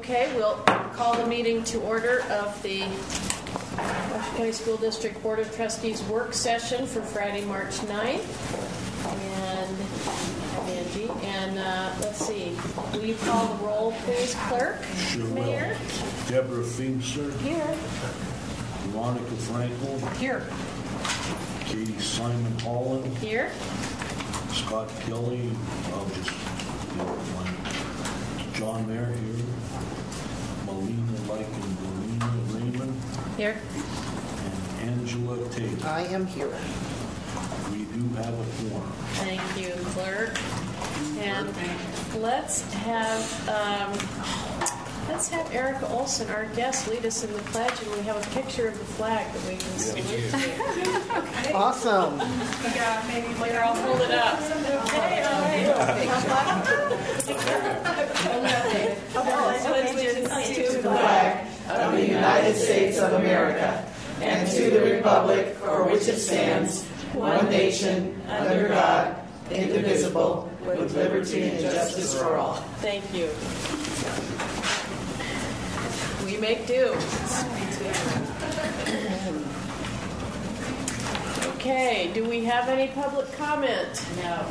Okay, we'll call the meeting to order of the Washington County School District Board of Trustees work session for Friday, March 9th. And Angie, and let's see, will you call the roll, please, Clerk? Sure Mayor? will. Deborah Feenster. Here. Veronica Frankel. Here. Katie Simon Holland. Here. Scott Kelly. I'll just John Mayer here. Melina Raymond. Here. And Angela Tate. I am here. We do have a quorum. Thank you, Clerk. And let's have Erica Olson, our guest, lead us in the pledge, and we have a picture of the flag that we can salute to. Okay. Awesome. Yeah, maybe later I'll hold it up. Okay, all right. Allegiance to the flag of the United States of America and to the republic for which it stands, one nation, under God, indivisible, with liberty and justice for all. Thank you. We make do. Okay, do we have any public comment? No.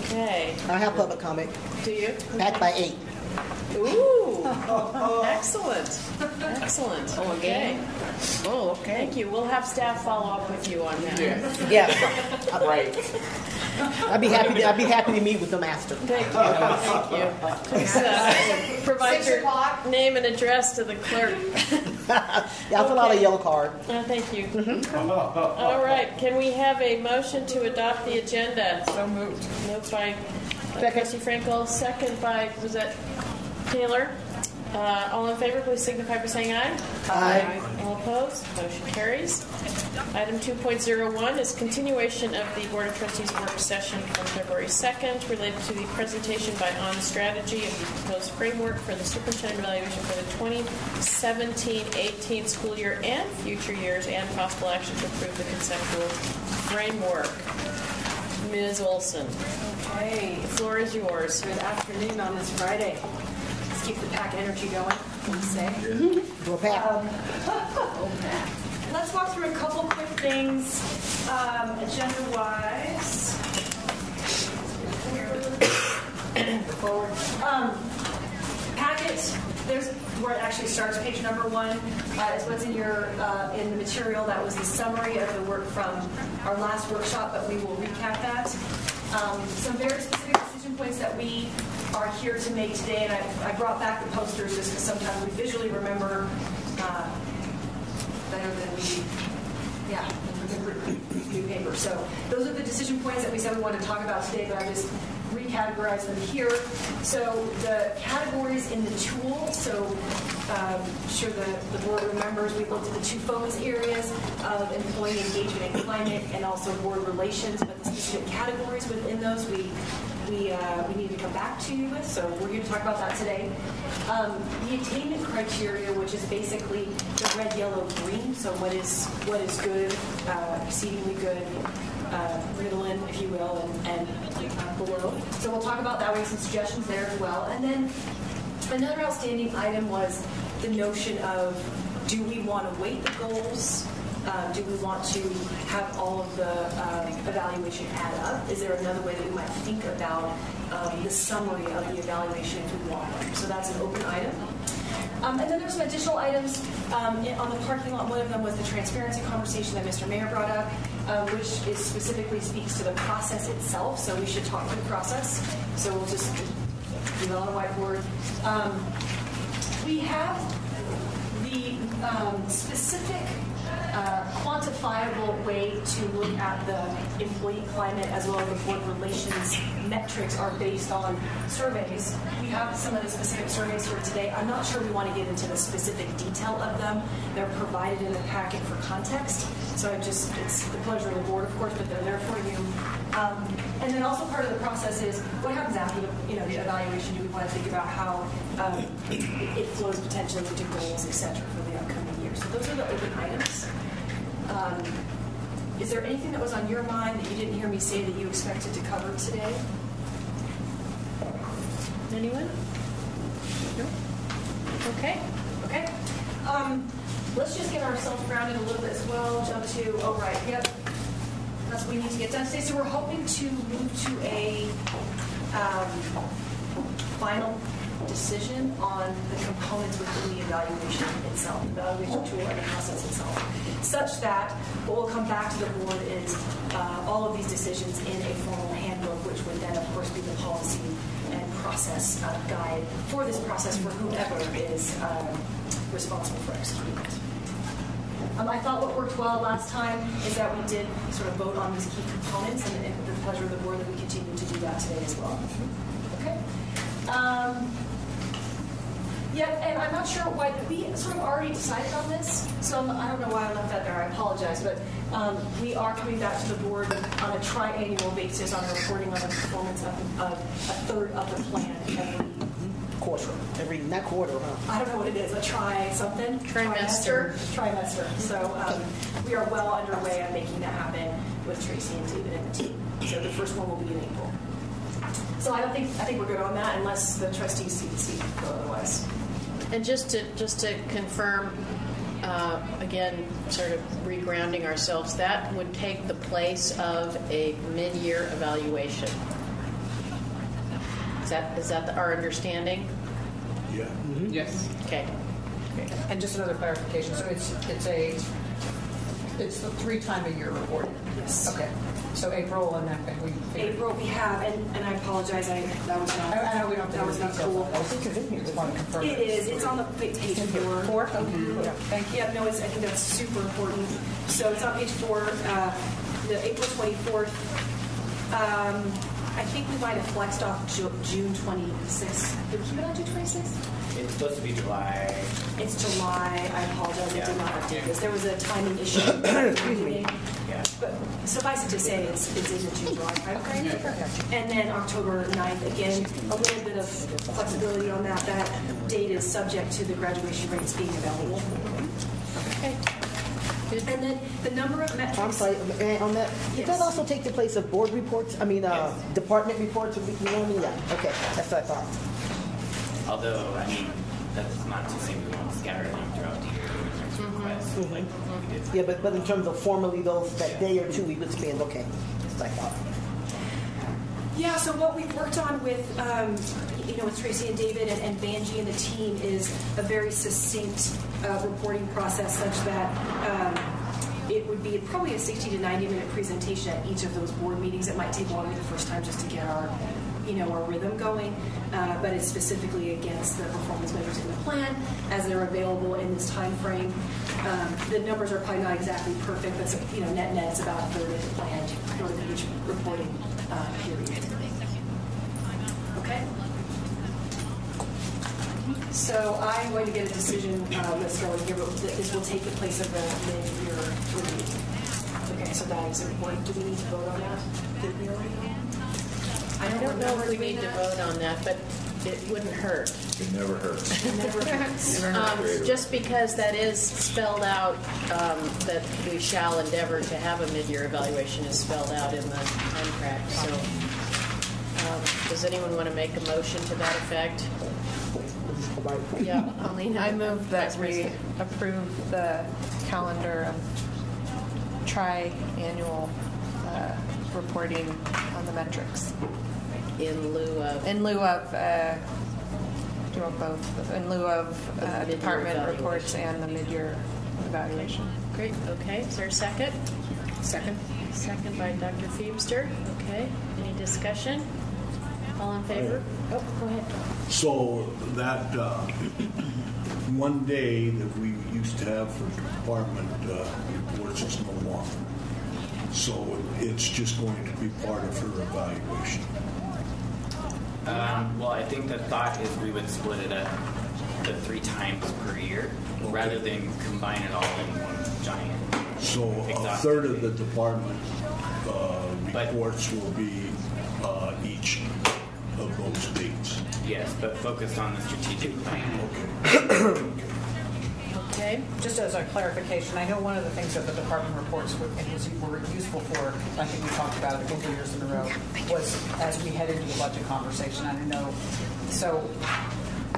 Okay. I have public comment. Do you? Back by 8. Ooh, excellent. Excellent. Okay. Oh, okay. Thank you. We'll have staff follow up with you on that. Yeah. Right. I'd be happy to meet with the master. Thank you. Thank you. Just, provide your name and address to the clerk. Yeah, I fill out a yellow card. Thank you. All right. Can we have a motion to adopt the agenda? So moved. Moved by Trustee Frankel, second by, was that Taylor? All in favor, please signify by saying aye. Aye. All opposed? Motion carries. Item 2.01 is continuation of the Board of Trustees work session from February 2nd related to the presentation by On Strategy of the proposed framework for the superintendent evaluation for the 2017-18 school year and future years, and possible action to approve the conceptual framework. Ms. Olson. Okay. The floor is yours. Good afternoon on this Friday. Let's keep the pack energy going, let's say. Go Pat. Let's walk through a couple quick things, agenda-wise. Forward. Packet, there's where it actually starts. Page number 1 is what's in your in the material. That was the summary of the work from our last workshop, but we will recap that. Some very specific decision points that we are here to make today, and I brought back the posters just because sometimes we visually remember better than we, new paper. So those are the decision points that we said we wanted to talk about today, but I just recategorize them here. So the categories in the tool, so I'm sure the board remembers we looked at the 2 focus areas of employee engagement and climate, and also board relations, but the specific categories within those we need to come back to you with, so we're going to talk about that today. The attainment criteria, which is basically the red, yellow, green, so what is good, exceedingly good, riddle-in, if you will, and below. So we'll talk about that. We have some suggestions there as well. And then another outstanding item was the notion of, do we want to weight the goals? Do we want to have all of the evaluation add up? Is there another way that we might think about the summary of the evaluation if we want one? So that's an open item. And then there's some additional items on the parking lot. One of them was the transparency conversation that Mr. Mayor brought up, which specifically speaks to the process itself. So we should talk through the process. So we'll just do that on the whiteboard. We have the specific quantifiable way to look at the employee climate as well as the board relations metrics are based on surveys. We have some of the specific surveys for today. I'm not sure we want to get into the specific detail of them. They're provided in the packet for context. So it's the pleasure of the board, of course, but they're there for you. And then also part of the process is what happens after the evaluation. Do we want to think about how it flows potentially into goals, et cetera, for the upcoming year? So those are the open items. Is there anything that was on your mind that you didn't hear me say that you expected to cover today? Anyone? No? Okay. Okay. Let's just get ourselves grounded a little bit as well. Jump to, oh, right, yep. That's what we need to get done today. So we're hoping to move to a final decision on the components within the evaluation itself, the evaluation tool and the process itself, such that what will come back to the board is all of these decisions in a formal handbook, which would then, of course, be the policy and process guide for this process for whoever is responsible for executing it. I thought what worked well last time is that we did sort of vote on these key components, and with the pleasure of the board that we continue to do that today as well. Okay. Yeah, and I'm not sure why we sort of already decided on this, so I don't know why I left that there. I apologize, but we are coming back to the board on a triannual basis on reporting on the performance of a third of the plan every Quarter. Not quarter, huh? I don't know what it is, a something? Trimester. Trimester. So we are well underway on making that happen with Tracy and David and the team. So the first one will be in April. So I think we're good on that unless the trustees see otherwise. And just to confirm, again, sort of regrounding ourselves, that would take the place of a mid-year evaluation. Is that our understanding? Yeah. Mm-hmm. Yes. Okay. And just another clarification. So it's the 3 times a year reporting. Yes. Okay. So April and April we have, and I apologize, that was not. I know we don't. That was not cool. I think it's in here. Just want to confirm. It is. It's on the page 4. 4. Okay. Yeah. Thank you. Yeah. No, I think that's super important. So it's on page 4, the April 24th. I think we might have flexed off June 26th. Did we keep it on June 26th? It's supposed to be July. It's July. I apologize. I did not update this. There was a timing issue. Yeah. But suffice it to say, it's in the June-July timeframe. And then October 9th, again, a little bit of flexibility on that. That date is subject to the graduation rates being available. Okay. Good. And then the number of metrics. I'm sorry, on that, did Yes. that also take the place of board reports? I mean, Yes. department reports? You know what I mean? Yeah. Okay, that's what I thought. Although, I mean, that's not to say we won't scatter them throughout the year in terms of requests. Like we did. Yeah, but in terms of formally those, that day or two we would spend, okay, that's what I thought. Yeah, so what we've worked on with, with Tracy and David and Banji and the team is a very succinct reporting process such that it would be probably a 60 to 90 minute presentation at each of those board meetings. It might take longer the first time just to get our rhythm going, but it's specifically against the performance measures in the plan as they're available in this time frame. The numbers are probably not exactly perfect, but net it's about a third of the plan for each reporting period. Okay. So I'm going to get a decision list going here, but this will take the place of the mid-year review. Okay, so that is important. Do we need to vote on that? Did we already? I don't know if we need to vote on that, but it wouldn't hurt. It never hurts. It never hurts. Just because that is spelled out, that we shall endeavor to have a mid-year evaluation is spelled out in the contract. So, does anyone want to make a motion to that effect? Yeah, Alina. I move that Vice we President. approve the calendar of tri-annual reporting on the metrics. In lieu of In lieu of, do you want both? In lieu of The mid-year department evaluation. reports and the mid-year evaluation. Great. Okay. Is there a second? Second. Second by Dr. Feebster. Okay. Any discussion? All in favor? Oh, go ahead. So that one day that we used to have for department reports is no longer. So it's just going to be part of her evaluation. Well, I think the thought is we would split it up the 3 times per year rather than combine it all in one giant. So a third of the department reports will be each of those dates. Yes, but focused on the strategic plan. Okay. Okay. Just as a clarification, I know one of the things that the department reports were useful for, I think we talked about it a couple years in a row, was as we head into the budget conversation. I don't know. So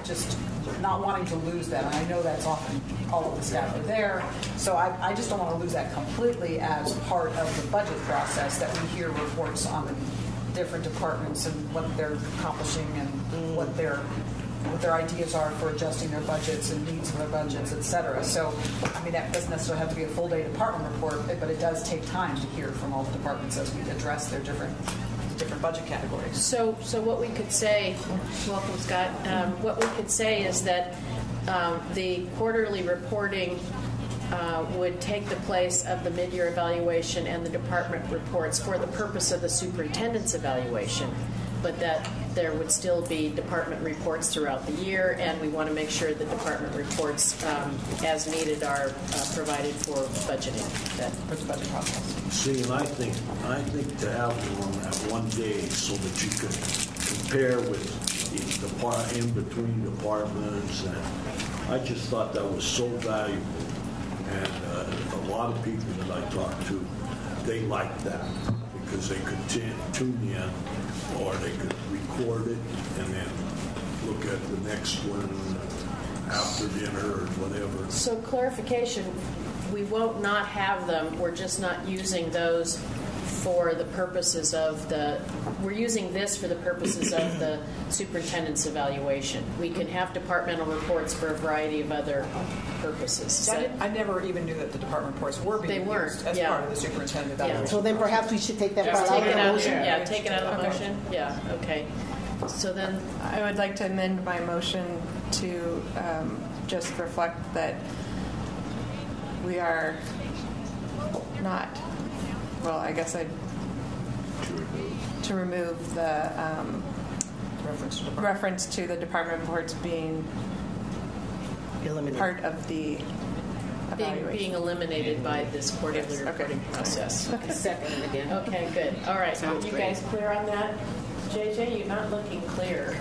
just not wanting to lose that. And I know that's often all of the staff are there. So I just don't want to lose that completely as part of the budget process, that we hear reports on the different departments and what they're accomplishing and what their ideas are for adjusting their budgets and needs of their budgets, et cetera. So, I mean, that doesn't necessarily have to be a full-day department report, but it does take time to hear from all the departments as we address their different budget categories. So what we could say, welcome Scott, what we could say is that the quarterly reporting would take the place of the mid-year evaluation and the department reports for the purpose of the superintendent's evaluation, but that there would still be department reports throughout the year, and we want to make sure the department reports, as needed, are provided for budgeting, for the budget process. See, and I think to have them on that one day so that you could compare with the in between departments, and I just thought that was so valuable. And a lot of people that I talked to, they liked that because they could tune in, or they could record it and then look at the next one after dinner or whatever. So clarification, we won't not have them. We're just not using those for the purposes of we're using this for the purposes of the superintendent's evaluation. We can have departmental reports for a variety of other purposes. So I never even knew that the department reports were being used as part of the superintendent evaluation. So then perhaps we should take that part out of the motion? Yeah, take it out of the motion. Yeah, okay. So then I would like to amend my motion to just reflect that we are not, well, I guess to remove the reference to the department reports being eliminated. Part of the evaluation. Being eliminated by this quarterly reporting process. Okay. Second again. Okay, good. All right. You guys clear on that? JJ, you're not looking clear.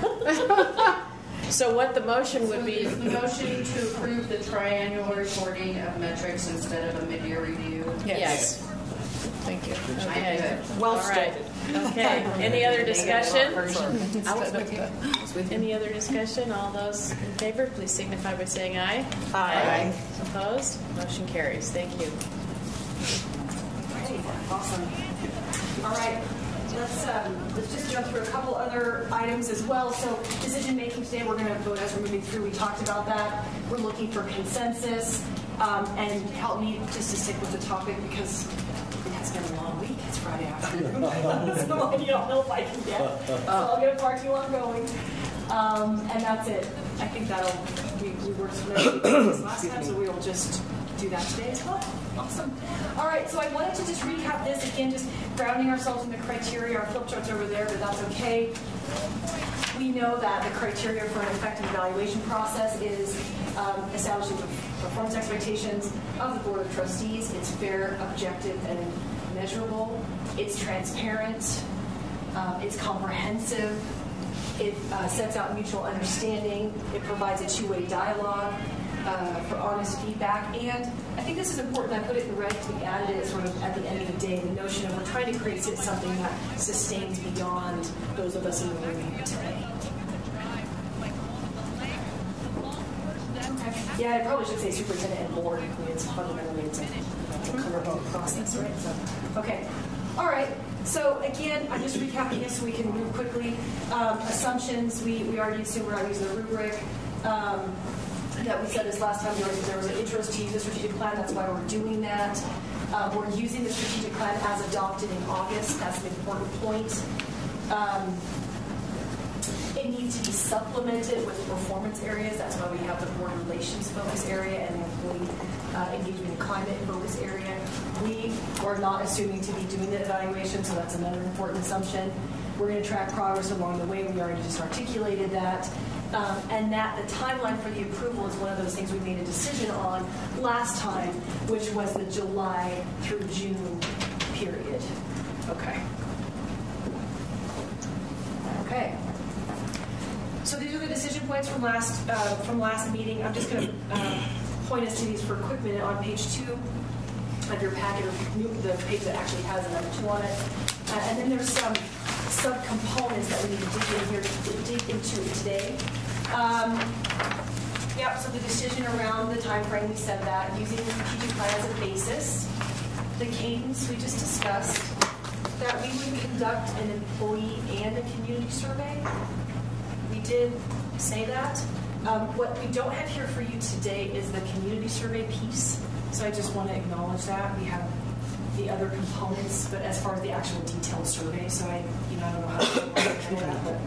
So what the motion would be? The motion to approve the triannual reporting of metrics instead of a mid-year review. Yes. Thank you. Okay. Well stated. Okay. Any other discussion? Any other discussion? All those in favor, please signify by saying aye. Aye. Opposed? Motion carries. Thank you. Awesome. All right. Let's just jump through a couple other items as well. So decision making today, we're going to vote as we're moving through. We talked about that. We're looking for consensus, and help me just to stick with the topic because it has been a long week. It's Friday afternoon, so you don't know if I can get. So I'll get far too long going, and that's it. I think we worked through this last time, so we will just do that today as well. Awesome. All right, so I wanted to just recap this again, just grounding ourselves in the criteria. Our flip chart's over there, but that's okay. We know that the criteria for an effective evaluation process is establishing performance expectations of the Board of Trustees. It's fair, objective, and measurable. It's transparent. It's comprehensive. It sets out mutual understanding. It provides a two-way dialogue for honest feedback. And I think this is important. I put it in red because we added it sort of at the end of the day, the notion of we're trying to create something that sustains beyond those of us in the room here today. Okay. Yeah, I probably should say superintendent and board. I mean, it's fundamentally it's a colorful process, right? So, okay. All right. So again, I'm just recapping this so we can move quickly. Assumptions, we already assumed we're not using the rubric. That we said this last time, there was an interest to use the strategic plan. That's why we're doing that. We're using the strategic plan as adopted in August. That's an important point. It needs to be supplemented with performance areas. That's why we have the board relations focus area and the employee engagement and climate focus area. We are not assuming to be doing the evaluation, so that's another important assumption. We're going to track progress along the way. We already just articulated that. And that the timeline for the approval is one of those things we made a decision on last time, which was the July through June period. Okay. Okay. So these are the decision points from last meeting. I'm just going to point us to these for a quick minute on page 2 of your packet, or the page that actually has number 2 on it. And then there's some subcomponents that we need to dig in here to dig into today. yeah, so the decision around the time frame, we said that, using the strategic plan as a basis, the cadence we just discussed, that we would conduct an employee and a community survey. We did say that. What we don't have here for you today is the community survey piece, so I just want to acknowledge that. We have the other components, but as far as the actual detailed survey, so I don't know how to handle that, but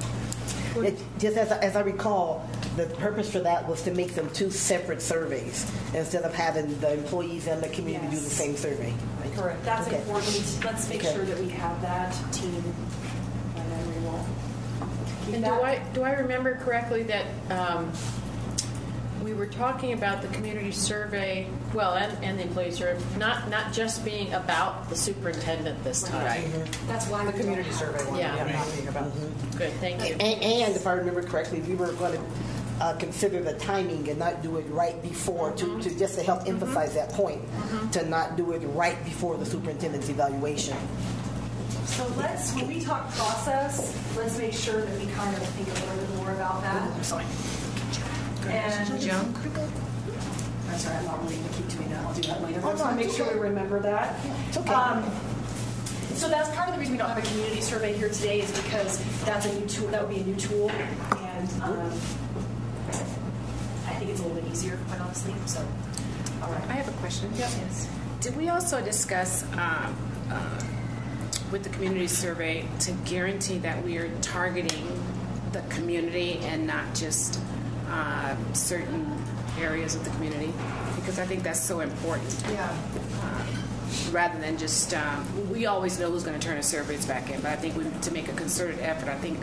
Just as I recall, the purpose for that was to make them two separate surveys instead of having the employees and the community do the same survey. Right? correct. That's Okay. important. Let's make sure that we have that team, and then we will keep And that. do I remember correctly that we were talking about the community survey, well, and the employee survey, not just being about the superintendent this time. Right. That's why The we community don't have- survey one, Yeah. not being about. Good, thank you. And if I remember correctly, we were going to consider the timing and not do it right before, to just to help emphasize that point, to not do it right before the superintendent's evaluation. So when we talk process, let's make sure that we kind of think a little bit more about that. And Joan? I'm sorry, I'm not really going to keep doing that. I'll do that later. Oh, I just want no, to make it's sure okay. we remember that. It's okay. So that's part of the reason we don't have a community survey here today is because that's a new tool. That would be a new tool, and I think it's a little bit easier, quite honestly. So, all right. I have a question. Yes. Did we also discuss with the community survey to guarantee that we are targeting the community and not just certain areas of the community? Because I think that's so important. Yeah. Rather than just, we always know who's going to turn the surveys back in, but I think to make a concerted effort, I think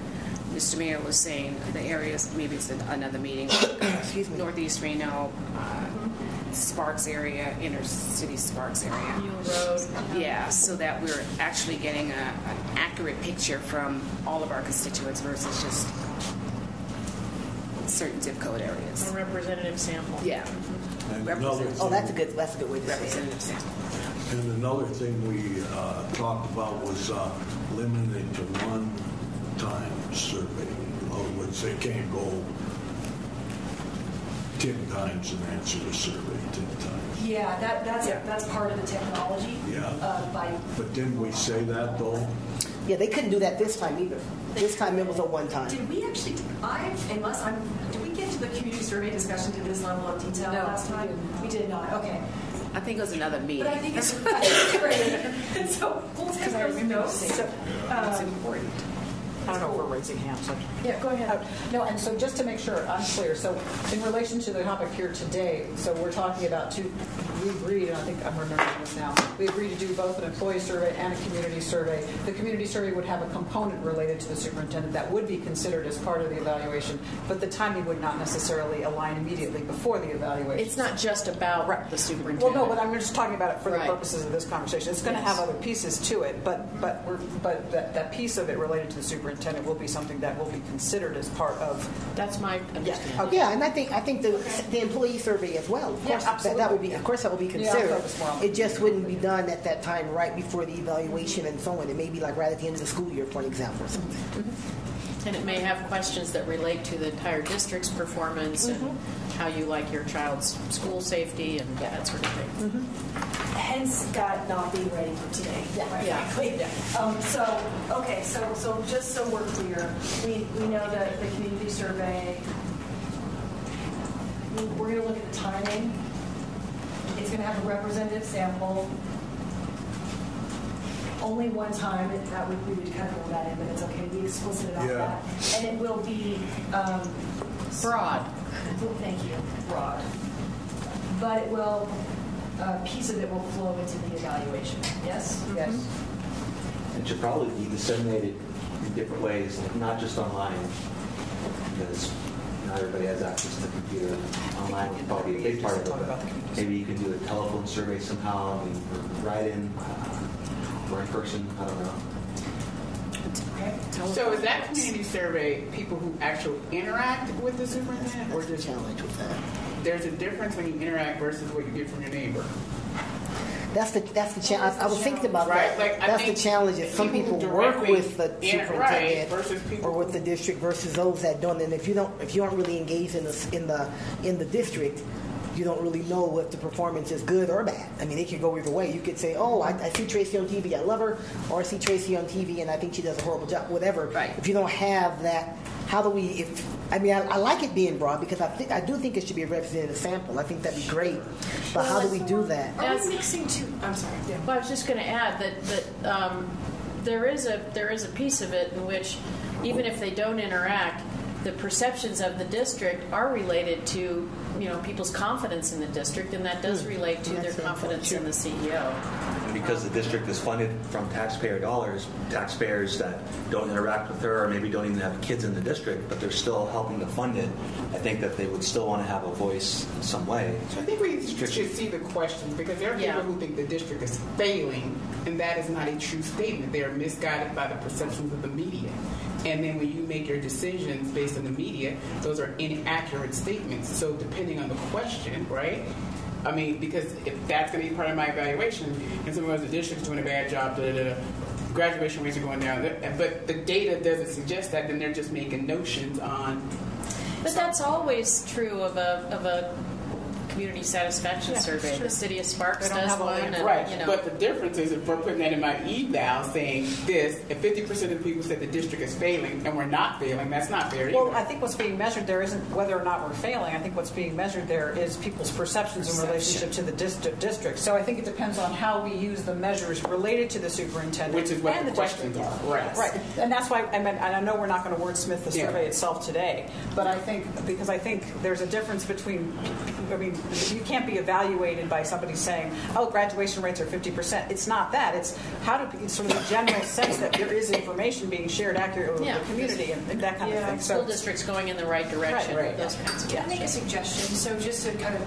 Mr. Mayor was saying the areas, maybe it's another meeting, Excuse me. Northeast Reno, Sparks area, inner city Sparks area. Mule Road. Yeah, so that we're actually getting an accurate picture from all of our constituents versus just certain zip code areas. A representative sample. Yeah. And another Oh, that's a thing, good way to say it. Representative sample. and another thing we talked about was limited to one-time survey. In other words, they can't go 10 times and answer the survey 10 times. Yeah, that's part of the technology. Yeah. By But didn't we say that, though? Yeah, they couldn't do that this time either. This time it was a one-time. Did we actually? Did we get to the community survey discussion to this level of detail No, last time? We did not. Okay. I think it was another meeting. But I think it's great. And so we'll take those notes. It's important. I don't know if we're raising hands. So. Yeah, go ahead. No, and so just to make sure I'm clear, so in relation to the topic here today, so we're talking about we agreed, and I think I'm remembering this now, we agreed to do both an employee survey and a community survey. The community survey would have a component related to the superintendent that would be considered as part of the evaluation, but the timing would not necessarily align immediately before the evaluation. It's not just about the Well, superintendent. no, but I'm just talking about it for the Right. purposes of this conversation. It's going to have other pieces to it, but that piece of it related to the superintendent will be something that will be considered as part of. That's my understanding. Okay. Yeah, and I think the employee survey as well. Of course, that would be, of course, that would be considered. focus more on It just wouldn't be done at that time right before the evaluation and so on. It may be like right at the end of the school year, for an example, or something. And it may have questions that relate to the entire district's performance and how you like your child's school safety and that sort of thing. Hence that not being ready for today. Yeah. So just so we're clear, we know that the community survey, we're going to look at the timing. It's going to have a representative sample. Only one time, we would kind of roll that in, but it's okay to be explicit about that. And it will be Broad. Thank you, broad. But it will, a piece of it will flow into the evaluation. Yes? Yes. It should probably be disseminated in different ways, not just online, because not everybody has access to the computer. Online would probably be a big part of it. But maybe you can do a telephone survey somehow, I mean, write in, or in person, I don't know. So is that community survey people who actually interact with the superintendent, or just Challenge with that. there's a difference when you interact versus what you get from your neighbor? That's the challenge. I was thinking about that. Right? Like, I that's think the challenge. If some people work with the superintendent versus people or with the district versus those that don't, and if you aren't really engaged in the district, you don't really know if the performance is good or bad. I mean, it could go either way. You could say, "Oh, I see Tracy on TV, I love her," or "I see Tracy on TV and I think she does a horrible job." Whatever. Right. If you don't have that, how do we? I like it being broad because I do think it should be a representative sample. I think that'd be great. But how do we do that? Are we mixing two? I'm sorry. Yeah. Well, I was just going to add that there is a piece of it in which even if they don't interact, the perceptions of the district are related to people's confidence in the district, and that does relate to their confidence in the CEO. And because the district is funded from taxpayer dollars, taxpayers that don't interact with her or maybe don't even have kids in the district, but they're still helping to fund it, I think that they would still want to have a voice in some way. So I think we should see the questions, because there are people who think the district is failing, and that is not a true statement. They are misguided by the perceptions of the media. And then when you make your decisions based on the media, those are inaccurate statements. So depending on the question, right? I mean, because if that's going to be part of my evaluation, and someone goes, the district's doing a bad job, graduation rates are going down, but the data doesn't suggest that, then they're just making notions on. But that's always true of a community satisfaction survey. Sure. The city of Sparks does one. And, right. But the difference is if we're putting that in my eval saying this, if 50% of the people said the district is failing and we're not failing, that's not fair either. Well, I think what's being measured there isn't whether or not we're failing. I think what's being measured there is people's perceptions in relationship to the district. So I think it depends on how we use the measures related to the superintendent. Which is what and the questions are. Right. Right. And that's why, and I know we're not going to wordsmith the survey itself today, but I think there's a difference between, you can't be evaluated by somebody saying, "Oh, graduation rates are 50%." It's not that. It's how to sort of the general sense that there is information being shared accurately with the community and that kind of thing. So school district's going in the right direction. Right. Those kinds of Can I make a suggestion? So just to kind of,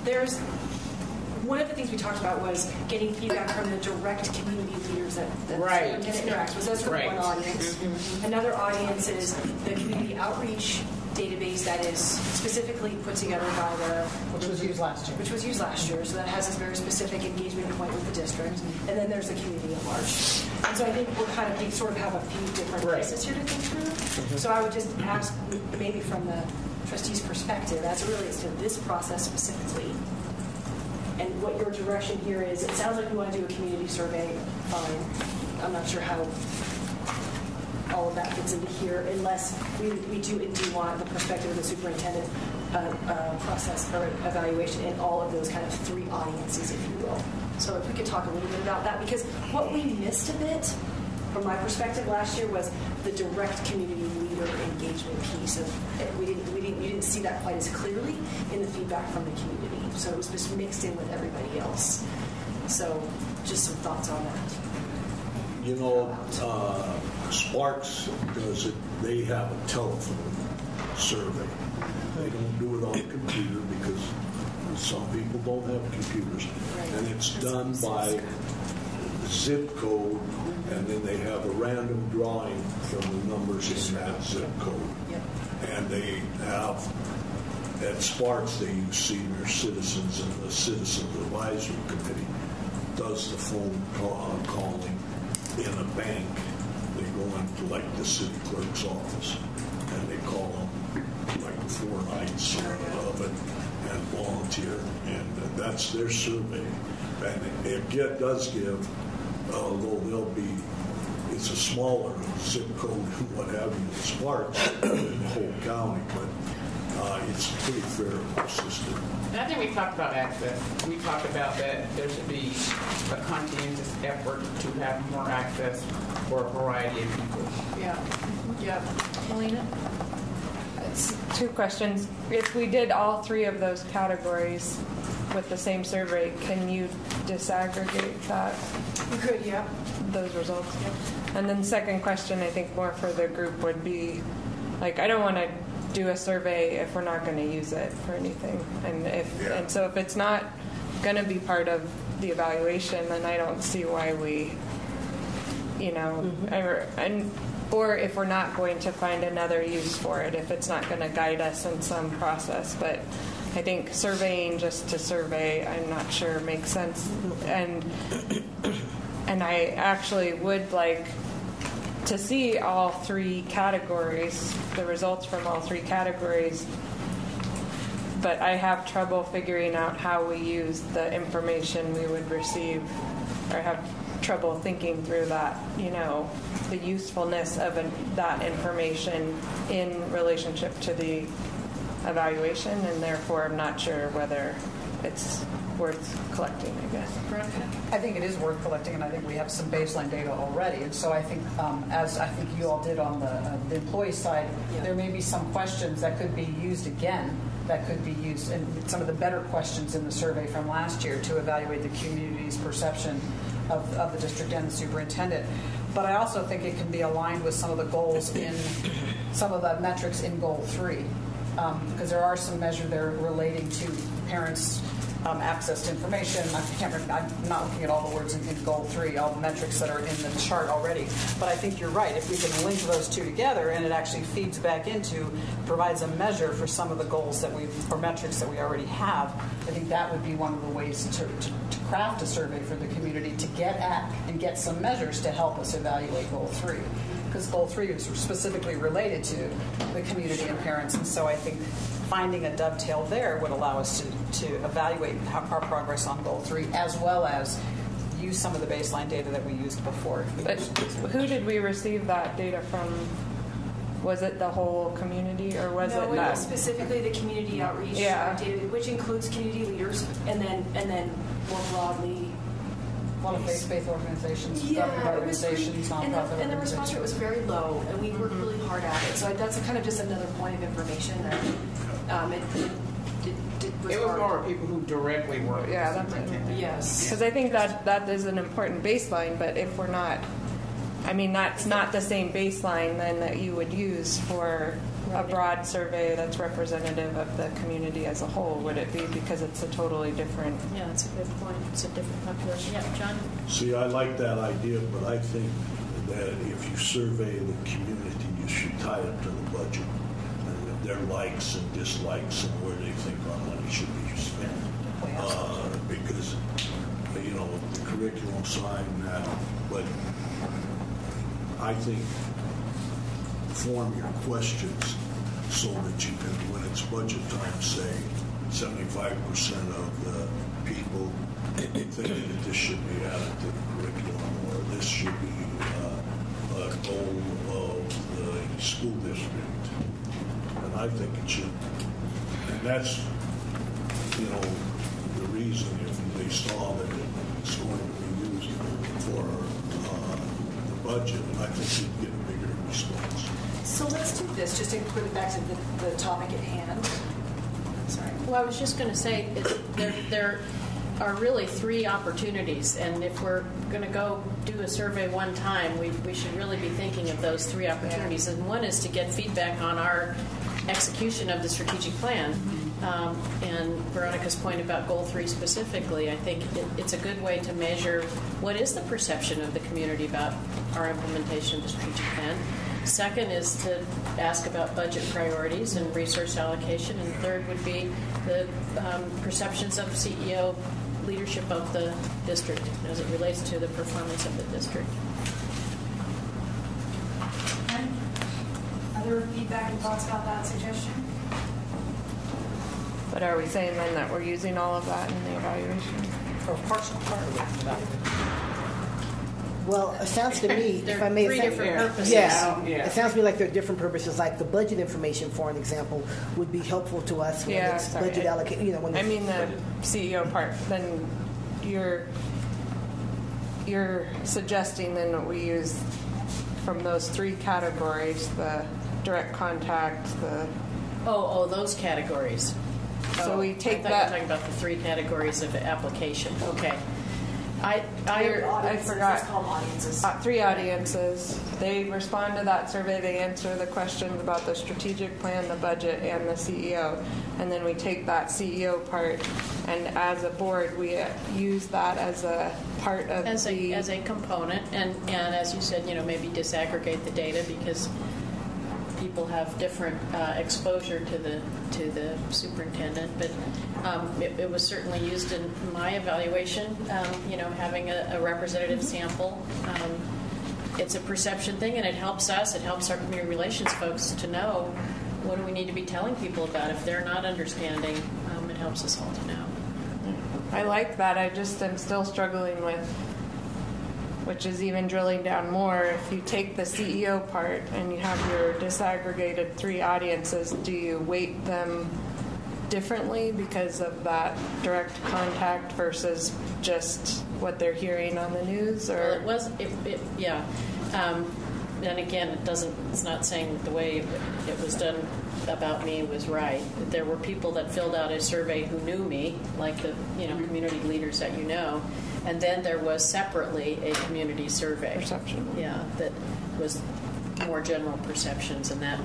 there's one of the things we talked about was getting feedback from the direct community leaders that interacts with. That's one audience. Mm-hmm. Another audience is the community outreach database that is specifically put together by which was used last year. So that has this very specific engagement point with the district, and then there's the community at large. And so I think we're kind of sort of have a few different pieces here to think through. Mm-hmm. So I would just ask, maybe from the trustees' perspective, as it relates to this process specifically, and what your direction here is. It sounds like we want to do a community survey. Fine. I'm not sure how all of that fits into here, unless we do indeed want the perspective of the superintendent process or evaluation in all of those kind of three audiences, if you will. So if we could talk a little bit about that, because what we missed a bit, from my perspective last year, was the direct community leader engagement piece of it. You didn't see that quite as clearly in the feedback from the community. So it was just mixed in with everybody else. So just some thoughts on that. Sparks does it. They have a telephone survey. They don't do it on a computer because some people don't have computers. And it's done by zip code, and then they have a random drawing from the numbers in that zip code. And they have, at Sparks, they use senior citizens, and the Citizens Advisory Committee does the phone calling in a bank. They go into like the city clerk's office and they call them like 4 nights of it and volunteer, and that's their survey. And it does give, although it's a smaller zip code and what have you, the Sparks in the whole county, but it's pretty fair system. And I think we talked about access. We talked about that there should be a conscientious effort to have more access for a variety of people. Yeah. Melina? It's 2 questions. If we did all 3 of those categories with the same survey, can you disaggregate that? You could, yeah. Those results? Yep. And then second question, I think more for the group would be, like, I don't want to do a survey if we're not going to use it for anything. And so if it's not going to be part of the evaluation, then I don't see why we, or if we're not going to find another use for it, if it's not going to guide us in some process. But I think surveying just to survey, I'm not sure makes sense. And I actually would like to see all three categories, the results from all three categories, but I have trouble figuring out how we use the information we would receive, or have trouble thinking through that, the usefulness of that information in relationship to the evaluation, and therefore I'm not sure whether it's worth collecting, I guess. I think it is worth collecting, and I think we have some baseline data already. And so I think, as I think you all did on the employee side, there may be some questions that could be used again, that could be used, and some of the better questions in the survey from last year to evaluate the community's perception of the district and the superintendent. But I also think it can be aligned with some of the goals in some of the metrics in Goal 3, because there are some measures there relating to parents' access to information. I can't remember, I'm not looking at all the words in Goal 3, all the metrics that are in the chart already. But I think you're right. If we can link those two together and it actually feeds back into, provides a measure for some of the goals that or metrics that we already have, I think that would be one of the ways to craft a survey for the community to get at and get some measures to help us evaluate Goal 3. Because Goal 3 is specifically related to the community and parents. And so I think finding a dovetail there would allow us to evaluate our progress on Goal 3, as well as use some of the baseline data that we used before. But who did we receive that data from? Was it the whole community, or was it that? Was specifically the community outreach data, which includes community leaders, and then more broadly, a lot of faith organizations, government organizations, nonprofit organizations. And the response rate was very low, and we worked really hard at it. So that's kind of just another point of information that it was more people who directly work. Yeah, that's it. Yes. Because I think that is an important baseline, but if we're not, that's not the same baseline then that you would use for a broad survey that's representative of the community as a whole, would it be? Because it's a totally different... Yeah, that's a good point. It's a different population. Yeah, John? See, I like that idea, but I think that if you survey the community, you should tie it to the budget and their likes and dislikes and where they think our money should be spent. Because, the curriculum side and that, but I think form your questions so that you can, when it's budget time, say 75% of the people think that this should be added to the curriculum, or this should be a goal of the school district. And I think it should. And that's, the reason if they saw that it's going to be used for the budget, I think you'd get a bigger response. So let's do this, just to put it back to the topic at hand. Sorry. Well, I was just going to say, there are really three opportunities, and if we're going to go do a survey one time, we should really be thinking of those three opportunities. And one is to get feedback on our execution of the strategic plan. And Veronica's point about Goal 3 specifically, I think it's a good way to measure what is the perception of the community about our implementation of the strategic plan. Second is to ask about budget priorities and resource allocation. And third would be the perceptions of CEO leadership of the district as it relates to the performance of the district. And other feedback and thoughts about that suggestion? But are we saying then that we're using all of that in the evaluation? Or partial part of that? Well, it sounds to me, if I may... Three different purposes. Yeah. It sounds to me like there are different purposes, like the budget information, for an example, would be helpful to us when it's budget allocation. I mean the CEO part. Then you're suggesting then that we use from those three categories, the direct contact, the... Oh, those categories. So we take I thought you were talking about the three categories of application. Okay. I forgot. Called audiences. Three audiences. They respond to that survey. They answer the questions about the strategic plan, the budget, and the CEO. And then we take that CEO part, and as a board, we use that as a part of as a component. And as you said, maybe disaggregate the data, because people have different exposure to the superintendent, but it was certainly used in my evaluation. Having a representative sample. It's a perception thing, and it helps us. It helps our community relations folks to know what do we need to be telling people about. If they're not understanding, it helps us all to know. I like that. I just am still struggling with, which is even drilling down more, if you take the CEO part and you have your disaggregated 3 audiences, do you weight them differently because of that direct contact versus just what they're hearing on the news? Or yeah. And again, it's not saying that the way it was done about me was right. There were people that filled out a survey who knew me, like the community leaders that you know, and then there was separately a community survey. Perception. Yeah, that was more general perceptions, and that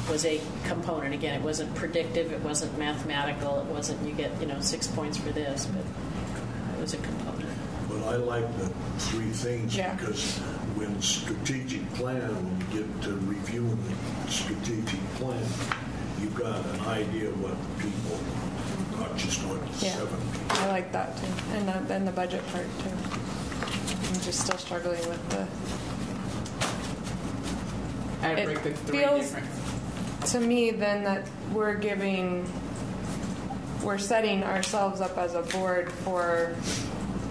was a component. Again, it wasn't predictive, it wasn't mathematical, it wasn't you get 6 points for this, but it was a component. But I like the 3 things because when strategic plan, when you get to reviewing the strategic plan, you've got an idea of what people, not just what 7 people. I like that too, and then the budget part too. I'm just still struggling with the. I break the 3 feels different. To me then that we're setting ourselves up as a board for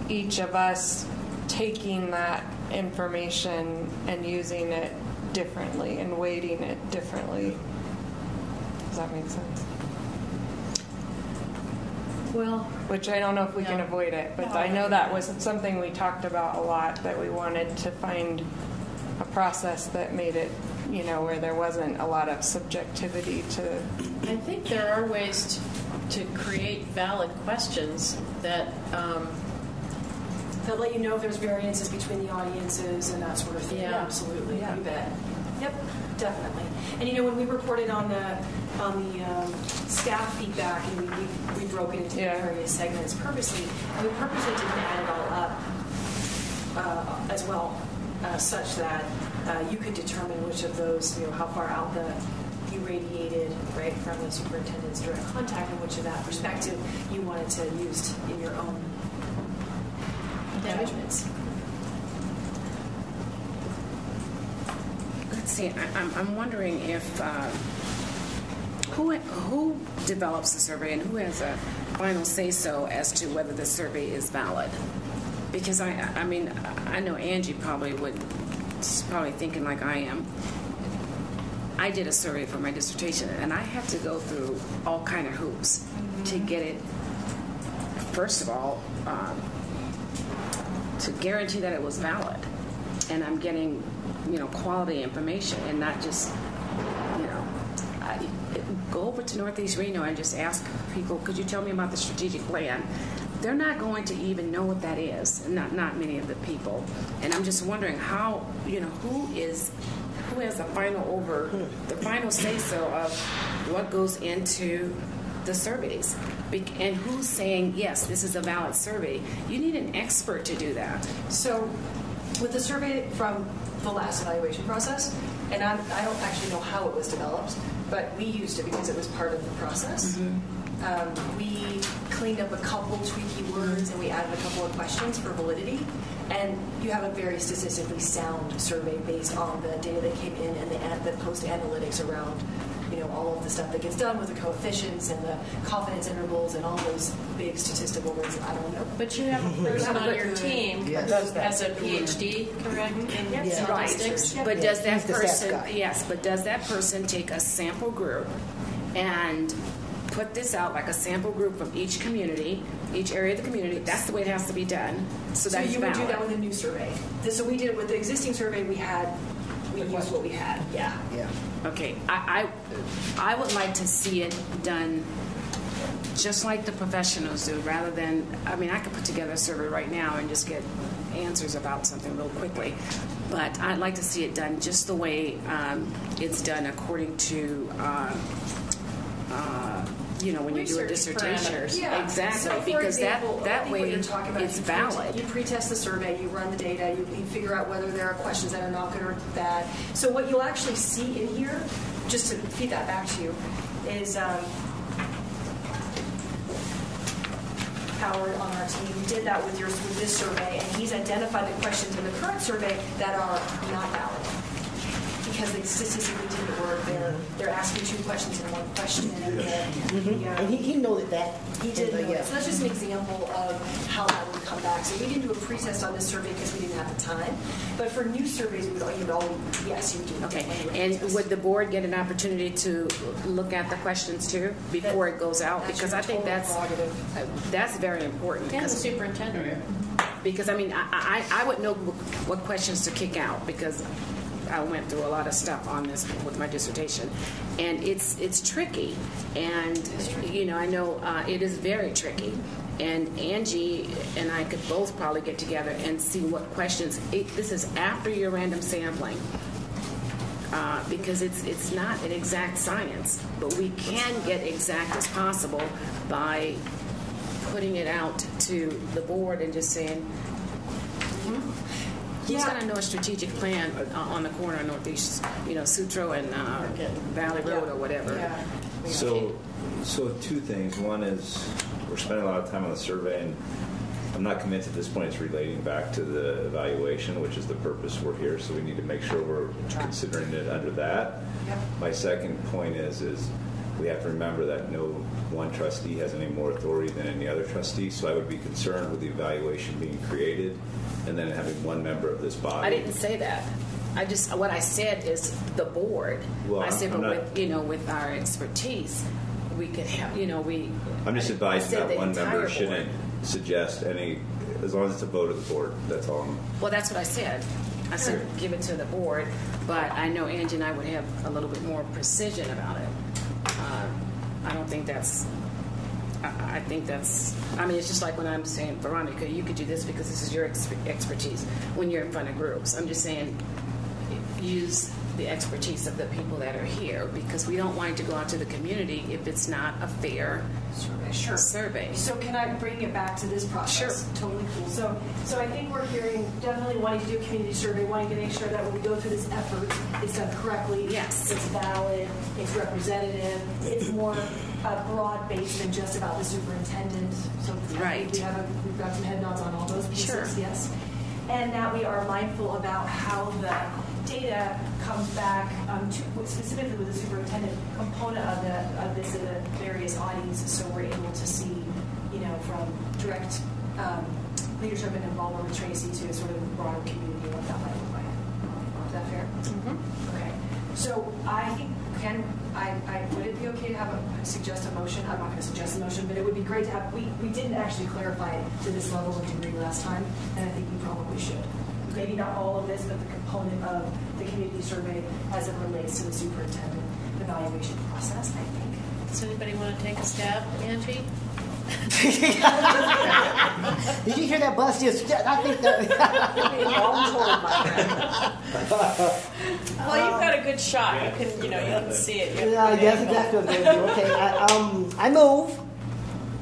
each of us taking that information and using it differently and weighting it differently. Does that make sense? Well, which I don't know if we can avoid it, but I know that was something we talked about a lot, that we wanted to find a process that made it, where there wasn't a lot of subjectivity to. I think there are ways to create valid questions that they'll let you know if there's variances between the audiences and that sort of thing. Yeah. Absolutely. Yeah. You bet. Yep, definitely. And when we reported on the staff feedback, and we broke it into various segments purposely, and we purposely didn't add it all up as well, such that you could determine which of those, how far out you radiated right from the superintendent's direct contact, and which of that perspective you wanted to use in your own judgments. Let's see. I'm wondering if who develops the survey and who has a final say-so as to whether the survey is valid. Because I know Angie is probably thinking like I am. I did a survey for my dissertation, and I had to go through all kind of hoops to get it. First of all, to guarantee that it was valid, and I'm getting, quality information, and not just, go over to Northeast Reno and just ask people, could you tell me about the strategic plan? They're not going to even know what that is, not many of the people. And I'm just wondering how, who has the final say-so of what goes into the surveys, and who's saying, yes, this is a valid survey. You need an expert to do that. So with the survey from the last evaluation process, and I don't actually know how it was developed, but we used it because it was part of the process. We cleaned up a couple tweaky words, and we added a couple of questions for validity. And you have a very statistically sound survey based on the data that came in and the post-analytics around, all of the stuff that gets done with the coefficients and the confidence intervals and all those big statistical words that I don't know. But you have a person on your team who has a PhD, correct, in statistics. But does that person? But does that person take a sample group and put this out like a sample group from each community, each area of the community? That's the way it has to be done. So that's you valid. Would do that with a new survey. So we did it with the existing survey we had. We used what we had. Yeah. Okay. I would like to see it done just like the professionals do, rather than, I could put together a survey right now and just get answers about something real quickly. But I'd like to see it done just the way it's done according to when you do a Research dissertation. parameters. Yeah. Exactly, So, for because example, I that think what way you're talking about it's is valid. You pretest the survey, you run the data, you figure out whether there are questions that are not good or bad. So what you'll actually see in here, just to feed that back to you, is Howard on our team did that with this survey, and he's identified the questions in the current survey that are not valid because they statistically didn't work. They're asking 2 questions in 1 question. And he noted that. He did know that. So that's just an example of how that would come back. So we didn't do a pretest on this survey because we didn't have the time. But for new surveys, you would always, yes, you would do. Okay, and would the board get an opportunity to look at the questions too before it goes out? Because I think that's very important. And the superintendent. Because I would know what questions to kick out because I went through a lot of stuff on this with my dissertation, and it's tricky, and I know it is very tricky. And Angie and I could both probably get together and see what questions. This is after your random sampling, because it's not an exact science, but we can get exact as possible by putting it out to the board and just saying. Who's going to know a strategic plan on the corner of Northeast, Sutro and Valley Road or whatever? Yeah. So 2 things. One is we're spending a lot of time on the survey, and I'm not convinced at this point it's relating back to the evaluation, which is the purpose we're here. So we need to make sure we're considering it under that. Yep. My second point is we have to remember that no one trustee has any more authority than any other trustee. So I would be concerned with the evaluation being created and then having one member of this body. I didn't say that. What I said is the board. Well, I said, with our expertise, we could have, I'm just advising that one member board shouldn't suggest any, as long as it's a vote of the board. That's all. Well, that's what I said. I said give it to the board, but I know Angie and I would have a little bit more precision about it. I don't think that's. I think that's. It's just like when I'm saying, Veronica, you could do this because this is your expertise. When you're in front of groups, I'm just saying, use the expertise of the people that are here because we don't want it to go out to the community if it's not a fair survey. So can I bring it back to this process? Sure. Totally cool. So I think we're hearing definitely wanting to do a community survey, wanting to make sure that when we go through this effort, it's done correctly. Yes. It's valid. It's representative. It's more broad-based than just about the superintendent. So right. We've got some head nods on all those pieces. Sure. Yes. And that we are mindful about how the data comes back specifically with the superintendent component of this in the various audiences, so we're able to see, from direct leadership and involvement with Tracy to sort of the broader community what that might look like. Is that fair? Mm-hmm. Okay. So I think would it be okay to suggest a motion? I'm not going to suggest a motion, but it would be great to have. We didn't actually clarify it to this level of degree last time, and I think we probably should. Maybe not all of this, but the component of the community survey as it relates to the superintendent evaluation process, I think. Does anybody want to take a stab, Angie? Did you hear that bus just? I think that. Well, you've got a good shot. You can see it. Yes, exactly what I'm going to do. Okay, I move.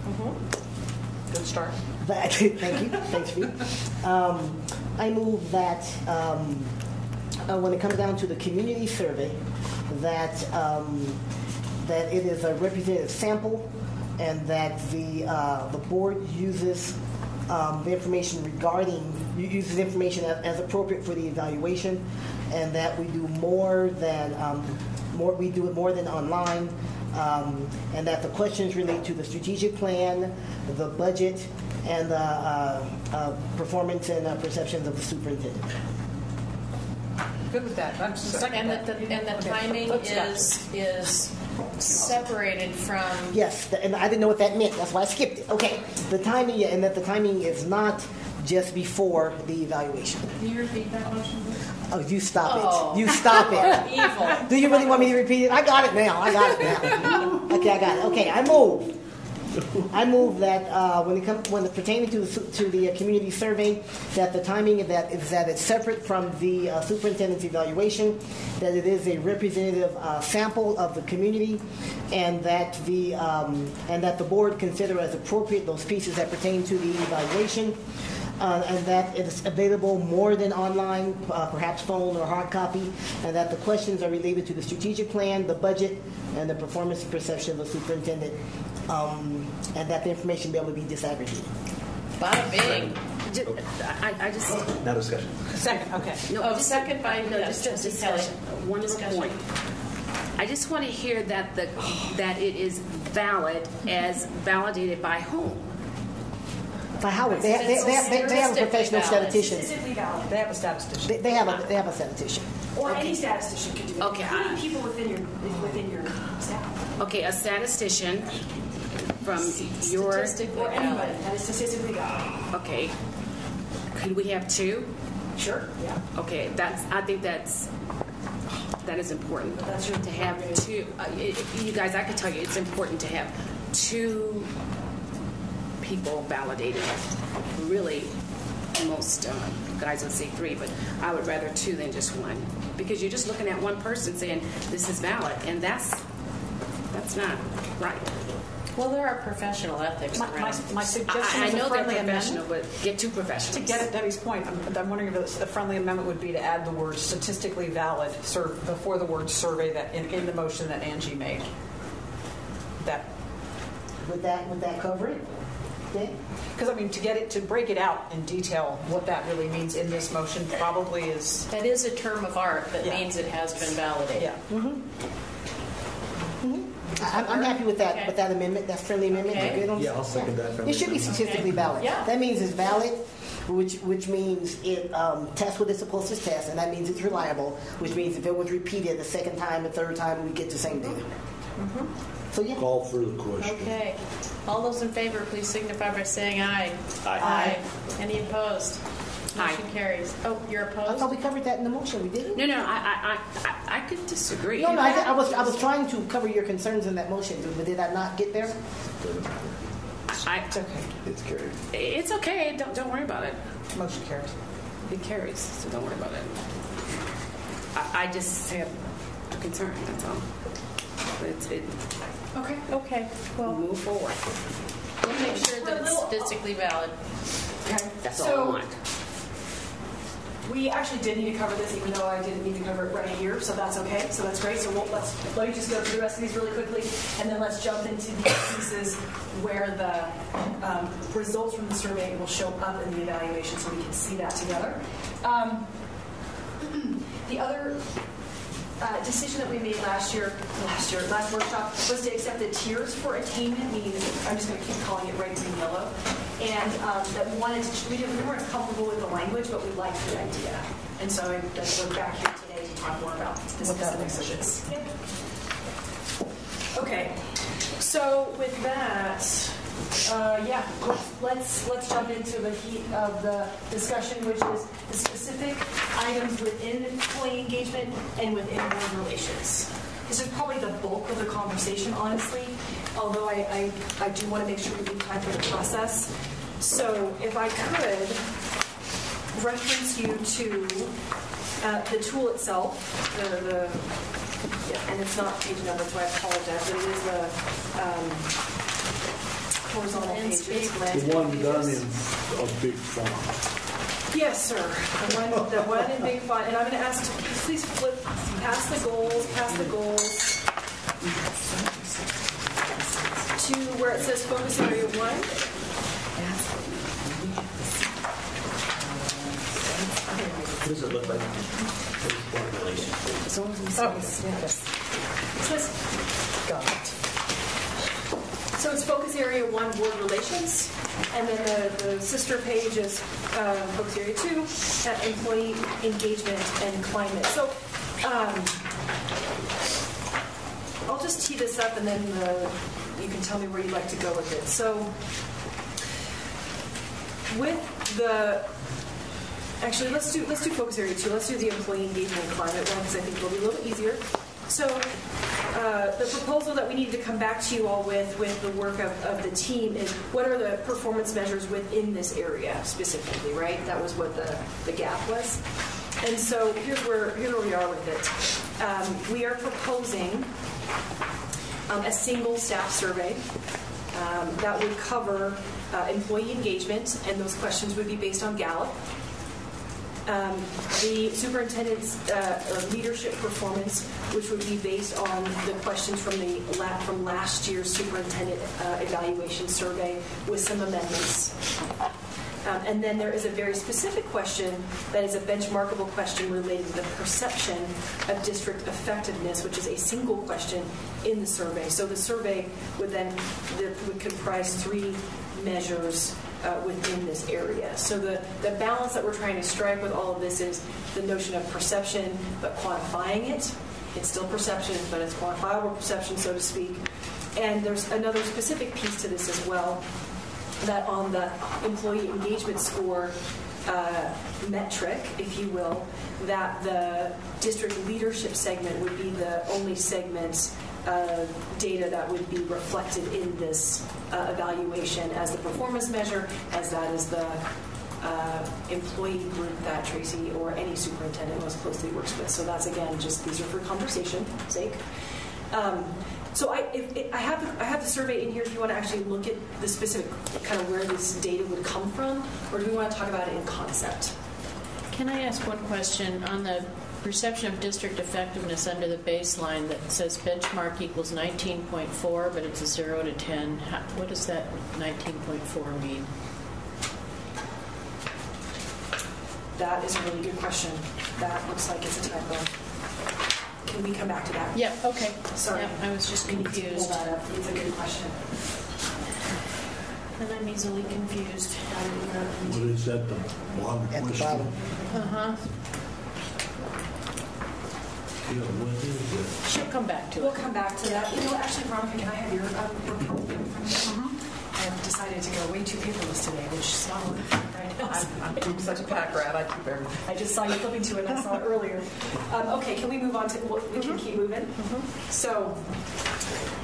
Mm-hmm. Good start. Thank you. Thanks, Pete. I move that when it comes down to the community survey, that it is a representative sample, and that the board uses the information uses information as appropriate for the evaluation, and that we do more than online, and that the questions relate to the strategic plan, the budget, and the performance and perceptions of the superintendent. Good with that. I'm And the timing is separated from. Yes, and I didn't know what that meant. That's why I skipped it. Okay, the timing, and that the timing is not just before the evaluation. Can you repeat that motion, please? Oh, you stop it. You stop it. Evil. Do you really want me to repeat it? I got it now. Okay, I got it. Okay, I move I move that when it pertaining to the community survey, that the timing of that is that it's separate from the superintendent's evaluation, that it is a representative sample of the community, and that the board consider as appropriate those pieces that pertain to the evaluation. And that it is available more than online, perhaps phone or hard copy, and that the questions are related to the strategic plan, the budget, and the performance and perception of the superintendent, and that the information be able to be disaggregated. Bada bing. I just. No discussion. Second, okay. No, Second by just discussion. One point. I just want to hear that it is valid as validated by whom? By Howard, they have a professional statistician. Statistically valid. They have a statistician. They have a statistician. Or any statistician could do it. Okay. Including people within your staff. Okay, a statistician from your... Or anybody that is statistically valid. Okay. Could we have two? Sure, yeah. Okay, I think that is important. That's your to have two. You guys, I can tell you it's important to have two people validated. Really, most guys would say three, but I would rather two than just one, because you're just looking at one person saying this is valid, and that's not right. Well, there are professional ethics around. My suggestion is a friendly amendment. But get two professionals. To get at Debbie's point, I'm wondering if a friendly amendment would be to add the word statistically valid before the word survey that in the motion that Angie made. Would that cover it? Because I mean, to break it out in detail, what that really means in this motion probably is. That is a term of art that means it has been validated. Yeah. Mm-hmm. I'm happy with that. Okay. With that amendment, that friendly amendment. Okay. Yeah, I'll second that. It should be statistically valid. Yeah. That means it's valid, which means it tests what it's supposed to test, and that means it's reliable, which means if it was repeated the second time, the third time, we get the same data. Mm-hmm. So yeah. Call for the question. Okay. All those in favor, please signify by saying aye. Aye. Any opposed? Motion carries. Oh, you're I opposed? thought we covered that in the motion. We didn't. No, I could disagree. No, I was trying to cover your concerns in that motion, but did I not get there? It's okay. It's carried. It's okay. Don't worry about it. Motion carries. It carries, so don't worry about it. I just have a concern. That's all. But Okay. Well, move forward. we'll make sure that it's statistically valid. Okay. That's all I want. We actually did need to cover this, even though I didn't need to cover it right here, so that's okay. So that's great. So let me just go through the rest of these really quickly, and then let's jump into the pieces where the results from the survey will show up in the evaluation, so we can see that together. The other decision that we made last workshop was to accept the tiers for attainment, meaning I'm just going to keep calling it red, green, yellow, and that we weren't comfortable with the language, but we liked the idea, and so we're back here today to talk more about the specifics of this. Okay, so with that, let's jump into the heat of the discussion, which is the specific items within employee engagement and within board relations. This is probably the bulk of the conversation, honestly, although I do want to make sure we leave time for the process. So if I could reference you to the tool itself, and it's not page number, so I apologize, but it is the horizontal pages. The one done in a big font. Yes, sir. The one in big font. And I'm going to ask to please flip past the goals, to where it says focus area 1. What does it look like? So it's focus area 1, board relations, and then the sister page is focus area 2, employee engagement and climate. So I'll just tee this up, and then you can tell me where you'd like to go with it. So with the actually, let's do focus area 2. Let's do the employee engagement and climate one, because I think it'll be a little bit easier. So the proposal that we need to come back to you all with the work of the team is what are the performance measures within this area specifically, right? That was what the gap was. And so here's where we are with it. We are proposing a single staff survey that would cover employee engagement, and those questions would be based on Gallup. The superintendent's leadership performance, which would be based on the questions from last year's superintendent evaluation survey with some amendments. And then there is a very specific question that is a benchmarkable question related to the perception of district effectiveness, which is a single question in the survey. So the survey would comprise 3 measures within this area. So the balance that we're trying to strike with all of this is the notion of perception, but quantifying it. It's still perception, but it's quantifiable perception, so to speak. And there's another specific piece to this as well, that on the employee engagement score metric, if you will, that the district leadership segment would be the only segment data that would be reflected in this evaluation as the performance measure, as that is the employee group that Tracy or any superintendent most closely works with. So that's, again, just these are for conversation's sake. So I have the survey in here if you want to actually look at the specific kind of where this data would come from, or do we want to talk about it in concept? Can I ask one question on the perception of district effectiveness under the baseline that says benchmark equals 19.4, but it's a 0 to 10? What does that 19.4 mean? That is a really good question. That looks like it's a typo. Can we come back to that? Yeah, okay. Sorry. Yeah, I was just confused. Pull that up. It's a good question. And I'm easily confused. What is that, the bottom At the question? bottom. Uh-huh. Yeah, what is it? She'll come back to We'll it. come back to that. You know, actually, Veronica, can I have your report? I've decided to go way too paperless today, which is not what right now. I'm such a pack rat. I keep everything. I just saw you flipping to it, and I saw it earlier. Okay, can we move on to, we can keep moving? So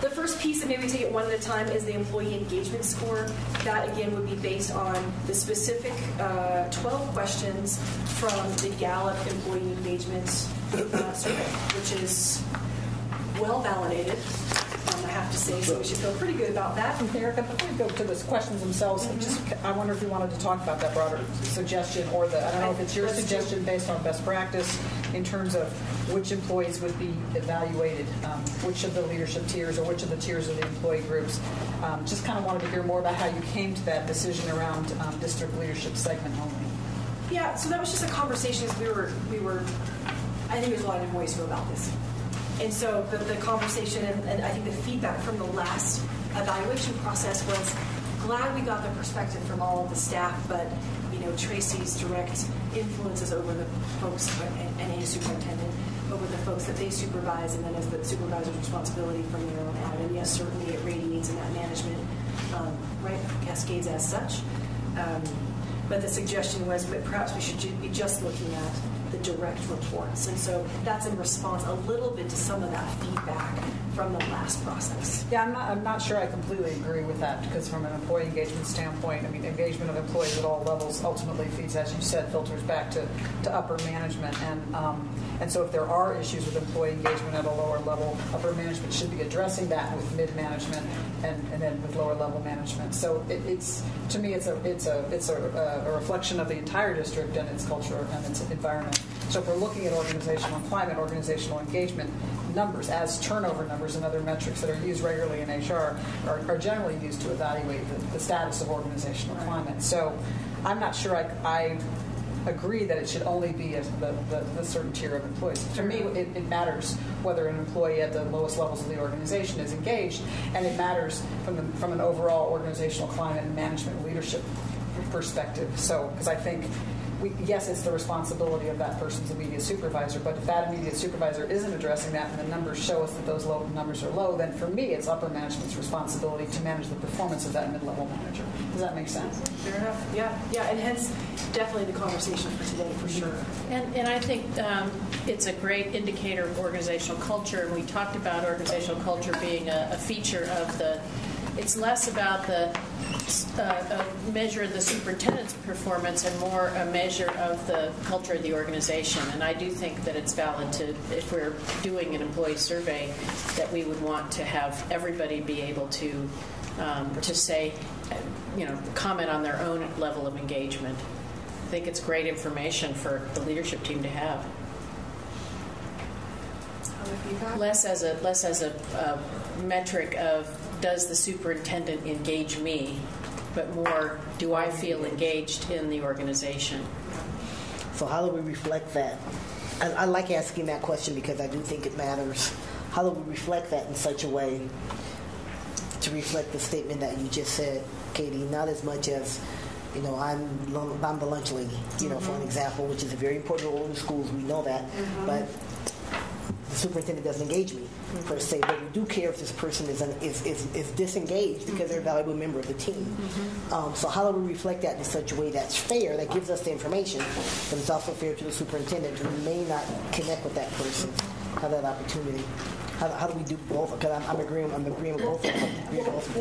the first piece, and maybe we take it one at a time, is the employee engagement score. That, again, would be based on the specific 12 questions from the Gallup employee engagement survey, which is well validated, I have to say, so we should feel pretty good about that. Erica, before we go to the questions themselves, I wonder if you wanted to talk about that broader suggestion, or I don't know if it's your suggestion based on best practice in terms of which employees would be evaluated, which of the leadership tiers or which of the tiers of the employee groups. Just kind of wanted to hear more about how you came to that decision around district leadership segment only. Yeah, so that was just a conversation as we were I think there's a lot of different ways to go about this. And so the conversation and I think the feedback from the last evaluation process was glad we got the perspective from all of the staff, but Tracy's direct influences over the folks and any superintendent over the folks that they supervise, and then as the supervisor's responsibility from their own ad. And yes, certainly it radiates in that management, right, cascades as such. But the suggestion was that perhaps we should be just looking at the direct reports. And so that's in response a little bit to some of that feedback from the last process. Yeah, I'm not sure I completely agree with that, because from an employee engagement standpoint, I mean, engagement of employees at all levels ultimately feeds, as you said, filters back to upper management. And so if there are issues with employee engagement at a lower level, upper management should be addressing that with mid-management and then with lower level management. So it's to me, it's a reflection of the entire district and its culture and its environment. So if we're looking at organizational climate, organizational engagement, numbers as turnover numbers and other metrics that are used regularly in HR are generally used to evaluate the status of organizational climate. So I'm not sure I agree that it should only be the certain tier of employees. To me, it matters whether an employee at the lowest levels of the organization is engaged, and it matters from an overall organizational climate and management leadership perspective. So, because I think yes, it's the responsibility of that person's immediate supervisor, but if that immediate supervisor isn't addressing that and the numbers show us that those low numbers are low, then for me, it's upper management's responsibility to manage the performance of that mid-level manager. Does that make sense? Fair enough. Yeah, and hence definitely the conversation for today, for sure. And I think it's a great indicator of organizational culture, and we talked about organizational culture being a feature of the, it's less about the a measure of the superintendent's performance and more a measure of the culture of the organization. And I do think that it's valid to, if we're doing an employee survey, that we would want to have everybody be able to say, comment on their own level of engagement. I think it's great information for the leadership team to have. Less as a metric of does the superintendent engage me, but more do I feel engaged in the organization. So how do we reflect that? I like asking that question because I do think it matters. How do we reflect that in such a way to reflect the statement that you just said, Katie? Not as much as, I'm the lunch lady, for an example, which is a very important role in the schools. We know that, but the superintendent doesn't engage me per se, but we do care if this person is disengaged because they're a valuable member of the team. So how do we reflect that in such a way that's fair, that gives us the information, but it's also fair to the superintendent who may not connect with that person, have that opportunity? How do we do both? Because I'm agreeing with both of them.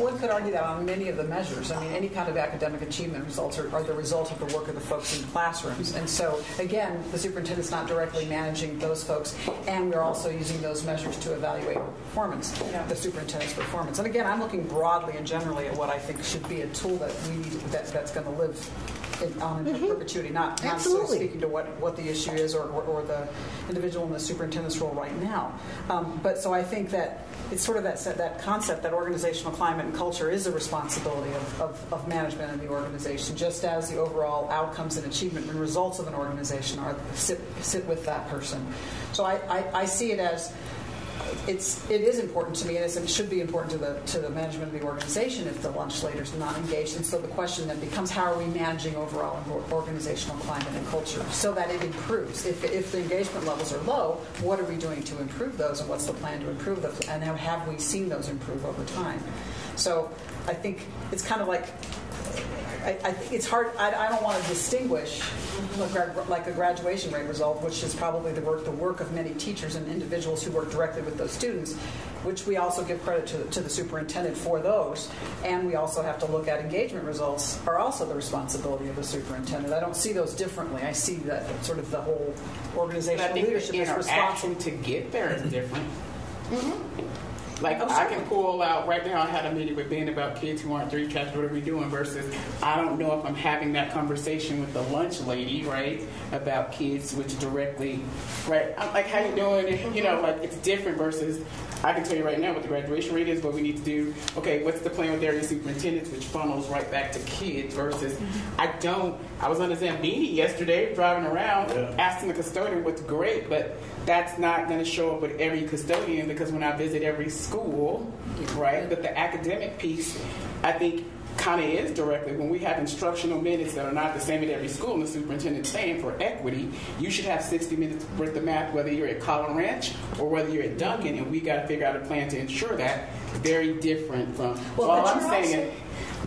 One could argue that on many of the measures. I mean, any kind of academic achievement results are the result of the work of the folks in the classrooms. And so, again, the superintendent's not directly managing those folks, and we're also using those measures to evaluate performance, the superintendent's performance. And again, I'm looking broadly and generally at what I think should be a tool that we need that's going to live in perpetuity, not so speaking to what the issue is or the individual in the superintendent's role right now. But so I think that it's sort of that concept that organizational climate and culture is a responsibility of management in the organization, just as the overall outcomes and achievement and results of an organization sit with that person. So I see it as it is important to me, and it should be important to the management of the organization if the lunch later's not engaged. And so the question then becomes, how are we managing overall organizational climate and culture so that it improves? If the engagement levels are low, what are we doing to improve those, and what's the plan to improve them? And how have we seen those improve over time? So I think it's kind of like, I think it's hard. I don't want to distinguish like a graduation rate result, which is probably the work of many teachers and individuals who work directly with those students, which we also give credit to the superintendent for those. And we also have to look at engagement results are also the responsibility of the superintendent. I don't see those differently. I see that sort of the whole organizational leadership is responsible to get there is different. Like, I can pull out, right now I had a meeting with Ben about kids who aren't 3 chapters, what are we doing, versus I don't know if I'm having that conversation with the lunch lady, right, about kids, which directly, right, I'm like, how you doing? Like, it's different versus, I can tell you right now what the graduation rate is, what we need to do. Okay, what's the plan with area superintendents, which funnels right back to kids versus, I was on the Zambini yesterday, driving around, asking the custodian what's great, but that's not going to show up with every custodian because when I visit every school, right? But the academic piece, I think, kind of is directly. When we have instructional minutes that are not the same at every school, and the superintendent's saying for equity, you should have 60 minutes worth of math, whether you're at Collin Ranch or whether you're at Duncan, and we got to figure out a plan to ensure that. Very different from. Well, all I'm saying,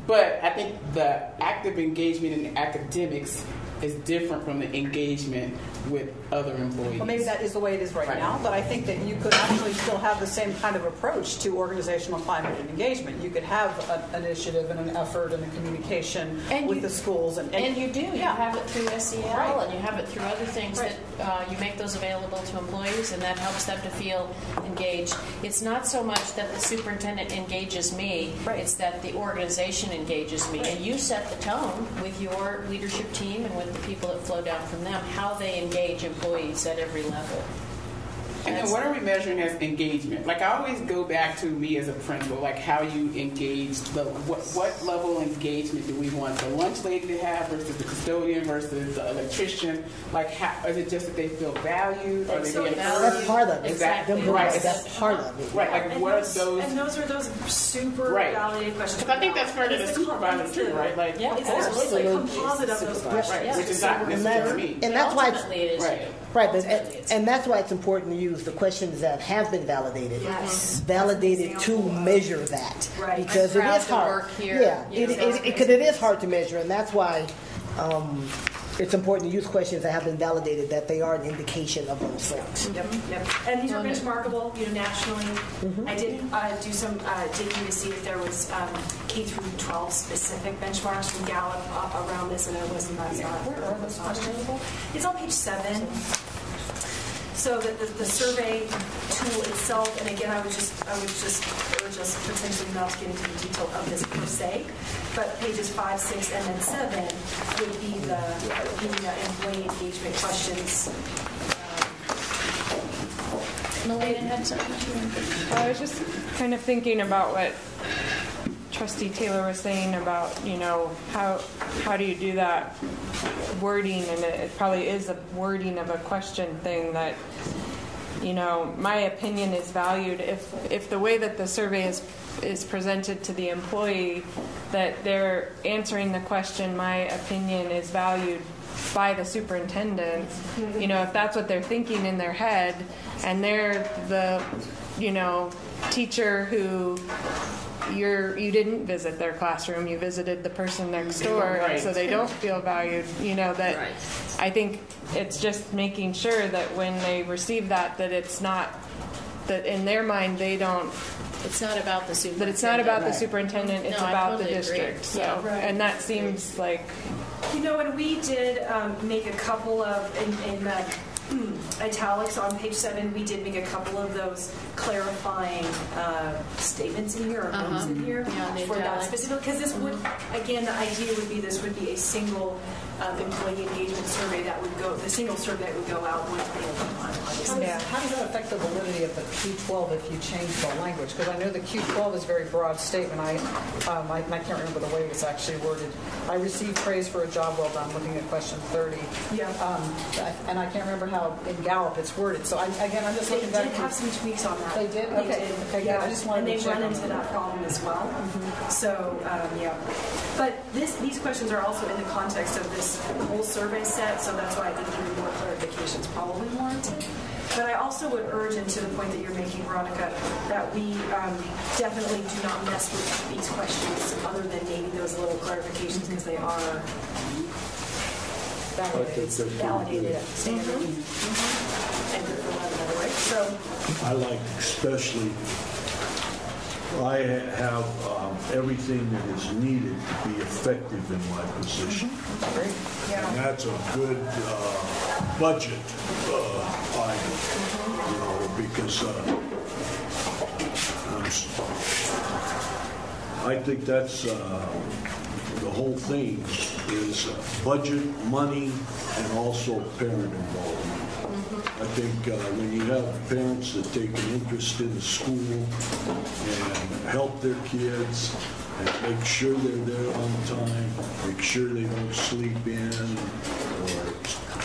but I think the active engagement in the academics is different from the engagement with other employees. Well, maybe that is the way it is right now, but I think that you could actually still have the same kind of approach to organizational climate and engagement. You could have an initiative and an effort and a communication with the schools. And you do. You have it through SEL, and you have it through other things that you make those available to employees, and that helps them to feel engaged. It's not so much that the superintendent engages me, it's that the organization engages me. And you set the tone with your leadership team and with the people that flow down from them, how they engage employees at every level. And then what are we measuring as engagement? Like I always go back to me as a principal, like how you engage, what level of engagement do we want the lunch lady to have versus the custodian versus the electrician? Like how, is it just that they feel valued? Or they feel That's part of it. Exactly. Right. That's part of it. Right. Like what are those? And those are those super validated questions. Because I think that's part of the supervisor too, right? Like it's a composite of those questions. Right. Which is not necessarily me. And that's why it's right. And that's why it's important to use the questions that have been validated. Yes. Validated to measure that. Right. Because it is hard. Yeah. Because it is hard to measure, and that's why it's important to use questions that have been validated, that they are an indication of those things. Yep. And these are benchmarkable, nationally. I did do some digging to see if there was K through 12 specific benchmarks from Gallup around this, and there wasn't. Where are those available? It's on page 7. So that the survey tool itself, and again, I would just urge us potentially not to get into the detail of this per se, but pages 5, 6, and then 7 would be the employee engagement questions. I was just kind of thinking about what Trustee Taylor was saying about, how do you do that wording, and it probably is a wording of a question thing that, my opinion is valued if the way that the survey is presented to the employee, that they're answering the question, my opinion is valued by the superintendent, if that's what they're thinking in their head, and they're the, teacher who you didn't visit their classroom, you visited the person next door, so they don't feel valued, that I think it's just making sure that when they receive that it's not, that in their mind they don't, it's not about the superintendent. That it's not about the superintendent, it's about totally the district. Agree. So, yeah, and that seems like... And we did make a couple of, in italics on page 7, we did make a couple of those clarifying statements in here, or notes in here, for that specific, because this would, again, the idea would be this would be a single employee engagement survey that would go, the single survey that would go out once daily on obviously. How does that affect the validity of the Q12 if you change the language? Because I know the Q12 is a very broad statement. I can't remember the way it's actually worded. I received praise for a job well done, looking at question 30. Yeah. And I can't remember how in Gallup it's worded. So I'm just looking back. They did have some tweaks on that. They did? Okay. Okay, yeah. I just wanted to check. And they run into that problem as well. So, But these questions are also in the context of this whole survey set, so that's why I think even more clarification is probably warranted. But I also would urge, and to the point that you're making, Veronica, that we definitely do not mess with these questions other than maybe those little clarifications, because they are validated at the standard. And good for one another, right? So I like especially, I have everything that is needed to be effective in my position. Great. Yeah. And that's a good budget item, because I think that's the whole thing is budget, money, and also parent involvement. I think when you have parents that take an interest in the school and help their kids and make sure they're there on time, make sure they don't sleep in or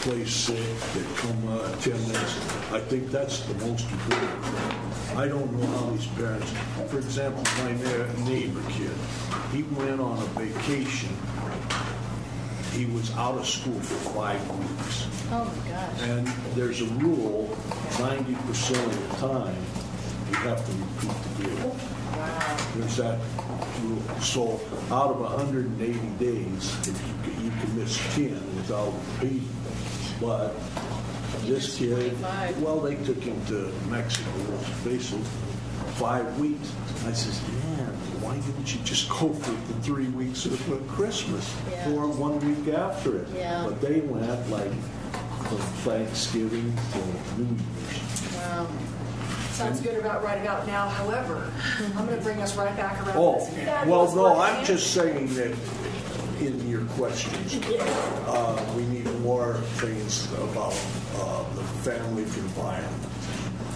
play sick, they come 10 minutes, I think that's the most important thing. I don't know how these parents, for example, my neighbor kid, he went on a vacation. He was out of school for 5 weeks. Oh my gosh. And there's a rule, 90% of the time, you have to recoup the grade. Wow. There's that rule. So out of 180 days, you can miss 10 without paying. But this kid, well, they took him to Mexico, basically 5 weeks. I says, man, why didn't you just go for the 3 weeks of Christmas or 1 week after it? Yeah. But they went like from Thanksgiving to New Year's. Wow. sounds good right about now. However, I'm going to bring us right back around. Oh, this well, no, I'm just saying that in your questions, we need more things about the family environment.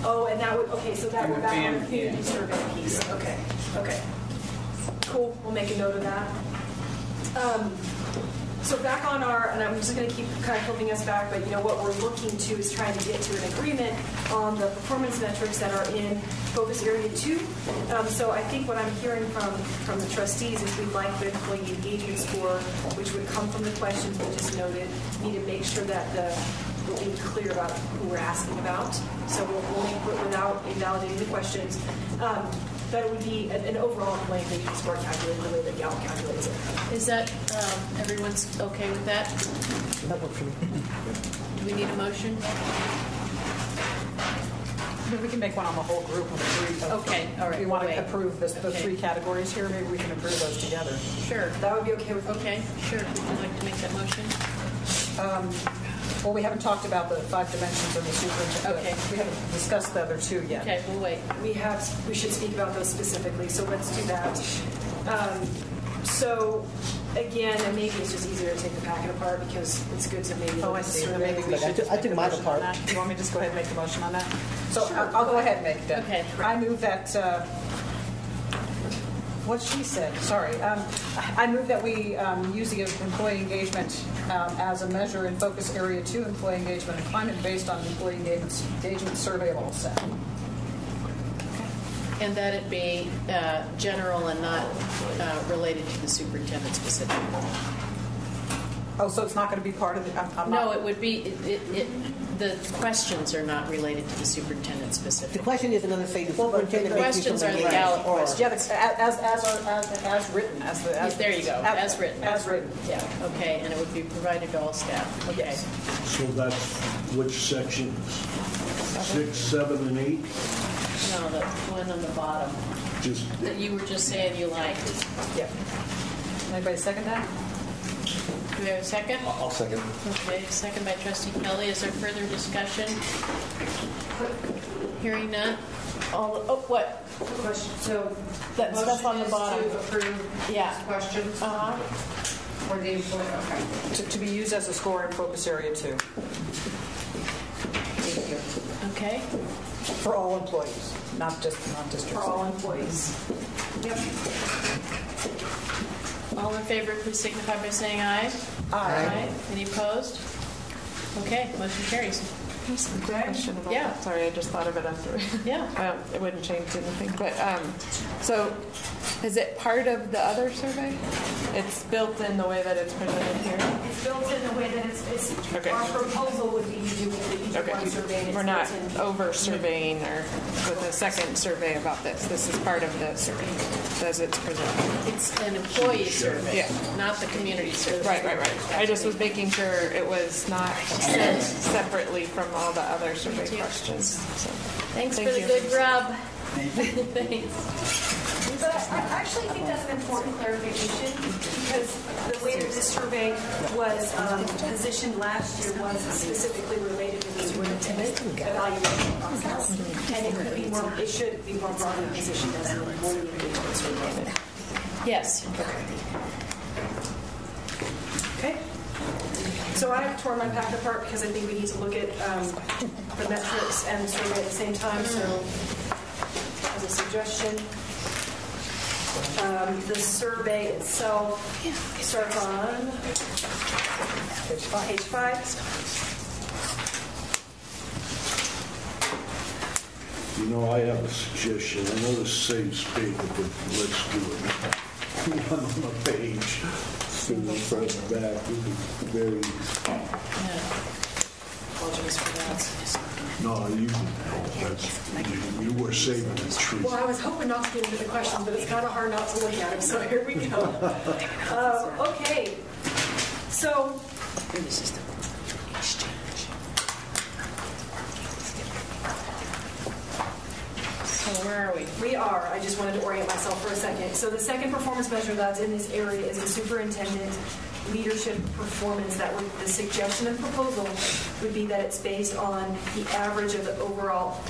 Oh, and that would, okay, so that And would the back on the fam- community yeah. survey piece. Yeah. Okay. Cool, we'll make a note of that. So back on our, and I'm just going to keep kind of flipping us back, but what we're looking to is trying to get to an agreement on the performance metrics that are in Focus Area 2. So I think what I'm hearing from the trustees is we'd like the employee engagement score, which would come from the questions we just noted. We need to make sure that we're being clear about who we're asking about. So we'll put without invalidating the questions. That it would be an overall employee engagement score calculated the way that Gallup calculates it. Is that, everyone's okay with that? That worked for me. Do we need a motion? Maybe we can make one on the whole group of three. Okay, all right. We want Wait. to approve the Okay. 3 categories here. Maybe we can approve those together. Sure. That would be okay with me. Okay, sure. Would you like to make that motion? Well, we haven't talked about the 5 dimensions of the superintendent. Okay. We haven't discussed the other 2 yet. Okay, we'll wait. We should speak about those specifically, so let's do that. So again, and maybe it's just easier to take the packet apart because it's good to maybe. Oh, look I at the see. Then survey. maybe we should just I make took a mine motion apart. on that. You want me to just go ahead and make the motion on that? So Sure, I'll go go ahead. ahead and make that. Okay. I move that. What she said. Sorry. I move that we use the employee engagement as a measure in Focus Area 2, employee engagement and climate, based on employee engagement survey of all staff. And that it be general and not related to the superintendent specifically. Oh, so it's not going to be part of the. I'm No, not, it would be, the questions are not related to the superintendent The specifically. question isn't going to say the Well, the superintendent makes you questions are something the Gallup or- questions. Yeah, as written. As There you go, as written. As written. Yeah, okay, and it would be provided to all staff. Okay. So that's which section? 6, 7, and 8? No, the one on the bottom Just that you were just saying you liked. Yeah. Anybody second that? Do we have a second? I'll second. Okay, second by Trustee Kelly. Is there further discussion? Hearing none. What? Question. So That stuff on the bottom. motion is to approve Yeah. these questions Uh-huh. or the employee. Okay. To be used as a score in Focus Area 2 Thank you. Okay. for all employees, not districts. For all employees. Yep. All in favor, please signify by saying aye. Aye. Any opposed? Okay, motion carries. Question about Yeah. that. Sorry, I just thought of it after. Yeah. It wouldn't change anything. But so is it part of the other survey? It's built in the way that it's presented here? It's built in the way that it's Okay. our proposal would be you do each Okay. one survey. and it's We're not built in. over surveying or with a second survey about this. This is part of the survey as it's presented. It's an employee survey, Yeah. not the community survey. Right. I just was making sure it was not sent separately from all the other survey Thank you. questions. So, Thanks thank for the you. good rub. Thanks. But I actually think that's an important clarification because the way that this survey was positioned last year was specifically related to the superintendent evaluation process. And it should be more broadly positioned as an employee engagement survey. Yes. Okay. So I have torn my packet apart because I think we need to look at the metrics and the survey at the same time. So as a suggestion, the survey itself starts on page 5. You know, I have a suggestion. I know this saves paper, but let's do it. One on the page, so the front and back. It would be very. Apologies for that. No, you were saving the truth. Well, I was hoping not to get into the questions, but it's kind of hard not to look at them. So here we go. Okay. So This is the exchange. So where are we? we are. I just wanted to orient myself for a second. So the second performance measure that's in this area is the superintendent leadership performance. That would, the suggestion and proposal would be that it's based on the average of the overall,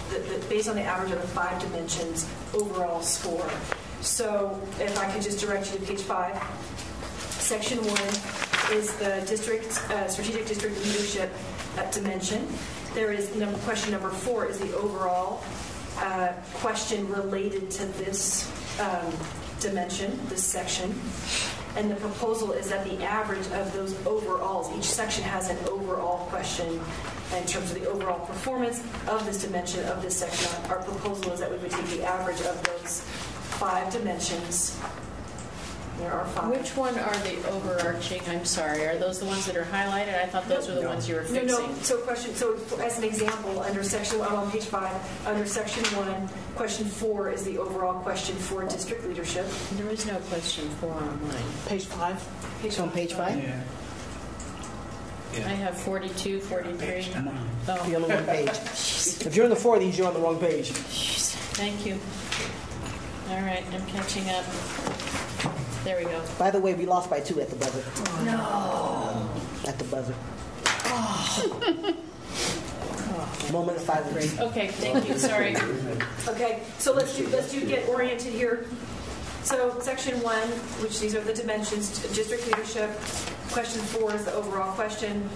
based on the average of the 5 dimensions overall score. So if I could just direct you to page 5. Section 1 is the district strategic district leadership dimension. There is question number 4 is the overall question related to this dimension, this section. And the proposal is that the average of those overalls, each section has an overall question in terms of the overall performance of this dimension of this section. Our proposal is that we would take the average of those 5 dimensions. There are 5. Which one are the overarching? I'm sorry. Are those the ones that are highlighted? I thought those were the ones you were fixing. No. So as an example, under section, I'm on page 5, under section 1, question 4 is the overall question for district leadership. There is no question 4 on mine. Page 5? It's on page 5? Yeah. I have 42, 43. Oh. You're on the wrong page. If you're in the 40s, you're on the wrong page. Thank you. All right, I'm catching up. There we go. By the way, we lost by 2 at the buzzer. No. At the buzzer. Moment of silence. Okay, thank you. Sorry. Okay, so let's do get oriented here. So section 1, which these are the dimensions, district leadership. Question 4 is the overall question.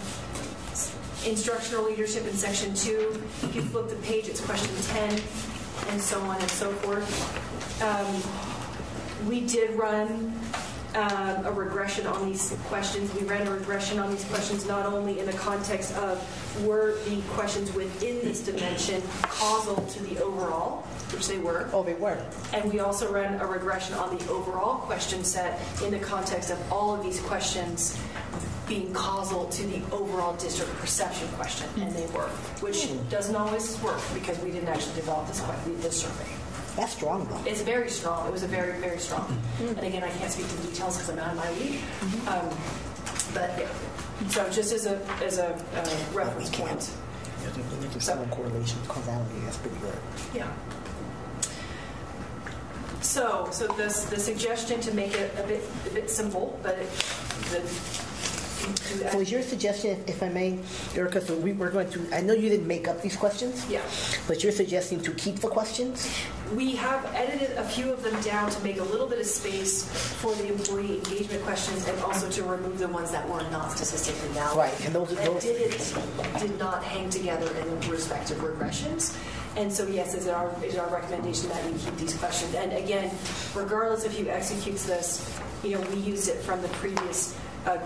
Instructional leadership in section 2. If you flip the page, it's question 10, and so on and so forth. We did run a regression on these questions. We ran a regression on these questions not only in the context of were the questions within this dimension causal to the overall, which they were. Oh, they were. And we also ran a regression on the overall question set in the context of all of these questions being causal to the overall district perception question, and they were, which doesn't always work because we didn't actually develop this survey. That's strong, though. It's very strong. It was a very, very strong. And again, I can't speak to the details because I'm out of my league. But yeah. So just as a reference point. There's some correlation, causality. That's pretty good. Yeah. So the suggestion to make it a bit simple, but so is your suggestion, if I may, Erica, so we're going to, I know you didn't make up these questions, yeah, but you're suggesting to keep the questions? We have edited a few of them down to make a little bit of space for the employee engagement questions and also to remove the ones that were not statistically valid. Right, and those did not hang together in the respective regressions. And so, yes, is our recommendation that we keep these questions. And again, regardless if you executes this, we used it from the previous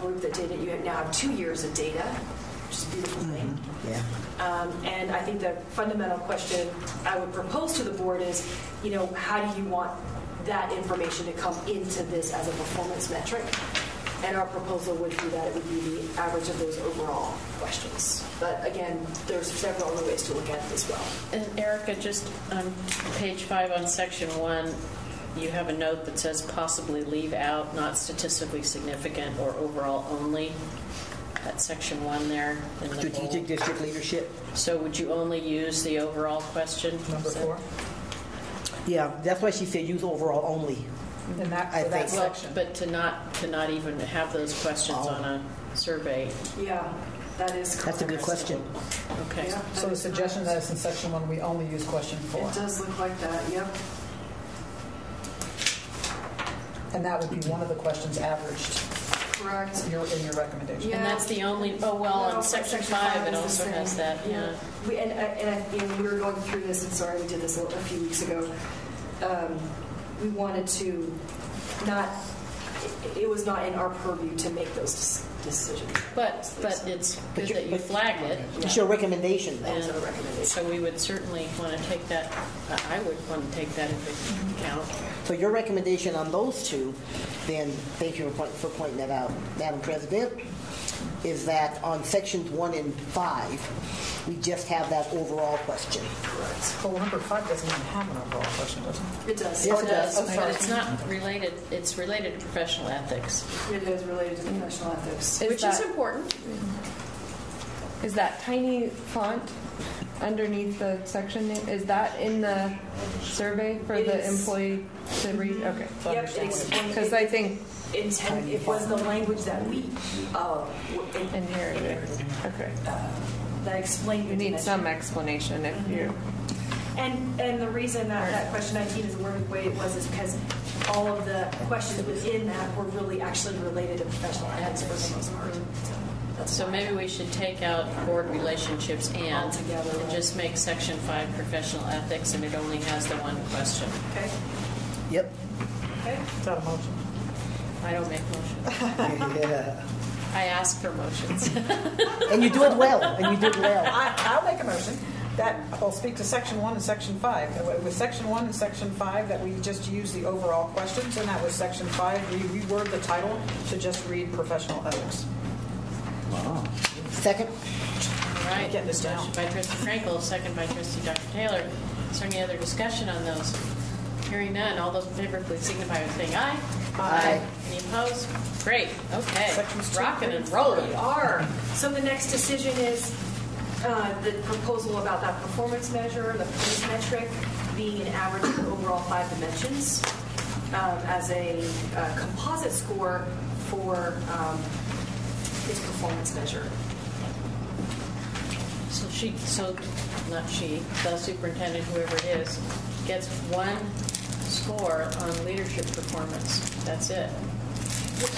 group that did it. You now have 2 years of data, which is a beautiful thing. Yeah. And I think the fundamental question I would propose to the board is, how do you want that information to come into this as a performance metric? And our proposal would be that it would be the average of those overall questions. But again, there's several other ways to look at it as well. And Erica, just on page 5 on section 1, you have a note that says possibly leave out not statistically significant or overall only. That's section 1 there. In the strategic district leadership. So would you only use the overall question? Number 4? Yeah, that's why she said use overall only. In that section. But to not even have those questions on a survey. Yeah, that is correct. That's a good question. Okay. Yeah, so the suggestion that is in section 1, we only use question 4. It does look like that, yep. And that would be one of the questions averaged. Correct. In your recommendation. Yeah. And that's the only, in section 5 it also has that. Yeah. We were going through this, and sorry, we did this a few weeks ago. We wanted to it was not in our purview to make those decisions. But it's good that you flagged it. It's your recommendation. So we would certainly want to take that, I would want to take that into account. So your recommendation on those two, then, thank you for pointing that out, Madam President, is that on sections 1 and 5, we just have that overall question. Correct. Well, number 5 doesn't even have an overall question, does it? It does. Yes, it does. But it's not related. It's related to professional ethics. It is related to professional ethics, which is important. Is that tiny font underneath the section name? Is that in the survey for the employee to read? Okay. Yep, it explains. Because I think it was the language that we inherited. Okay. That explained. You need some explanation if you. And the reason that question 19 is worded the way it was is because all of the questions within that were really actually related to professional ethics for the most part. So maybe we should take out board relationships and just make section 5 professional ethics, and it only has the one question. Okay. Yep. Okay. Is that a motion? I don't make motions. Yeah. I ask for motions. And you do it well. I'll make a motion that will speak to section 1 and section 5. With section 1 and section 5, that we just use the overall questions, and that was section 5. We reword the title to just read professional ethics. Wow. Second. All right. Getting this down. Motion by Trustee Frankel, second by Trustee Dr. Taylor. Is there any other discussion on those? Hearing none. All those in favor, please signify by saying aye. Aye. Any opposed? Great. Okay. Sections 2, Rocking 3, and rolling. We are. So the next decision is the proposal about that performance measure, the PACE metric, being an average of the overall 5 dimensions as a composite score for its performance measure. The superintendent, whoever it is, gets one score on leadership performance. That's it.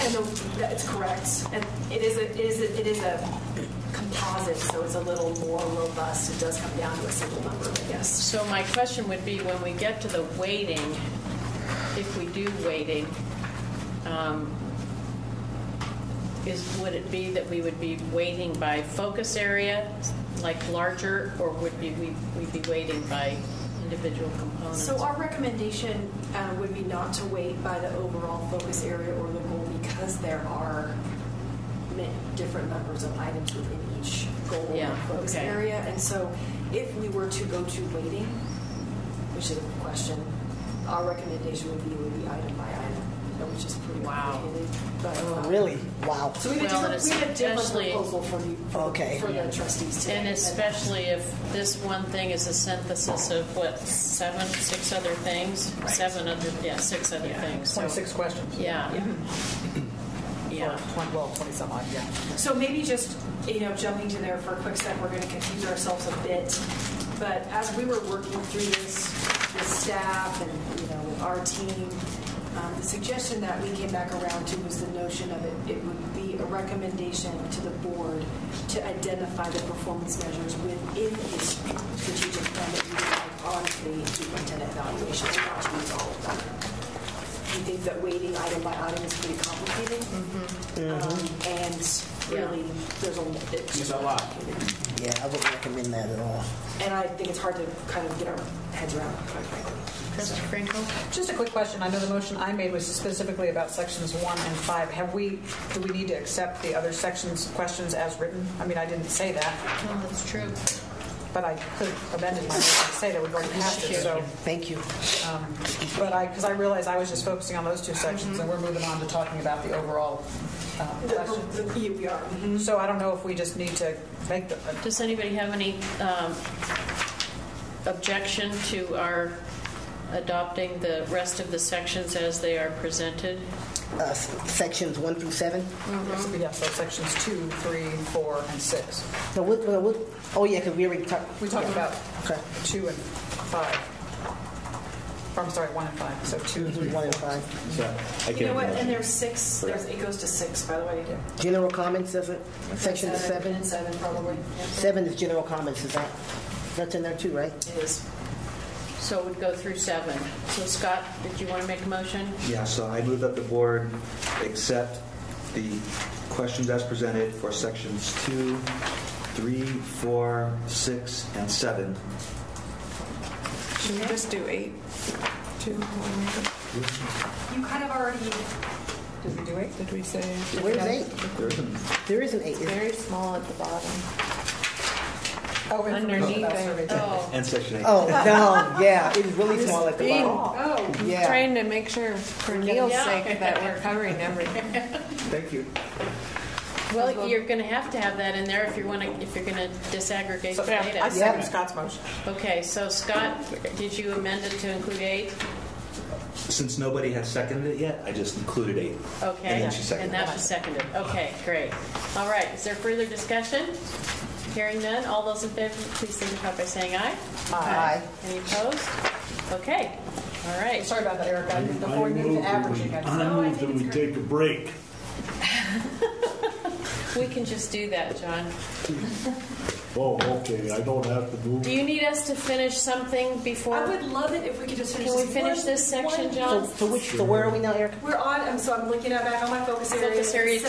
And that's correct. And it is a composite, so it's a little more robust. It does come down to a single number, I guess. So my question would be, when we get to the weighting, if we do weighting, would it be that we would be weighting by focus area, like larger, or would we be weighting by individual components? So our recommendation would be not to weight by the overall focus area or the goal, because there are different numbers of items within each goal or focus area. And so if we were to go to weighting, which is a question, our recommendation would be item by item, which is pretty complicated. But, really? Wow. So we have a different proposal for the trustees today. And especially if this one thing is a synthesis of what, 6 other things? Right. 6 other things. 26 questions. Yeah. Yeah. 20 some odd, yeah. So maybe just, jumping to there for a quick second, we're going to confuse ourselves a bit. But as we were working through this with staff and, our team, the suggestion that we came back around to was the notion of it would be a recommendation to the board to identify the performance measures within the strategic plan that we have on the superintendent evaluation, so not to use all of them. We think that weighting item by item is pretty complicated, and really there's a lot. Yeah, I wouldn't recommend that at all. And I think it's hard to kind of get our heads around, quite frankly. Trustee Frankel? Just a quick question. I know the motion I made was specifically about sections 1 and 5. Do we need to accept the other sections questions as written? I mean, I didn't say that. No, that's true. But I could have amended my motion to say that we've already passed it. So thank you. Because I realized I was just focusing on those 2 sections, and we're moving on to talking about the overall question. We are. So I don't know if we just need to make the. Does anybody have any objection to our adopting the rest of the sections as they are presented? Sections 1 through 7? Yeah, so sections 2, 3, 4, and 6. No, oh, yeah, because we already talked. We talked about 2 and 5. I'm sorry, 1 and 5. So 2, 3, 1 and 5. So, you know what? And there's 6. It goes to 6, by the way. General comments, does it? Section 7? And 7, probably. 7 is general comments, that's in there too, right? It is. So it would go through 7. So Scott, did you want to make a motion? Yeah, so I move that the board accept the questions as presented for sections 2, 3, 4, 6, and 7. Should we just do 8? 2, 1. You kind of already. Did we do 8? Did we say? Where's 8? There isn't 8. It's very small at the bottom. Oh, underneath there. Oh. And section 8. Oh, no, yeah, it's really small at the bottom. Oh, yeah. Trying to make sure, for Neil's sake, that we're covering everything. Thank you. Well, you're going to have that in there if you're going to disaggregate the data. I second Scott's motion. Okay, so Scott, did you amend it to include 8? Since nobody has seconded it yet, I just included 8. Okay, and then she seconded now she seconded. Okay, great. All right, is there further discussion? Hearing none, all those in favor, please signify by saying aye. Aye. Any opposed? Okay. All right. Sorry about that, Erica. Before we move to averaging, I move that we take a break. We can just do that, John. Oh, okay, I don't have to move. Do you need us to finish something before? I would love it if we could just finish. Can we finish this section, John? So where are we now, Eric? We're on. So I'm looking at back on my focus area. Focus area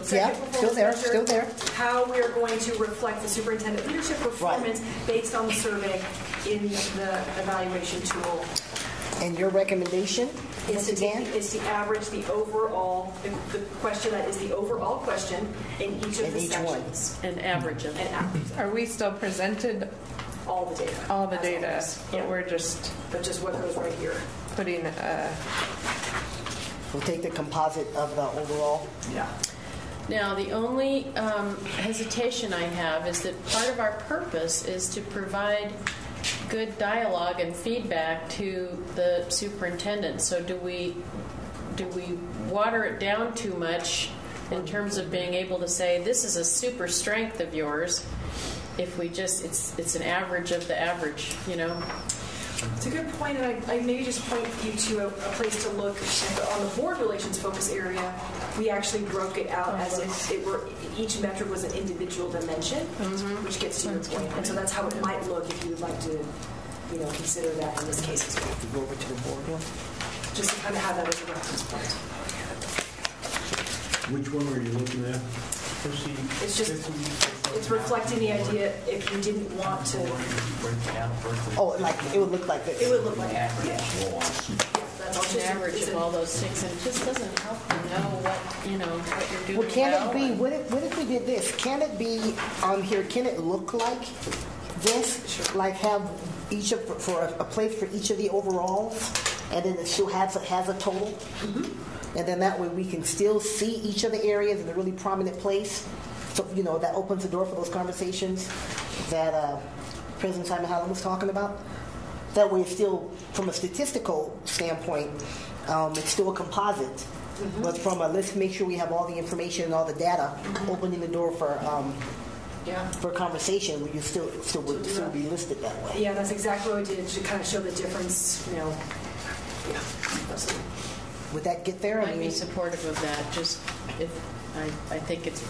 2. Yeah, still there, still there. How we are going to reflect the superintendent leadership performance based on the survey in the evaluation tool. And your recommendation Is to average the overall, the question that is the overall question in each of the sections. And average them. Are we still presented all the data? All the data, but we're But just what goes right here. putting We'll take the composite of the overall. Yeah. Now, the only hesitation I have is that part of our purpose is to provide good dialogue and feedback to the superintendent. So do we water it down too much in terms of being able to say this is a super strength of yours if we just it's an average of the average, you know? It's a good point, and I maybe just point you to a place to look on the board relations focus area. We actually broke it out as if it were each metric was an individual dimension, which gets to your point. And so that's how it might look if you would like to, consider that in this case as well. Go over to the board one. Just to kind of have that as a reference point. Which one are you looking at? It's just, it's reflecting the idea if you didn't want to. Oh, like it would look like this. It would look like that. Yeah. That's all just average of all those 6, and it just doesn't help you know what you're doing. Well, can it be? What if we did this? Can it be on here? Can it look like this? Sure. Like have each for a place for each of the overalls, and then it still has a total. Mm-hmm. And then that way we can still see each of the areas in a really prominent place. So, that opens the door for those conversations that President Simon Howland was talking about. That way it's still, from a statistical standpoint, it's still a composite. Mm-hmm. But from let's make sure we have all the information and all the data, opening the door for conversation, where you still would still be listed that way. Yeah, that's exactly what we did to kind of show the difference, Yeah, absolutely. Would that get there? I'd be supportive of that. Just I think it's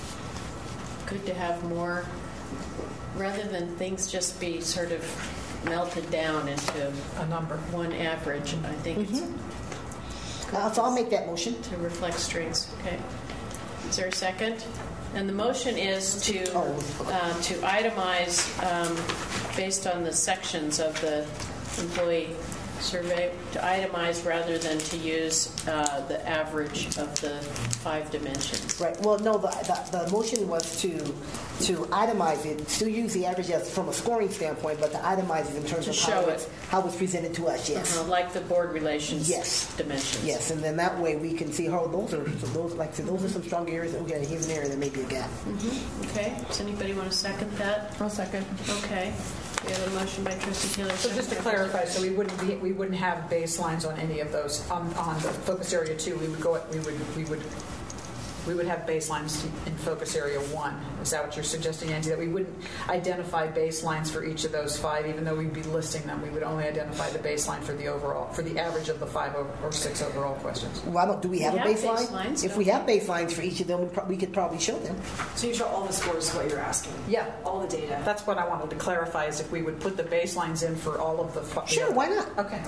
good to have more, rather than things just be sort of melted down into a number, one average. I think it's good so I'll make that motion to reflect strengths. Okay. Is there a second? And the motion is to itemize based on the sections of the employee survey, to itemize rather than to use the average of the 5 dimensions. Right. Well, no, the motion was to itemize it, still use the average as from a scoring standpoint, but to itemize it in terms of how it's presented to us. Yes. Like the board relations. Yes. Dimensions. Yes, and then that way we can see how those are some strong areas. Okay, here's an area there may be a gap. Mm-hmm. Okay. Does anybody want to second that? I'll second. Okay. We have a motion by Trustee Taylor. So just to clarify, so we wouldn't have baselines on any of those on the focus area 2. We would have baselines in focus area 1. Is that what you're suggesting, Angie? That we wouldn't identify baselines for each of those 5, even though we'd be listing them. We would only identify the baseline for the average of the 5 or 6 overall questions. Well, do we have a baseline? Baselines, if we have baselines for each of them, we could probably show them. So you show all the scores is what you're asking? Yeah. All the data. That's what I wanted to clarify, is if we would put the baselines in for all of the 5. Sure, why not? Okay.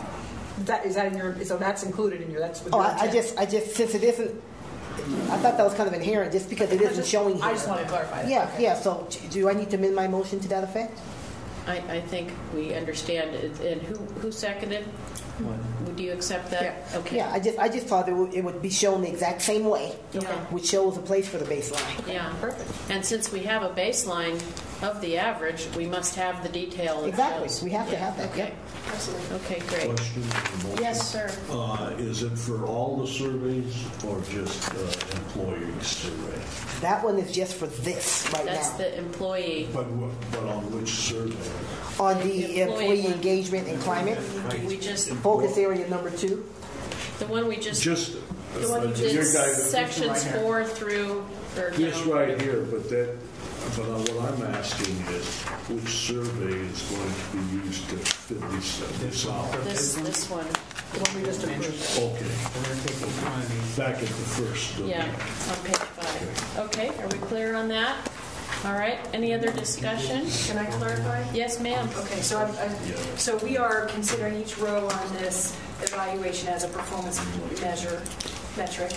Is that in your? So that's included in your. That's. I just since it isn't. I thought that was kind of inherent, just because it isn't showing here. I just want to clarify that. Yeah, okay. yeah. So do I need to amend my motion to that effect? I think we understand it. And who seconded? Would you accept that? Yeah. Okay. Yeah, I just thought it would be shown the exact same way, which shows a place for the baseline. Yeah, perfect. And since we have a baseline of the average, we must have the detail. Exactly, we have to have that. Okay, absolutely. Okay, great. Question. Yes, sir. Is it for all the surveys or just employee survey? That one is just for this right That's now. the employee. But on which survey? On the employee engagement and climate. We just Focus area number 2. the one we just the one you did sections 4 through. This right here, but what I'm asking is which survey is going to be used to fit this out? This one. The one we just approved. Okay. Back at the first. Yeah, on page 5. got it. Okay, are we clear on that? All right, any other discussion? Can I clarify? Yes, ma'am. Okay, so we are considering each row on this evaluation as a performance metric.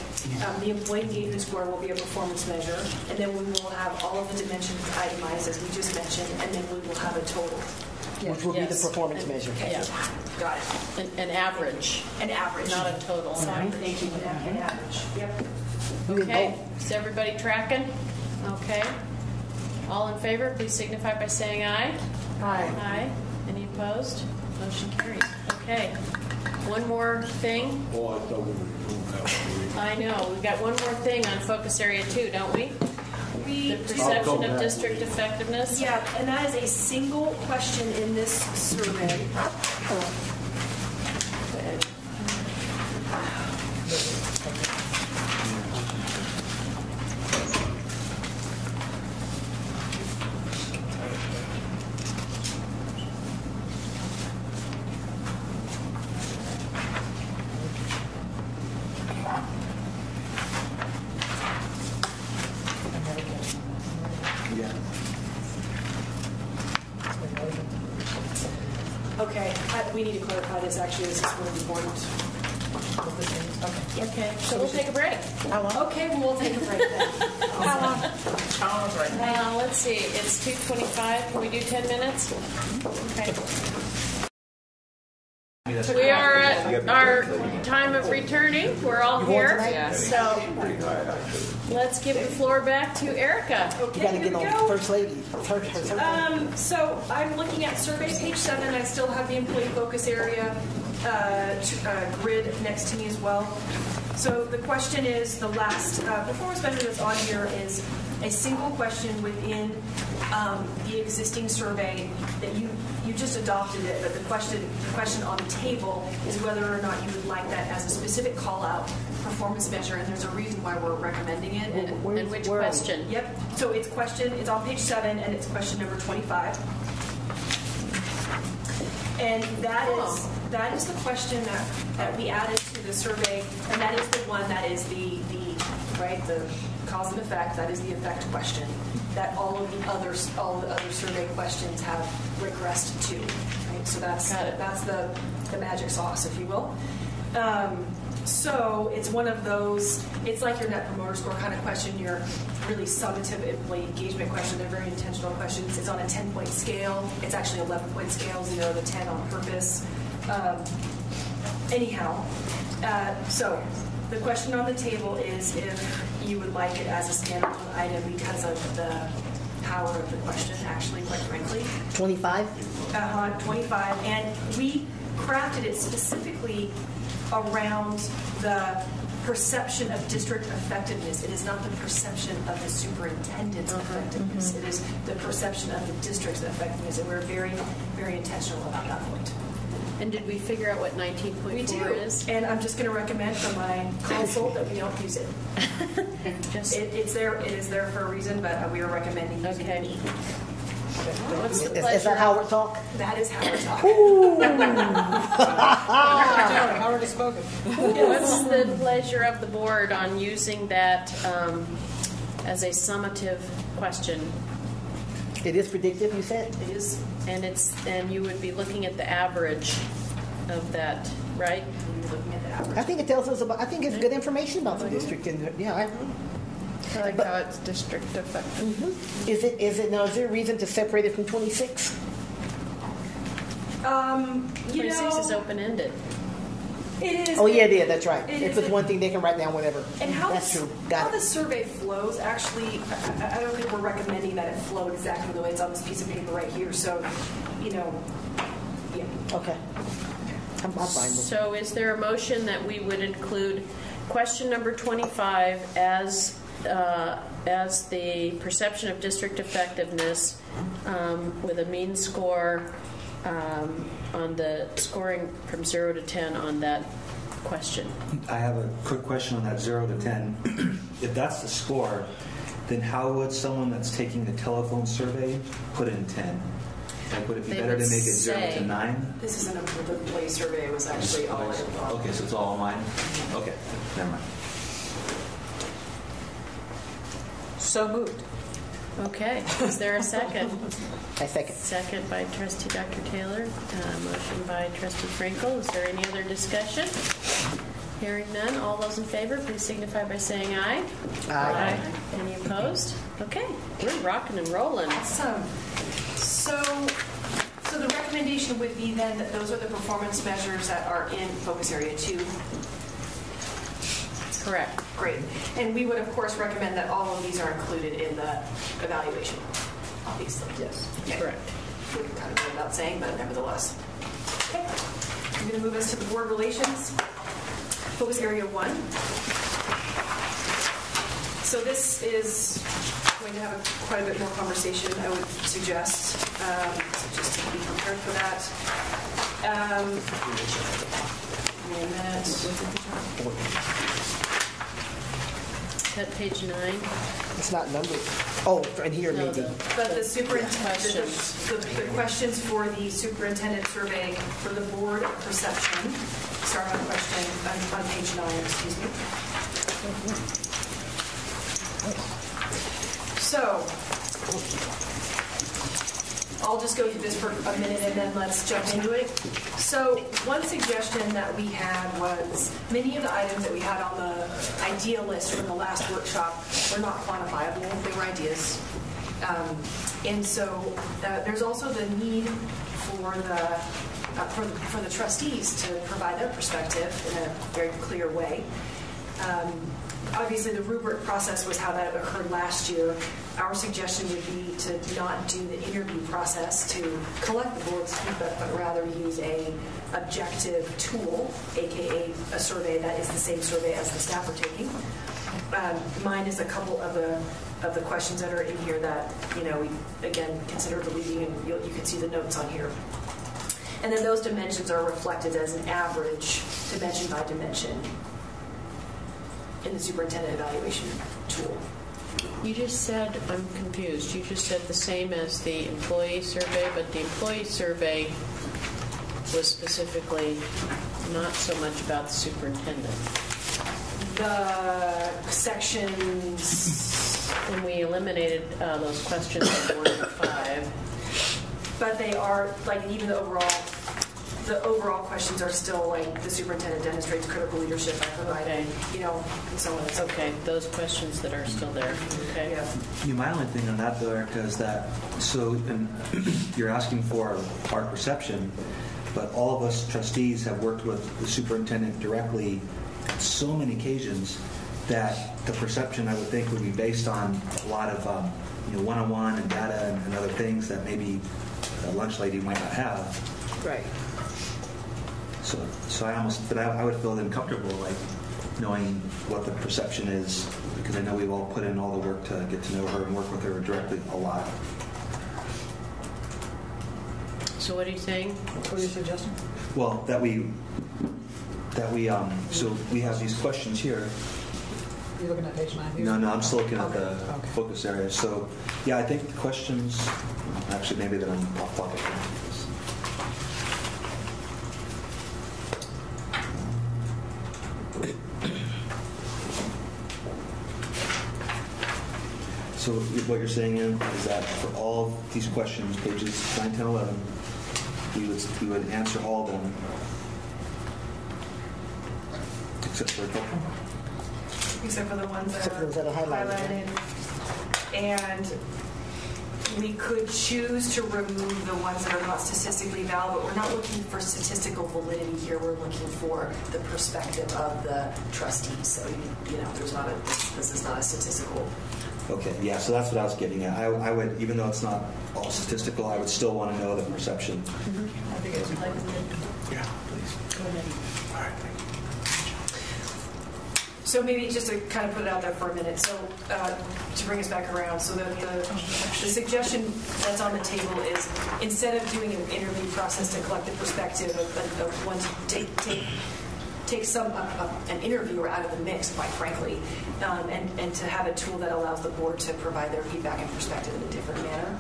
The employee engagement score will be a performance measure, and then we will have all of the dimensions itemized as we just mentioned, and then we will have a total. Which will be the performance measure. Okay. Yeah. Got it. An average. An average. Not a total. Sorry, thank you. An average. Yep. Okay, is everybody tracking? Okay. All in favor, please signify by saying aye. Aye. Aye. Any opposed? Motion carries. Okay. One more thing. Oh, I thought we were doing that. I know. We've got one more thing on focus area 2, don't we? The perception of district effectiveness. Yeah, and that is a single question in this survey. Go ahead. Okay, we need to clarify this. Actually, this is really important. Okay, so we'll take a break. How long? Okay, well, we'll take a break then. How long? Let's see. It's 2:25. Can we do 10 minutes? Okay. We are at our time of returning. We're all here. So let's give the floor back to Erica. Okay, You got to get on First Lady. So I'm looking at survey page 7. I still have the employee focus area grid next to me as well. So the question is, the last performance measure that's on here is a single question within the existing survey that you just adopted it, but the question on the table is whether or not you would like that as a specific call-out performance measure, and there's a reason why we're recommending it. And which question? Yep. So it's on page 7, and it's question number 25. And that is the question that we added to the survey, and that is the one that is the cause and effect. That is the effect question that all the other survey questions have regressed to. Right? So that's the magic sauce, if you will. So it's one of those. It's like your Net Promoter Score kind of question. Your really summative employee engagement question. They're very intentional questions. It's on a 10-point scale. It's actually 11-point scale, 0 to 10 on purpose. So the question on the table is if you would like it as a standalone item because of the power of the question, actually, quite frankly. 25? 25. And we crafted it specifically around the perception of district effectiveness. It is not the perception of the superintendent's effectiveness. It is the perception of the district's effectiveness. And we're very, very intentional about that point. And did we figure out what 19.4 is? And I'm just going to recommend from my consult that we don't use it. It is there for a reason, but we are recommending using it. What's the Is that Howard talk? That is Howard talk. Howard has spoken. What's the pleasure of the board on using that as a summative question? It is predictive, you said? It is, and you would be looking at the average of that, right? Looking at the average. I think it tells us about. I think it's good information about the district, and I like how it's district effective. Is there a reason to separate it from 26? 26 is open-ended. It is. Oh yeah, yeah, that's right. If it's one thing, they can write down whatever. And how that's true. How the survey flows, actually, I don't think we're recommending that it flow exactly the way it's on this piece of paper right here. So, yeah. Okay. I'm fine with it. So is there a motion that we would include question number 25 as the perception of district effectiveness with a mean score on the scoring from 0 to 10 on that question? I have a quick question on that 0 to 10. If that's the score, then how would someone that's taking the telephone survey put in 10? Like, would it be better to make it 0 to 9? This isn't the employee survey. It was actually all. Okay, so it's all mine? Okay, never mind. So moved. Okay, is there a second? I second. Second by Trustee Dr. Taylor. Motion by Trustee Frankel. Is there any other discussion? Hearing none, all those in favor, please signify by saying aye. Aye. Any opposed? Okay, we're rocking and rolling. Awesome. So the recommendation would be then that those are the performance measures that are in focus area 2. Correct. Great. And we would, of course, recommend that all of these are included in the evaluation, obviously. Yes, okay. Correct. We can kind of go without saying, but nevertheless. Okay. I'm going to move us to the board relations. Focus area 1. So this is going to have quite a bit more conversation, I would suggest, so just to be prepared for that. Give me a minute. Is that page 9? It's not numbered. Oh, and here No, maybe. But the superintendent, questions. the questions for the superintendent survey for the board perception start on question on page 9. Excuse me. So I'll just go through this for a minute and then let's jump into it. So one suggestion that we had was many of the items that we had on the idea list from the last workshop were not quantifiable. They were ideas. And so there's also the need for the trustees to provide their perspective in a very clear way. Obviously, the rubric process was how that occurred last year. Our suggestion would be to not do the interview process to collect the board's feedback, but rather use a objective tool, aka a survey that is the same survey as the staff are taking. Mine is a couple of the questions that are in here that we again consider deleting, and you can see the notes on here. And then those dimensions are reflected as an average, dimension by dimension, in the superintendent evaluation tool. You just said, I'm confused, you just said the same as the employee survey, but the employee survey was specifically not so much about the superintendent. The sections... When we eliminated those questions in 1 and 5. But they are, like, even the overall questions are still like the superintendent demonstrates critical leadership by providing, and so on and so forth. Okay, those questions that are still there. Okay. Yeah. My only thing on that, though, Erica, is that and you're asking for our perception, but all of us trustees have worked with the superintendent directly on so many occasions that the perception, I would think, would be based on a lot of one-on-one and data and other things that maybe a lunch lady might not have. Right. So I would feel then comfortable, like, knowing what the perception is, because I know we've all put in all the work to get to know her and work with her directly a lot. So what are you saying? What are you suggesting? Well, so we have these questions here. You're looking at page 9 here? No, I'm still looking at the Okay. focus area. So, yeah, I think the questions, actually, maybe that I'm off topic. So what you're saying is that for all of these questions, pages 9, 10, 11, we would answer all of them, except for a couple. Except for the ones that are highlighted. And we could choose to remove the ones that are not statistically valid, but we're not looking for statistical validity here. We're looking for the perspective of the trustees. So, this is not a statistical. Okay, yeah, so that's what I was getting at. I would, even though it's not all statistical, I would still want to know the perception. Mm-hmm. I think it's important. Yeah, please. Go ahead. All right, thank you. So maybe just to kind of put it out there for a minute, so to bring us back around, so that the suggestion that's on the table is instead of doing an interview process to collect the perspective of one to take an interviewer out of the mix, quite frankly, and to have a tool that allows the board to provide their feedback and perspective in a different manner.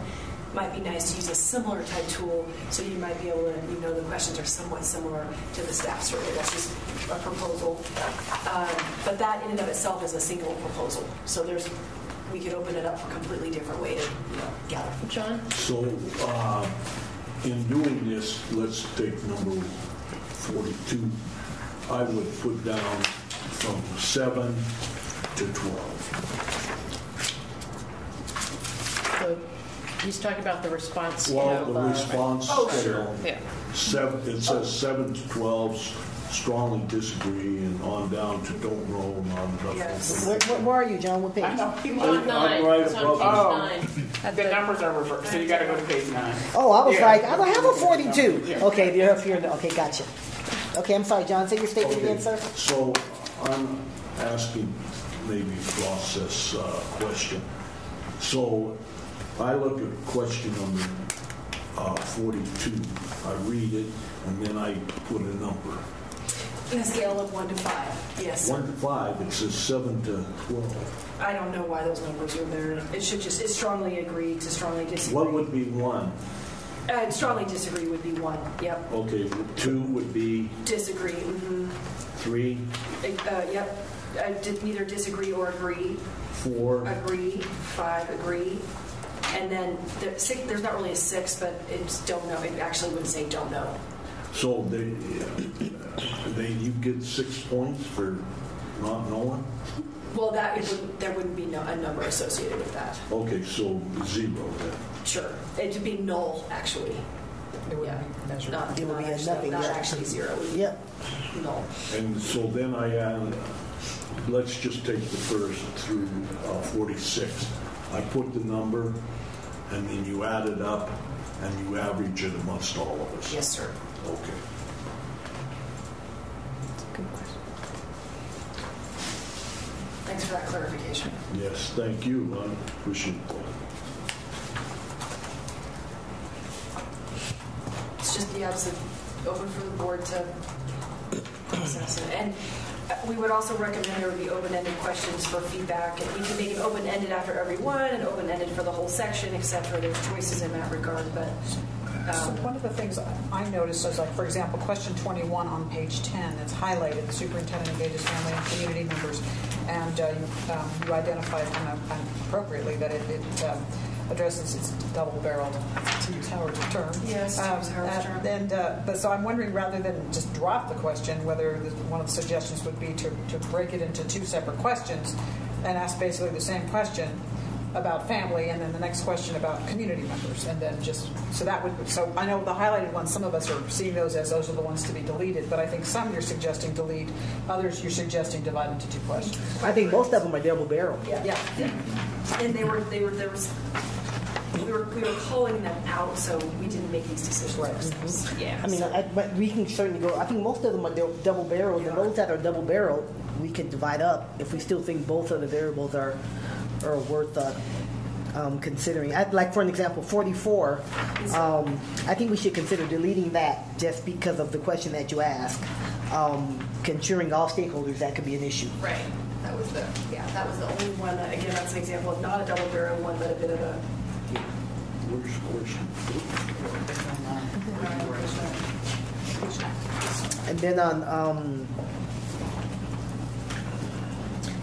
Might be nice to use a similar type tool, so you might be able to, the questions are somewhat similar to the staff survey. That's just a proposal. But that in and of itself is a single proposal. So we could open it up for a completely different way to gather. John? So, in doing this, let's take number 42. I would put down from 7 to 12. So he's talking about the response. Well, the response scale. Yeah. It says 7 to 12, strongly disagree, and on down to don't know, and on up. Yes. Where are you, John? What page? On 9. I'm right It's on above page 9. The numbers are reversed, so you got to go to page 9. Oh, I was Yeah. like, I don't have a 42. Okay, they're up here. Okay, gotcha. Okay, I'm sorry, John. Say your statement again, sir. So I'm asking maybe a process question. So I look at question number 42. I read it, and then I put a number. In a scale of 1 to 5, yes. 1 to 5, it says 7 to 12. I don't know why those numbers are there. It should just, it's strongly agree to strongly disagree. What would be 1? Strongly disagree would be 1, yep. Okay, 2 would be Disagree, 3, yep. Neither disagree or agree. 4, Agree, 5, agree. And then there's not really a 6, but it's don't know. It actually would say don't know. so you get 6 points for not knowing? Well, there wouldn't be a number associated with that. Okay, so 0 then. Sure. It would be null, actually. It would Yeah. be measured. Not, It would not be a actually, nothing, not yeah. actually 0. It would be Yep. null. And so then I add, let's just take the first through 46. I put the number, and then you add it up, and you average it amongst all of us. Yes, sir. Okay. Good question. Thanks for that clarification. Yes, thank you. I appreciate that. It's just open for the board to process it. And we would also recommend there would be open-ended questions for feedback. And we can make it open-ended after every one and open-ended for the whole section, et cetera. There's choices in that regard. But So one of the things I noticed is, like, for example, question 21 on page 10, it's highlighted, the superintendent engages family and community members, and you identified kind of appropriately that it addresses, it's double-barreled, to use Howard's term. Yes, to use Howard's term. But so I'm wondering, rather than just drop the question, whether one of the suggestions would be to break it into 2 separate questions and ask basically the same question about family, and then the next question about community members, and then just so I know the highlighted ones, some of us are seeing those as those are the ones to be deleted, but I think some you're suggesting delete, others you're suggesting divide into 2 questions. I think most of them are double barrel. yeah. And we were calling them out, so we didn't make these decisions ourselves. Mm-hmm. Yeah. I mean, but we can certainly go. I think most of them are double barreled, and those that are double barreled, we can divide up if we still think both of the variables are worth considering. Like, for an example, 44, I think we should consider deleting that just because of the question that you asked. Considering all stakeholders, that could be an issue. Right. That was the only one. Again, that's an example of not a double barrel one, but a bit of a. Where's question? And then on,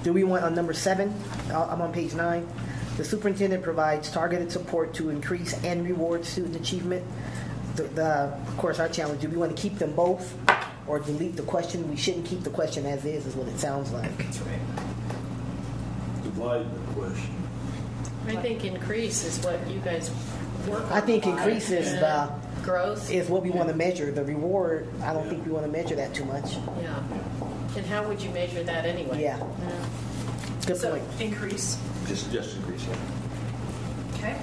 do we want on number 7? I'm on page 9. The superintendent provides targeted support to increase and reward student achievement. Of course, our challenge, do we want to keep them both or delete the question? We shouldn't keep the question as is what it sounds like. That's right. Divide the question. I think increase is what you guys work on. I think increase is the growth is what we want to measure. The reward, I don't think we want to measure that too much. Yeah. And how would you measure that anyway? Yeah. Good So point. increase. Just increase, yeah. Okay.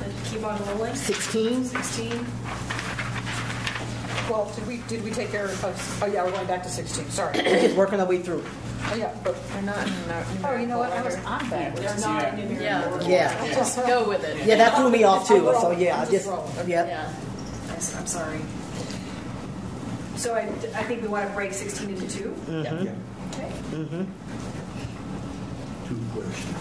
And keep on rolling. 16. 16. Well, did we take care of? Oh yeah, we're going back to 16. Sorry. We're just working our way through. Oh yeah, but They're not in oh, you know what? I was on They're backwards. not numerical. Yeah. Just go with it. Yeah, that threw me off too. So yeah, I just rolling. yeah. I'm sorry. So I think we want to break 16 into 2. Mm-hmm. Yeah. Okay. Mm-hmm. 2 questions.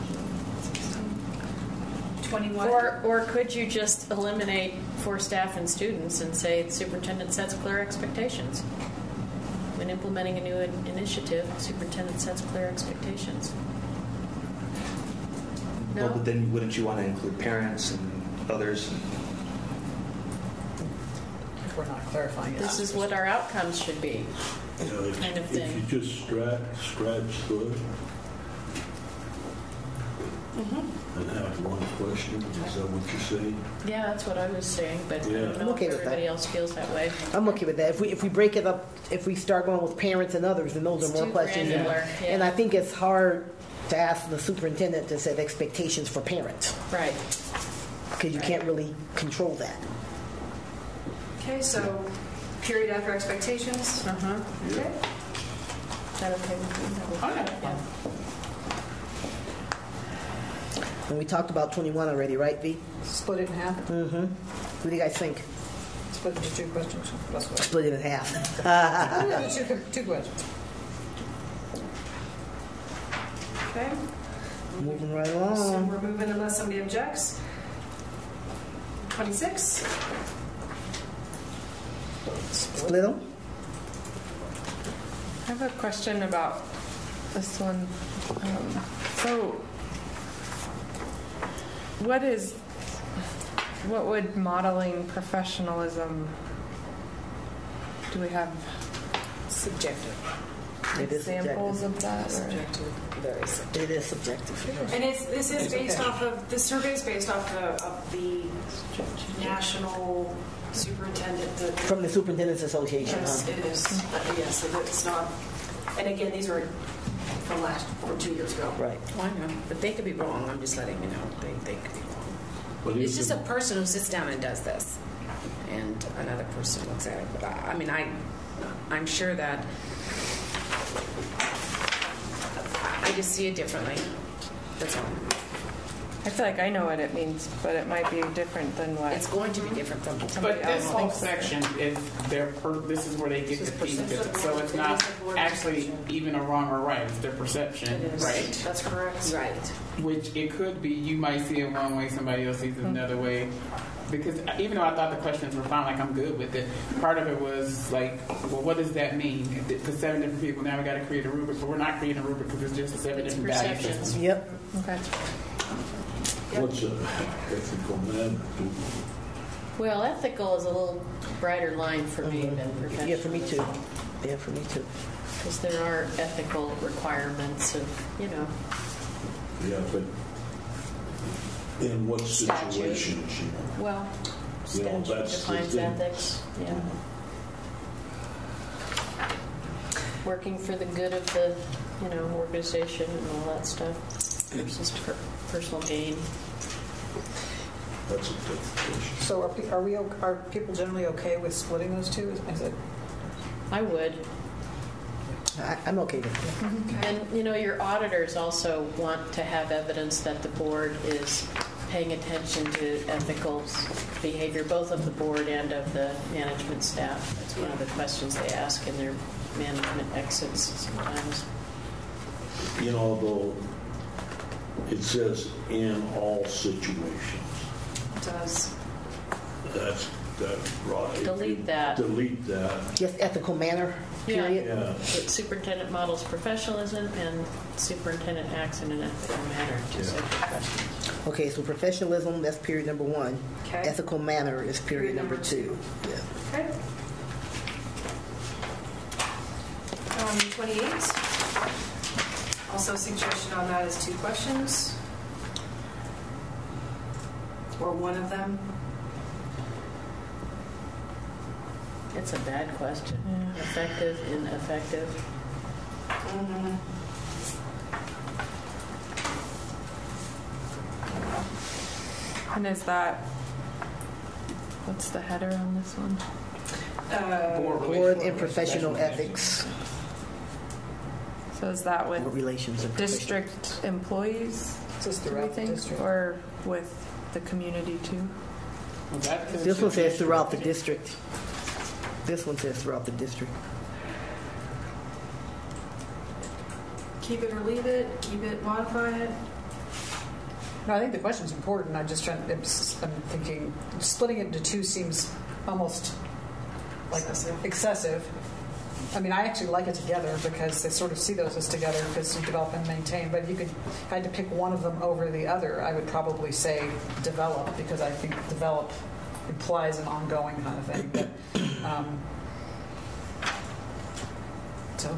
21. Or could you just eliminate for staff and students and say the superintendent sets clear expectations? When implementing a new initiative, the superintendent sets clear expectations. No? Well, but then wouldn't you want to include parents and others? If we're not clarifying it. This is what our outcomes should be, kind of If thing. you just scratch through it and have one question, is that what you're saying? Yeah, that's what I was saying, but I don't I'm know okay if with everybody that. else feels that way. I'm okay with that. If we break it up, if we start going with parents and others, then those It's are more too questions. granular, yeah. And I think it's hard to ask the superintendent to set expectations for parents Right. because you can't really control that. Okay, so period after expectations. Uh-huh. Okay. Is that okay with you? Oh, yeah. Yeah. And we talked about 21 already, right, V? Split it in half. Mm-hmm. What do you guys think? Split it into 2 questions. That's what. Split it in half. Two questions. Okay. Moving right So along. we're moving unless somebody objects. 26. Split them? I have a question about this one. So, what would modeling professionalism, do we have Subjective. It is examples subjective. of that? Or? Subjective. Very subjective. It is subjective. And this is based off of, the survey is based off of the national superintendent. From the Superintendent's Association. Yes, it is. Yes, it's not. And again, these are from 2 years ago. Right. Oh, I know, but they could be wrong. I'm just letting you know. They could be wrong. But It's just a person who sits down and does this, and another person looks at it. But I'm sure that I just see it differently. That's all. I feel like I know what it means, but it might be different than what. It's going to be different from somebody But this else. whole section is this is where they get the piece of it. So it's not actually even a wrong or right. It's their perception, It is. right? That's correct. Right. Which it could be. You might see it one way, somebody else sees it another way. Because even though I thought the questions were fine, like I'm good with it, part of it was like, well, what does that mean? For 7 different people, now we got to create a rubric, but we're not creating a rubric because it's just 7 different value perceptions. systems. Yep. Okay. What's an ethical man do? Well, ethical is a little brighter line for me than professional. Yeah, for me too. Yeah, for me too. Because there are ethical requirements of, Yeah, but in what Statute. situations, well, statute that's the defines thing. ethics. Yeah. Working for the good of the, organization and all that stuff versus personal gain. That's a different issue. So are people generally okay with splitting those two? Is it? I would. I'm okay with it. And, your auditors also want to have evidence that the board is paying attention to ethical behavior, both of the board and of the management staff. That's one of the questions they ask in their management exits sometimes. Though it says in all situations. It does. That's right. Delete that. Delete that. Just ethical manner, period. Yeah. The superintendent models professionalism and superintendent acts in an ethical manner. Just like questions. Okay, so professionalism, that's period number 1. Okay. Ethical manner is period number 2. Yeah. Okay. 28. Also, a suggestion on that is 2 questions, or one of them. It's a bad question. Effective, ineffective. And is that, what's the header on this one? Board and professional ethics. So is that Board with relations and district employees, Just do we throughout the think, district. or with the community too? This one says throughout the district. This one says throughout the district. Keep it or leave it. Keep it, modify it. No, I think the question's important. I'm thinking splitting it into 2 seems almost like excessive. I mean, I actually like it together because they sort of see those as together because you develop and maintain. But if I had to pick one of them over the other, I would probably say develop, because I think develop implies an ongoing kind of thing. But, so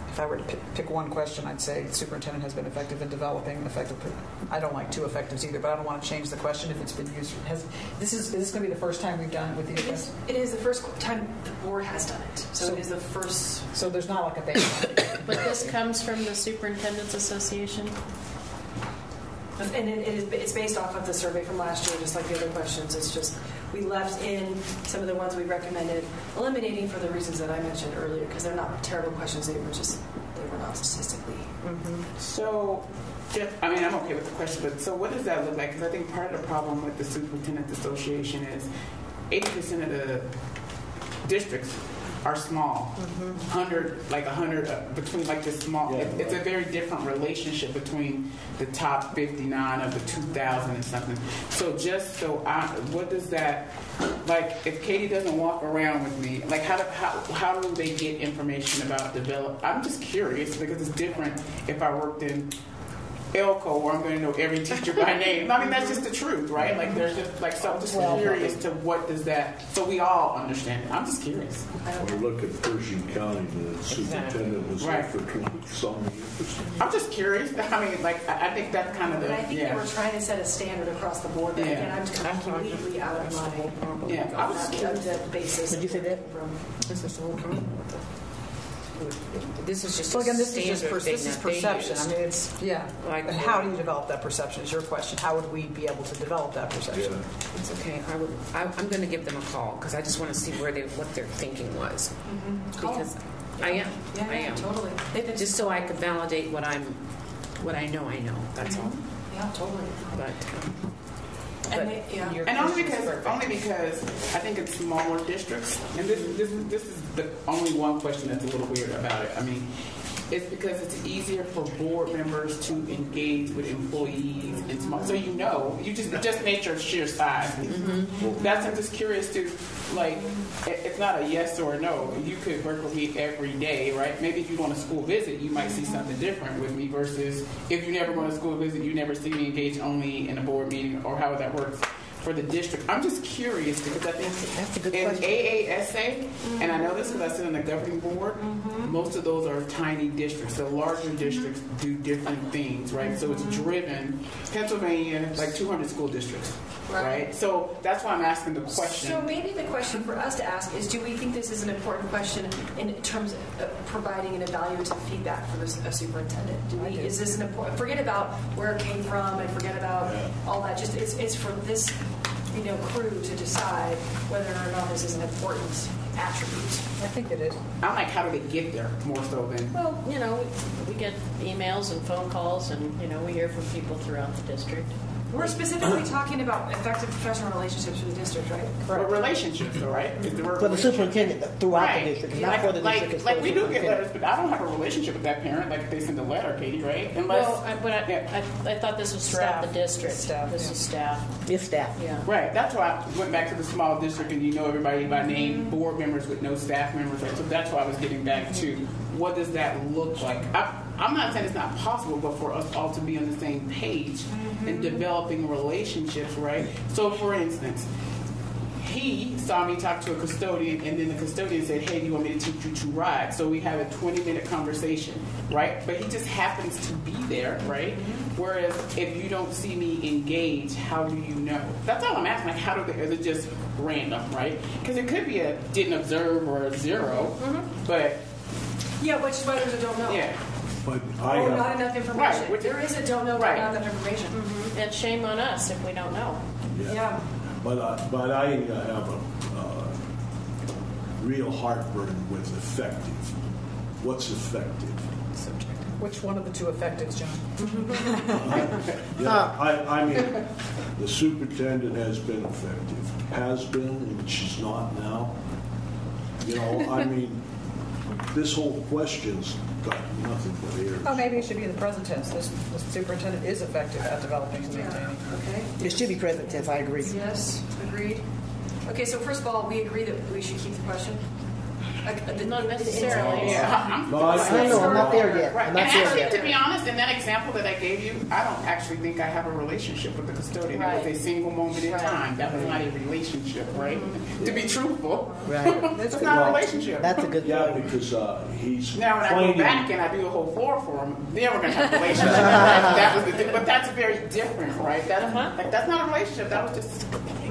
if I were to pick one question, I'd say superintendent has been effective in developing effective. I don't like two effectives either, but I don't want to change the question if it's been used. Is this going to be the first time we've done it with the It is the first time the board has done it. So it is the first. So there's not like a baseline. But this comes from the Superintendent's Association? And it's based off of the survey from last year, just like the other questions. It's just we left in some of the ones we recommended eliminating for the reasons that I mentioned earlier, because they're not terrible questions. They were not statistically. Mm-hmm. So, I mean, I'm okay with the question, but so what does that look like? Because I think part of the problem with the Superintendent Association is 80% of the districts are small. 100 between like this small. It's a very different relationship between the top 59 of the 2,000 and something. So what does that, like, if Katie doesn't walk around with me, like how do they get information about develop? I'm just curious because it's different if I worked in Elko, where I'm going to know every teacher by name. I mean, that's just the truth, right? Like, there's just like, so I'm just curious to what does that, so we all understand it. I'm just curious. When you look at Pershing County, the superintendent was there for 20-some years. I'm just curious. I mean, like, I think that's kind of the, I think they were trying to set a standard across the board, but again, I'm just completely out of my I was the basis. Did you say that? This is just so again, this is perception. I mean, it's Like, and how do you develop that perception? Is your question? How would we be able to develop that perception? It's okay. I'm going to give them a call because I just want to see what their thinking was. Because I am totally. Just so I could validate what I know. That's all. Yeah, totally. But. And only because I think it's smaller districts, and this is the only one question that's a little weird about it. I mean, it's because it's easier for board members to engage with employees and small. So you just nature of sheer size. That's I'm just curious to, like, it's not a yes or a no. You could work with me every day, right? Maybe if you go on a school visit, you might see something different with me versus if you never go on a school visit, you never see me engage only in a board meeting or how that works for the district. I'm just curious because I think in AASA, and I know this because I sit on the governing board, most of those are tiny districts. The larger districts do different things, right? So it's driven. Pennsylvania, like 200 school districts, right? So that's why I'm asking the question. So maybe the question for us to ask is, do we think this is an important question in terms of providing an evaluative feedback for a superintendent? Is this an important? Forget about where it came from and forget about all that. Just it's for this crew to decide whether or not this is an important attribute. I think it is. I'm like, how do they get there more so than? Well, we get emails and phone calls, and we hear from people throughout the district. We're specifically talking about effective professional relationships with the district, right? But relationships, though, right? For the superintendent throughout the district, not for the district. Like we do get letters, but I don't have a relationship with that parent. Like if they send a letter, Katie, right? Unless, I thought this was throughout the district. This is staff. It's staff. Yeah. Right. That's why I went back to the small district, and everybody by name, board members with no staff members. Right? So that's why I was getting back to what does that look like. I'm not saying it's not possible, but for us all to be on the same page and developing relationships, right? So, for instance, he saw me talk to a custodian, and then the custodian said, hey, do you want me to teach you to ride? So we have a 20-minute conversation, right? But he just happens to be there, right? Whereas if you don't see me engage, how do you know? That's all I'm asking. Like, how do they, is it just random, right? Because it could be a didn't observe or a zero, but... Yeah, which is why there's a don't know. Yeah. But not enough information. Right. There is a don't know, but not enough information. And shame on us if we don't know. Yeah. But I have a real heartburn with effective. What's effective? Which one of the two effectives, John? I mean, the superintendent has been effective. Has been, and she's not now. I mean, this whole question's got nothing but ears. Oh, maybe it should be in the present tense. The superintendent is effective at developing and maintaining. Okay. It should be present tense. I agree. Yes, agreed. Okay, so first of all, we agree that we should keep the question. Not necessarily. Yeah. No, I think- No, I'm not there yet. Right. I'm And not there actually, yet. to be honest, in that example that I gave you, I don't actually think I have a relationship with the custodian. It Right. was a single moment in Right. time. That was not a relationship, right? To be truthful, Right. it's not a relationship. That's a good Yeah, point. because he's Now, when I go claiming- back and I do a whole floor for him, then we're going to have a relationship. That was but that's very different, right? That's, like, that's not a relationship. That was just...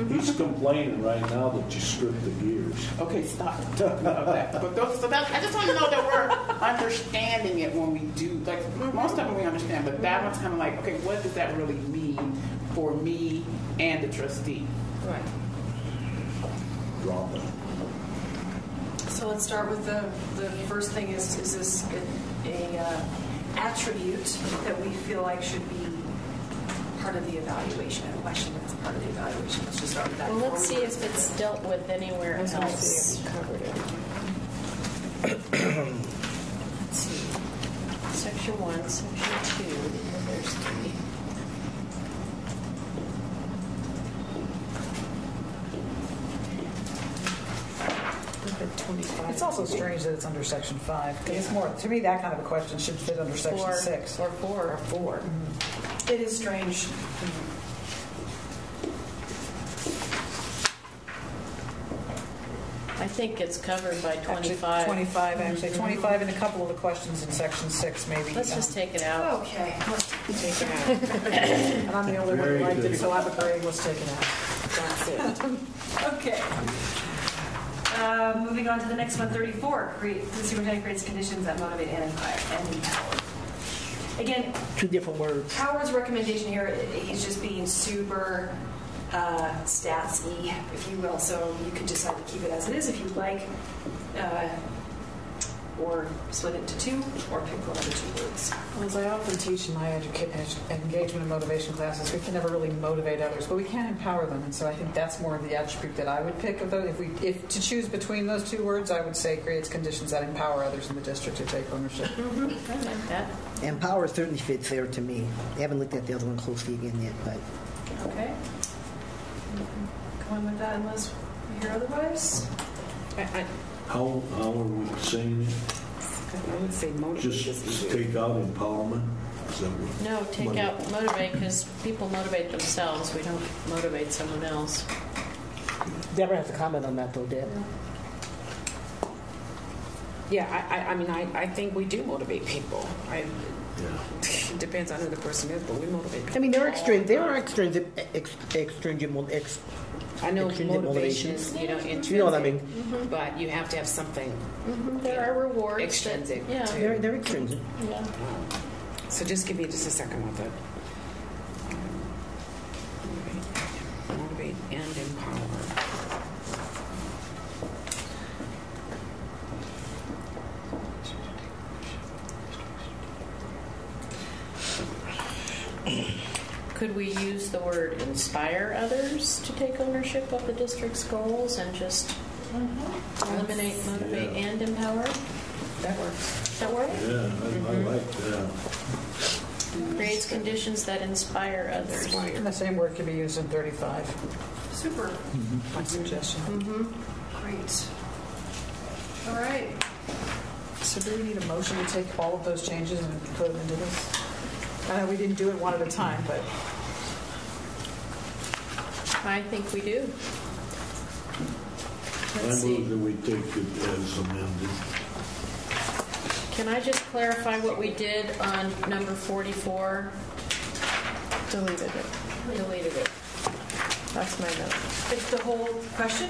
He's complaining right now that you stripped the gears. Okay, stop. None of that. But those, so that, I just want to know that we're understanding it when we do. Like, most of them we understand, but that one's kind of like, okay, what does that really mean for me and the trustee? Right. Drop it. So let's start with the first thing is this a attribute that we feel like should be part of the evaluation, a question that's part of the evaluation. Let's just start with that. Well, let's see if it's dealt with anywhere else. Let's covered it. Let's see. Section 1, Section 2, and there's 3. It's also strange that it's under Section 5. 'Cause it's more, to me, that kind of a question should fit under Section 6. Or 4. Or 4. It is strange. I think it's covered by 25. Actually, 25, actually. 25 and a couple of the questions in Section 6 maybe. Let's just take it out. Okay. Take it out. And I'm the only one who liked it, so I'm agreeing, let's take it out. That's it. Okay. Moving on to the next one, 34. The superintendent creates conditions that motivate and empower. Again, Two different words. Howard's recommendation here, he's just being super stats-y, if you will. So you could decide to keep it as it is if you'd like, or split it into 2, or pick one of the 2 words. Well, as I often teach in my engagement and motivation classes, we can never really motivate others, but we can empower them. And so I think that's more of the attribute that I would pick of those. If to choose between those 2 words, I would say creates conditions that empower others in the district to take ownership. Mm-hmm. I like that. Empower certainly fits there to me. I haven't looked at the other one closely again yet, but Okay. Go on with that unless we hear otherwise. How are we saying it? I would say motivate is Just easier. take out empowerment? Is that what- No, take out motivate, because people motivate themselves. We don't motivate someone else. Deborah has a comment on that though, Deb. Yeah, I mean, I think we do motivate people. It depends on who the person is, but we motivate people. I mean, there are extrinsic I know extrinsic motivation motivations. is, intrinsic. You know what I mean? But you have to have something There are rewards. extrinsic. Yeah. too. They're extrinsic. Yeah. So just give me just a second with it. Motivate and empower. Could we use the word inspire others to take ownership of the district's goals and just eliminate, motivate, and empower? That works. Does that work? Yeah, I like that. Creates conditions that inspire others. And the same word can be used in 35. Super. My suggestion. Great. All right. So do we need a motion to take all of those changes and put them into this? I know we didn't do it one at a time, but I think we do. I Let's move see. that we take it as amended. Can I just clarify what we did on number 44? Deleted it. Deleted it. That's my note. It's the whole question.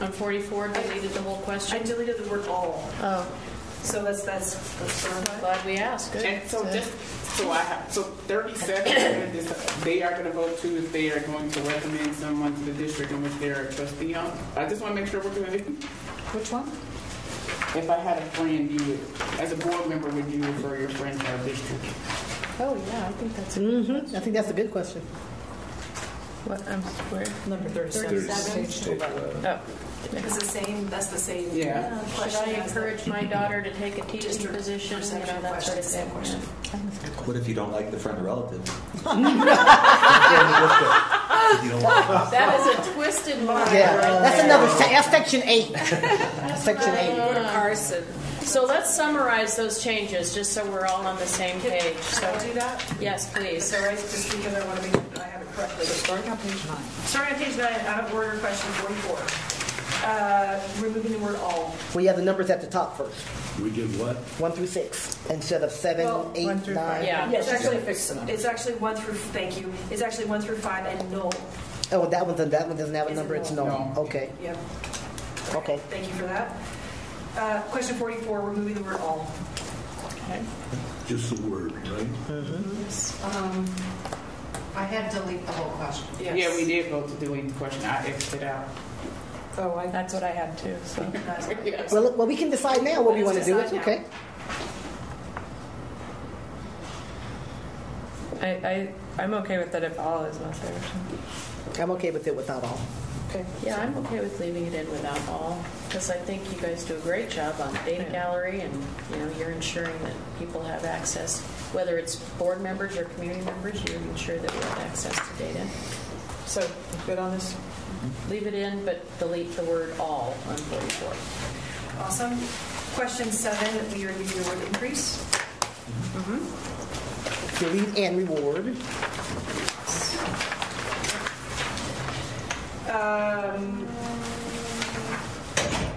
On 44, deleted the whole I question? deleted the word all. Oh, So that's Glad we asked. Good. And so just so 37, they are going to vote too if they are going to recommend someone to the district in which they're a trustee on. I just want to make sure we're good. which one? If I had a friend, you would, as a board member, would you refer your friend to our district? Oh, yeah, I think that's a I think that's a good question. what? Where? Number 37. 37. Oh, It's the same. That's the same. Yeah. Should Question I as the encourage my daughter to take a teaching district position? perception That sort of question, thing. same question. What if you don't like the friend or relative? If That is a twisted line. Yeah, right that's there. another. That's section 8. Section 8. Go to Carson. So let's summarize those changes, just so we're all on the same page. Can I do that? Yes, please. So just because I want to make sure that I have it correctly. Starting on page 9. Starting on page 9, out of order, question 44. Removing the word all. We have the numbers at the top first. We did what? 1 through 6 instead of 7, Well, 8, 1 9. through 5. Yeah. It's actually Fix the numbers. It's actually 1 through. Thank you. It's actually 1 through 5 and no. Oh, that one doesn't have a Is number. it It's no? no. Okay. Yep. Okay. Thank you for that. Question 44. Removing the word all. Just the word, right? I had to delete the whole question. Yes. Yeah, we did vote to delete the question. I X'd it out. Oh, that's what I had too. So. Yes. Well, we can decide now what we want to do. It's okay. I'm okay with it if all is not there. I'm okay with it without all. Okay. Yeah, I'm okay with leaving it in without all, because I think you guys do a great job on data gallery, and you're ensuring that people have access, whether it's board members or community members, you ensure that we have access to data. So, good on this? Leave it in, but delete the word all on 44. Awesome. Question 7. We are using the word increase. Delete and reward.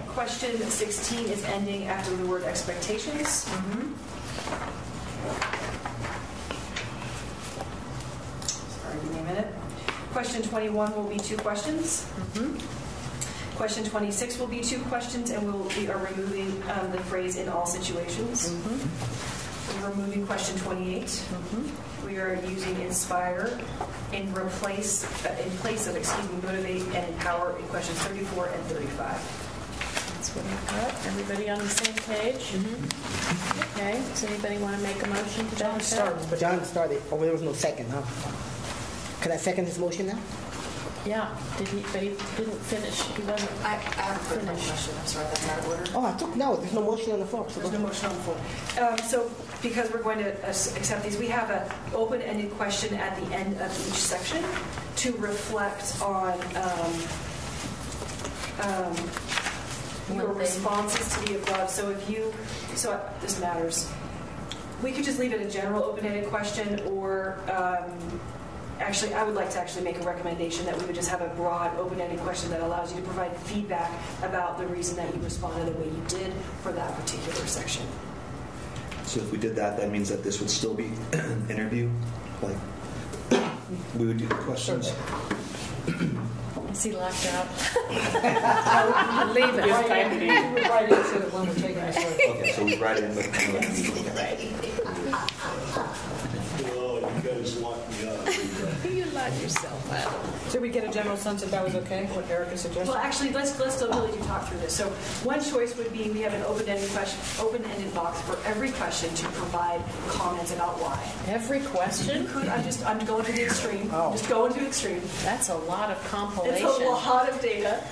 Question 16 is ending after the word expectations. Sorry, give me a minute. Question 21 will be 2 questions. Question 26 will be 2 questions, and we are removing the phrase "in all situations." We're removing question 28. We are using inspire in place of motivate and empower in questions 34 and 35. That's what I've got. Everybody on the same page? Okay. Does anybody want to make a motion to that effect? John started. Oh, there was no second, huh? Can I second his motion now? Yeah. But he didn't finish. He wasn't. I have a question. I'm sorry, that's out of order. Oh, there's no motion on the floor. There's no motion on the floor. So, because we're going to accept these, we have an open-ended question at the end of each section to reflect on your responses to the above. So this matters. We could just leave it a general open-ended question, or actually, I would like to actually make a recommendation that we would just have a broad, open-ended question that allows you to provide feedback about the reason that you responded the way you did for that particular section. So if we did that, that means that this would still be an interview? Like, we would do the questions? Is he locked out? Leave it. Just type it in. Right into it when we're taking this over. Okay, so we write it in with Oh, you guys locked me up. You locked yourself out. Did we get a general sense that that was okay, what Erica suggested? Well, actually, let's still really do talk through this. So, one choice would be we have an open-ended box for every question to provide comments about why. Every question? I'm going to the extreme. Oh. Just going to the extreme. That's a lot of compilation. It's a lot of data.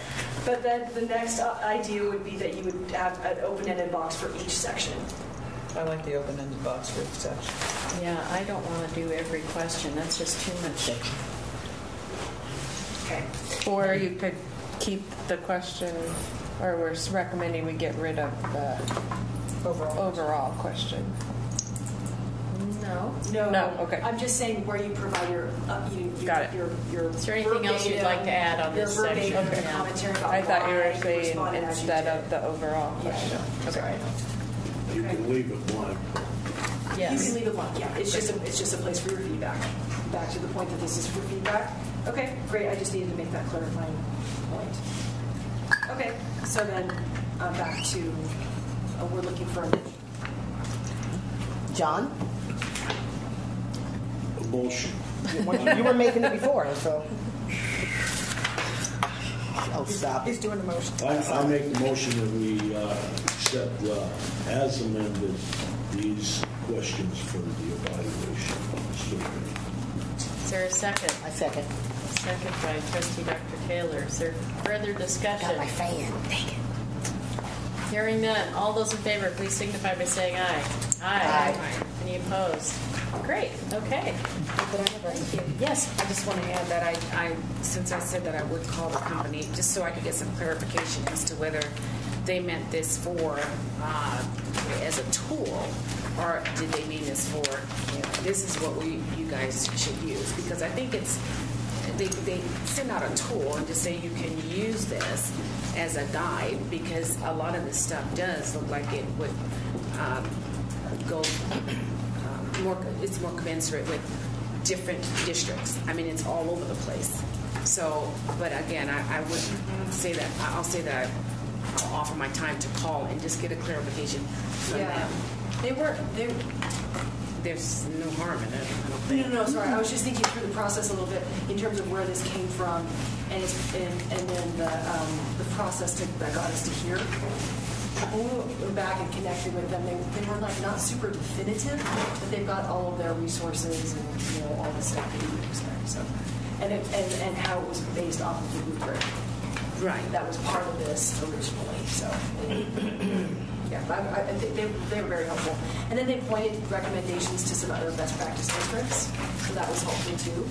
But then the next idea would be that you would have an open-ended box for each section. I like the open-ended box for each section. Yeah, I don't want to do every question. That's just too much. Okay. Or you could keep the question, or we're recommending we get rid of the overall question. No. No, okay. I'm just saying where you provide your Got it. your Is there anything else you'd like to add on this section? Your commentary about I thought you why were saying responded as you instead did. of the overall question. Sorry. You can leave it blank. Yes. You can leave it blank. Yeah, it's just a place for your feedback. Back to the point that this is for feedback. Okay, great. I just needed to make that clarifying point. Okay, so then back to we're looking for a John? A motion. You were making it before, so. Oh, stop. He's doing the motion. I make the motion that we accept as amended these questions for the evaluation survey. Is there a second? I second. Second by Trustee Dr. Taylor. Is there further discussion? Got my fan. Dang it. Hearing none. All those in favor, please signify by saying aye. Aye. Any opposed? Great. Okay. Thank you. Yes. I just want to add that I since I said that I would call the company, just so I could get some clarification as to whether they meant this for as a tool, or did they mean this for, this is what you guys should use? Because I think it's, they send out a tool and just say you can use this as a guide, because a lot of this stuff does look like it would go it's more commensurate with different districts. I mean, it's all over the place. So, but again, I would say that, I'll say that I'll offer my time to call and just get a clarification from them. There's no harm in it, I don't think. No, sorry. I was just thinking through the process a little bit in terms of where this came from, and then the process that got us to here. When we went back and connected with them, they were like not super definitive, but they've got all of their resources and all the stuff that you use there. So, and how it was based off of the blueprint. Right. That was part of this originally. So. Yeah, I think they were very helpful. And then they pointed recommendations to some other best practice districts, so that was helpful too.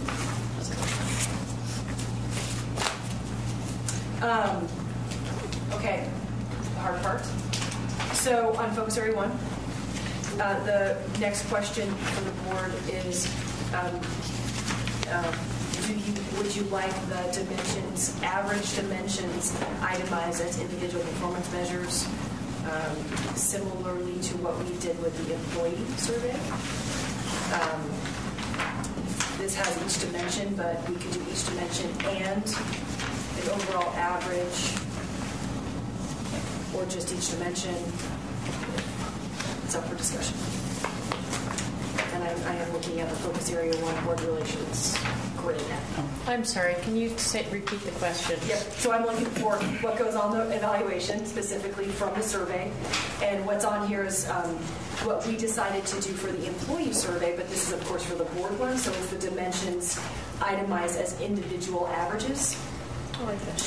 Okay, the hard part. So on Focus Area 1, the next question from the board is, would you like the dimensions, average dimensions, itemized as individual performance measures? Similarly to what we did with the employee survey. This has each dimension, but we could do each dimension and an overall average, or just each dimension. It's up for discussion. And I am looking at the Focus Area 1 Board Relations grid. I'm sorry, can you repeat the question? Yep. So I'm looking for what goes on the evaluation, specifically from the survey. And what's on here is what we decided to do for the employee survey, but this is, of course, for the board one. So it's the dimensions itemized as individual averages. I like that.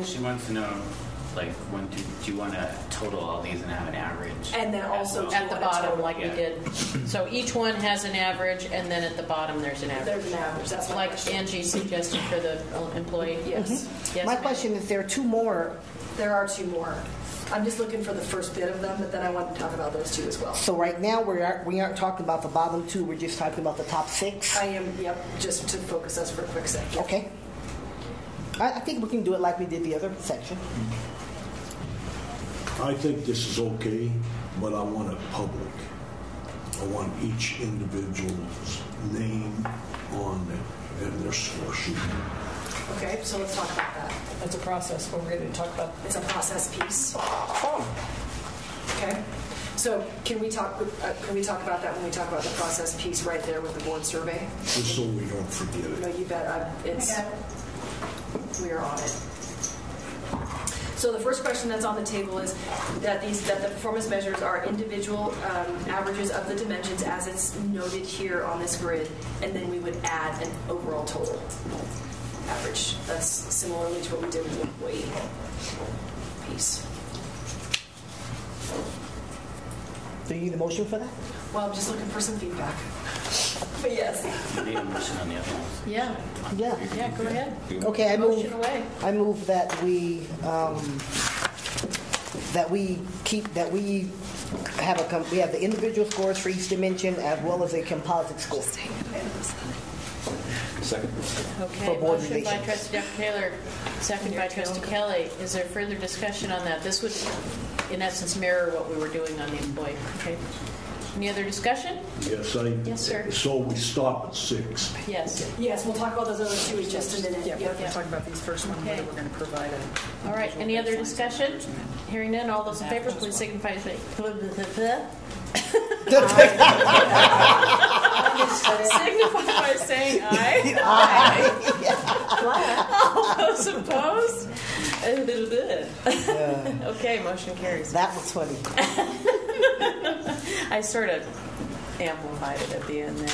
She wants to know, like, when do you want to total all these and have an average? And then also at the bottom, like we did. So each one has an average, and then at the bottom there's an average. There's an average. That's like question. Angie suggested for the employee. Yes. Yes. My question is, there are two more. There are two more. I'm just looking for the first bit of them, but then I want to talk about those two as well. So right now we aren't talking about the bottom two. We're just talking about the top 6. I am. Yep. Just to focus us for a quick second. Okay. I think we can do it like we did the other section. I think this is okay, but I want it public. I want each individual's name on it and their score sheet. Okay, so let's talk about that. That's a process. We're ready to talk about. It's a process piece. Okay. So can we talk about that when we talk about the process piece right there with the board survey? Just so we don't forget it. No, you bet. We are on it. So the first question that's on the table is that the performance measures are individual averages of the dimensions as it's noted here on this grid, and then we would add an overall total average. That's similarly to what we did with the employee piece. Do you need a motion for that? Well, I'm just looking for some feedback. But yes. You need a motion on the other ones. Yeah. Yeah. Go ahead. Okay, I Motion away. move that we have the individual scores for each dimension as well as a composite score. Second. Okay, For board motion by relations. Trustee Dr. Taylor, second by Trustee Kelly. Is there further discussion on that? This would, in essence, mirror what we were doing on the employee. Okay. Any other discussion? Yes, Yes, sir. So we stop at 6. Yes. Yes, we'll talk about those other two in just a minute. Yeah, we'll talk about these first ones. Okay. Whether we're going to provide a. All right. Any other discussion? Hearing none, all those in favor, please signify by saying aye. Aye. All those opposed? Okay, motion carries. That was funny. I sort of amplified it at the end there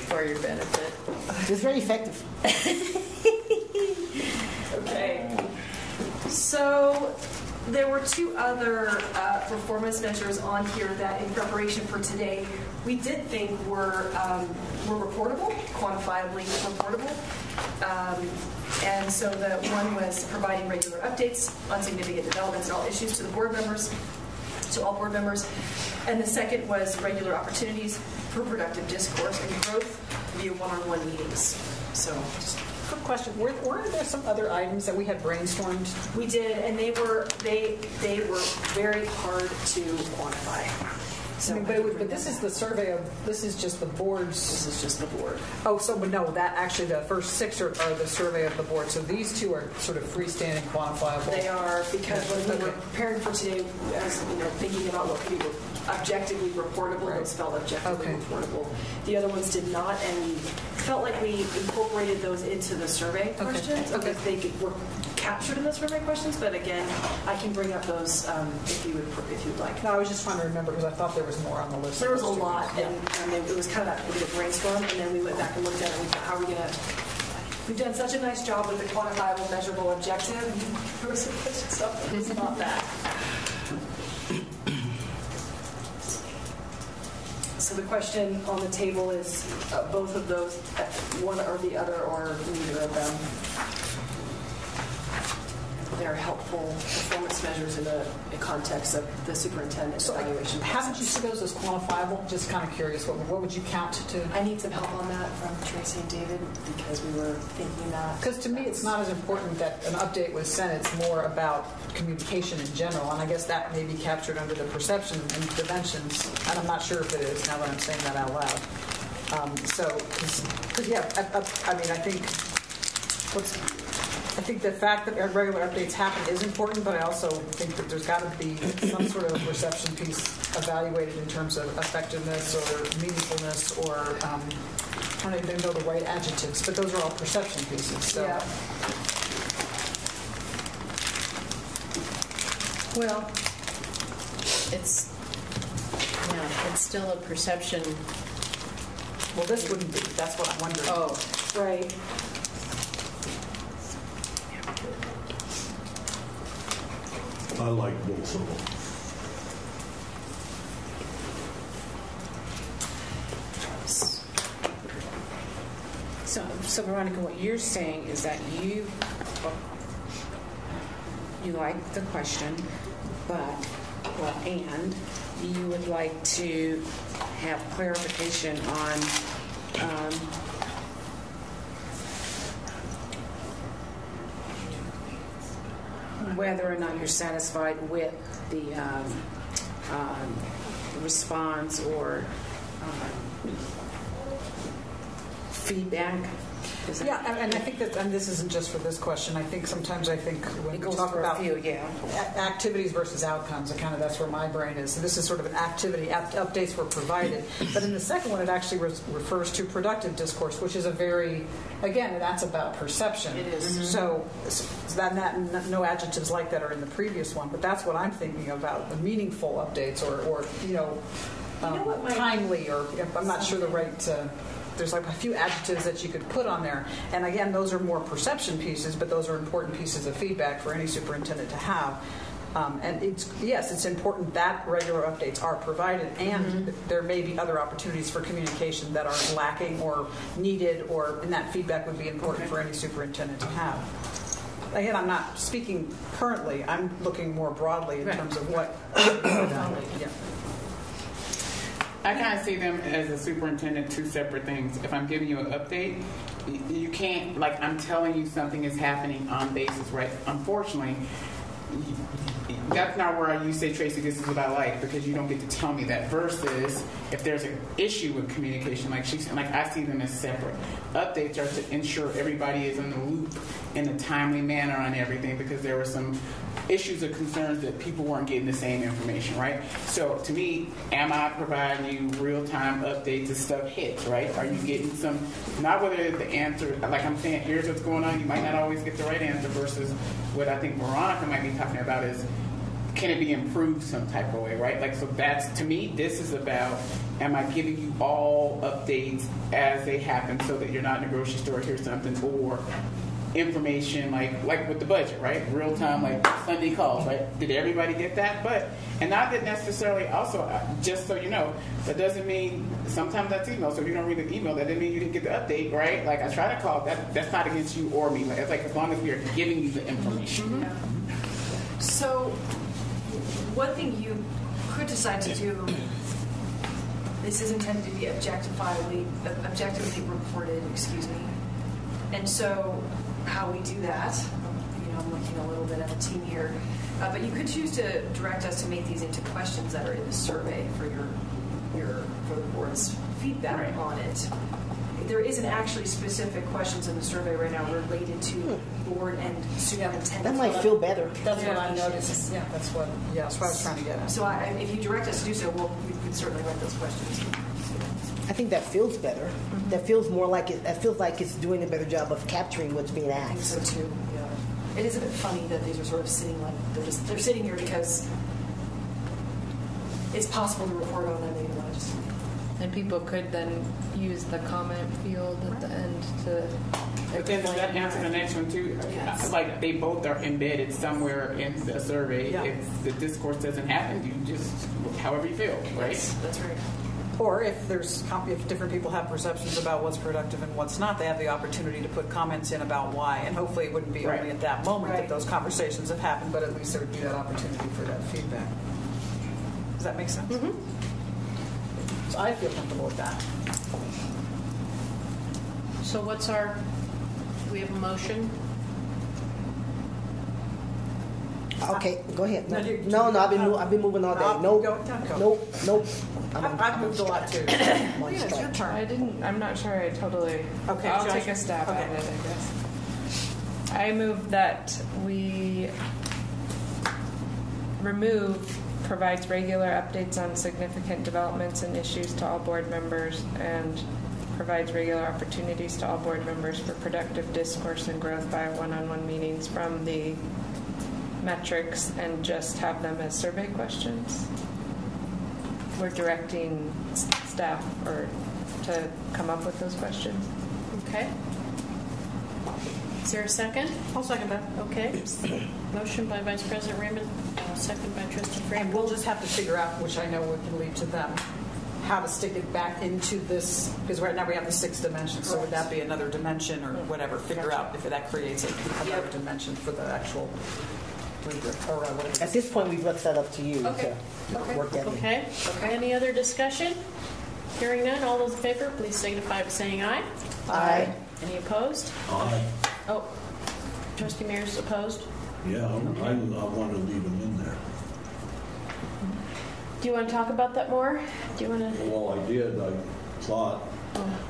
for your benefit. It's very effective. Okay. So There were two other performance measures on here that, in preparation for today, we did think were reportable, quantifiably reportable. And so the one was providing regular updates on significant developments and all issues to the board members, to all board members. And the second was regular opportunities for productive discourse and growth via one-on-one meetings. So, just quick question: weren't there some other items that we had brainstormed? We did, and they were very hard to quantify. So, but this is the survey of, this is just the board's. This is just the board. Oh, so, but no, that actually, the first 6 are the survey of the board. So these 2 are sort of freestanding, quantifiable. They are, because when we were preparing for today, as thinking about what could be objectively reportable, those felt objectively reportable. The other ones did not, and we felt like we incorporated those into the survey questions. Okay. They were captured in the survey questions, but again, I can bring up those if you'd like. No, I was just trying to remember because I thought there was more on the list. There was a lot, and it was kind of that we did a brainstorm, and then we went back and looked at it, and we thought, how are we going to... We've done such a nice job with the quantifiable, measurable, objective. There was a bunch of stuff that was not that. So the question on the table is both of those, one or the other, or neither of them. They're helpful performance measures in the context of the superintendent's evaluation process. Haven't you see those as quantifiable? Just kind of curious, what would you count to? I need some help on that from Tracy and David because we were thinking that. Because to me, it's not as important that an update was sent. It's more about communication in general, and I guess that may be captured under the perception and dimensions. And I'm not sure if it is now that I'm saying that out loud. I think the fact that regular updates happen is important, but I also think that there's got to be some sort of reception piece evaluated in terms of effectiveness or meaningfulness or I don't even know the right adjectives, but those are all perception pieces. So. Yeah. Well, it's still a perception. Well, this wouldn't be. That's what I'm wondering. Oh, right. I like both of them. So Veronica, what you're saying is that you like the question, and you would like to have clarification on whether or not you're satisfied with the response or feedback. Yeah, and I think that, and this isn't just for this question. I think sometimes when we talk about activities versus outcomes, that's where my brain is. So this is sort of an activity. Updates were provided, but in the second one, it actually refers to productive discourse, which is that's about perception. It is. Mm-hmm. So that no adjectives like that are in the previous one, but that's what I'm thinking about: the meaningful updates, or timely, or I'm not sure the right. There's like a few adjectives that you could put on there. And again, those are more perception pieces, but those are important pieces of feedback for any superintendent to have. And it's important that regular updates are provided, and there may be other opportunities for communication that are lacking or needed, and that feedback would be important for any superintendent to have. Again, I'm not speaking currently. I'm looking more broadly in terms of what. I kind of see them as a superintendent, 2 separate things. If I'm giving you an update, you can't, I'm telling you something is happening on basis, right? Unfortunately, that's not where you say, Tracy, this is what I like, because you don't get to tell me that. Versus if there's an issue with communication, I see them as separate. Updates are to ensure everybody is in the loop in a timely manner on everything, because there were some issues or concerns that people weren't getting the same information, right? So to me, am I providing you real-time updates as stuff hits, right? Are you getting some, not whether the answer, like I'm saying, here's what's going on, you might not always get the right answer, versus what I think Veronica might be talking about is, can it be improved some type of way, right? So that's, to me, this is about, am I giving you all updates as they happen so that you're not in a grocery store, here's something, or information, like with the budget, right? Real time, like Sunday calls, right? Did everybody get that? And not that necessarily. Also, just so you know, that doesn't mean sometimes that's email. So if you don't read the email, that doesn't mean you didn't get the update, right? Like I try to call that's not against you or me. It's like as long as we are giving you the information. Yeah. So one thing you could decide to do. This is intended to be objectively reported. Excuse me. And so, how we do that, I'm looking a little bit at the team here, but you could choose to direct us to make these into questions that are in the survey for for the board's feedback on it. There isn't actually specific questions in the survey right now related to board and superintendent. That might feel better. That's what I noticed. Yeah, that's what I was trying to get at. So if you direct us to do so, we could certainly write those questions. I think that feels better. Mm-hmm. That feels more like it. That feels like it's doing a better job of capturing what's being asked. I think so too. Yeah. It is a bit funny that these are sort of sitting like they're sitting here because it's possible to report on them anyway. And people could then use the comment field at the end to. But then does that answer the next one too? Yes. Like they both are embedded somewhere in the survey. Yeah. If the discourse doesn't happen, you just however you feel, right? Yes, that's right. Or if different people have perceptions about what's productive and what's not, they have the opportunity to put comments in about why. And hopefully it wouldn't be only at that moment that those conversations have happened, but at least there would be that opportunity for that feedback. Does that make sense? Mm-hmm. So I feel comfortable with that. So do we have a motion? Okay, go ahead. No, I've been moving all day. Nope. I've moved a lot too. It's your turn. I'm not sure I totally. Okay, I'll take a stab at it, I guess. I move that we provides regular updates on significant developments and issues to all board members and provides regular opportunities to all board members for productive discourse and growth via one-on-one meetings from the metrics and just have them as survey questions. We're directing staff to come up with those questions. Okay. Is there a second? I'll second that. Okay. Motion by Vice President Raymond, second by Trustee Frank. And we'll just have to figure out, which I know we can leave to them, how to stick it back into this, because right now we have the 6 dimensions, so would that be another dimension or whatever? Figure out if that creates another dimension for the actual rubric or whatever. At this point, we've left that up to you to work that in. Okay. Any other discussion? Hearing none, all those in favor, please signify by saying aye. Aye. Any opposed? Aye. Oh, Trustee Mears opposed? Yeah, I want to leave them in there. Do you want to talk about that more? Do you want to? Well, I did. I thought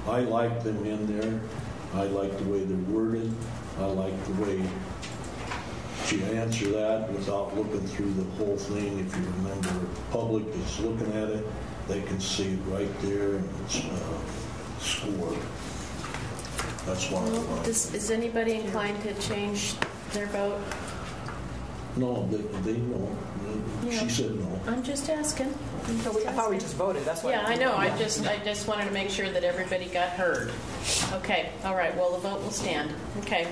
I liked them in there. I liked the way they're worded. I liked the way she answered that without looking through the whole thing. If you remember, the public is looking at it, they can see it right there, and it's scored. That's why I like. Is anybody inclined to change their vote? No, they know. She said no. I'm just asking. I thought we just voted. That's why. Yeah, I know. I just wanted to make sure that everybody got heard. Okay. All right. Well, the vote will stand. Okay.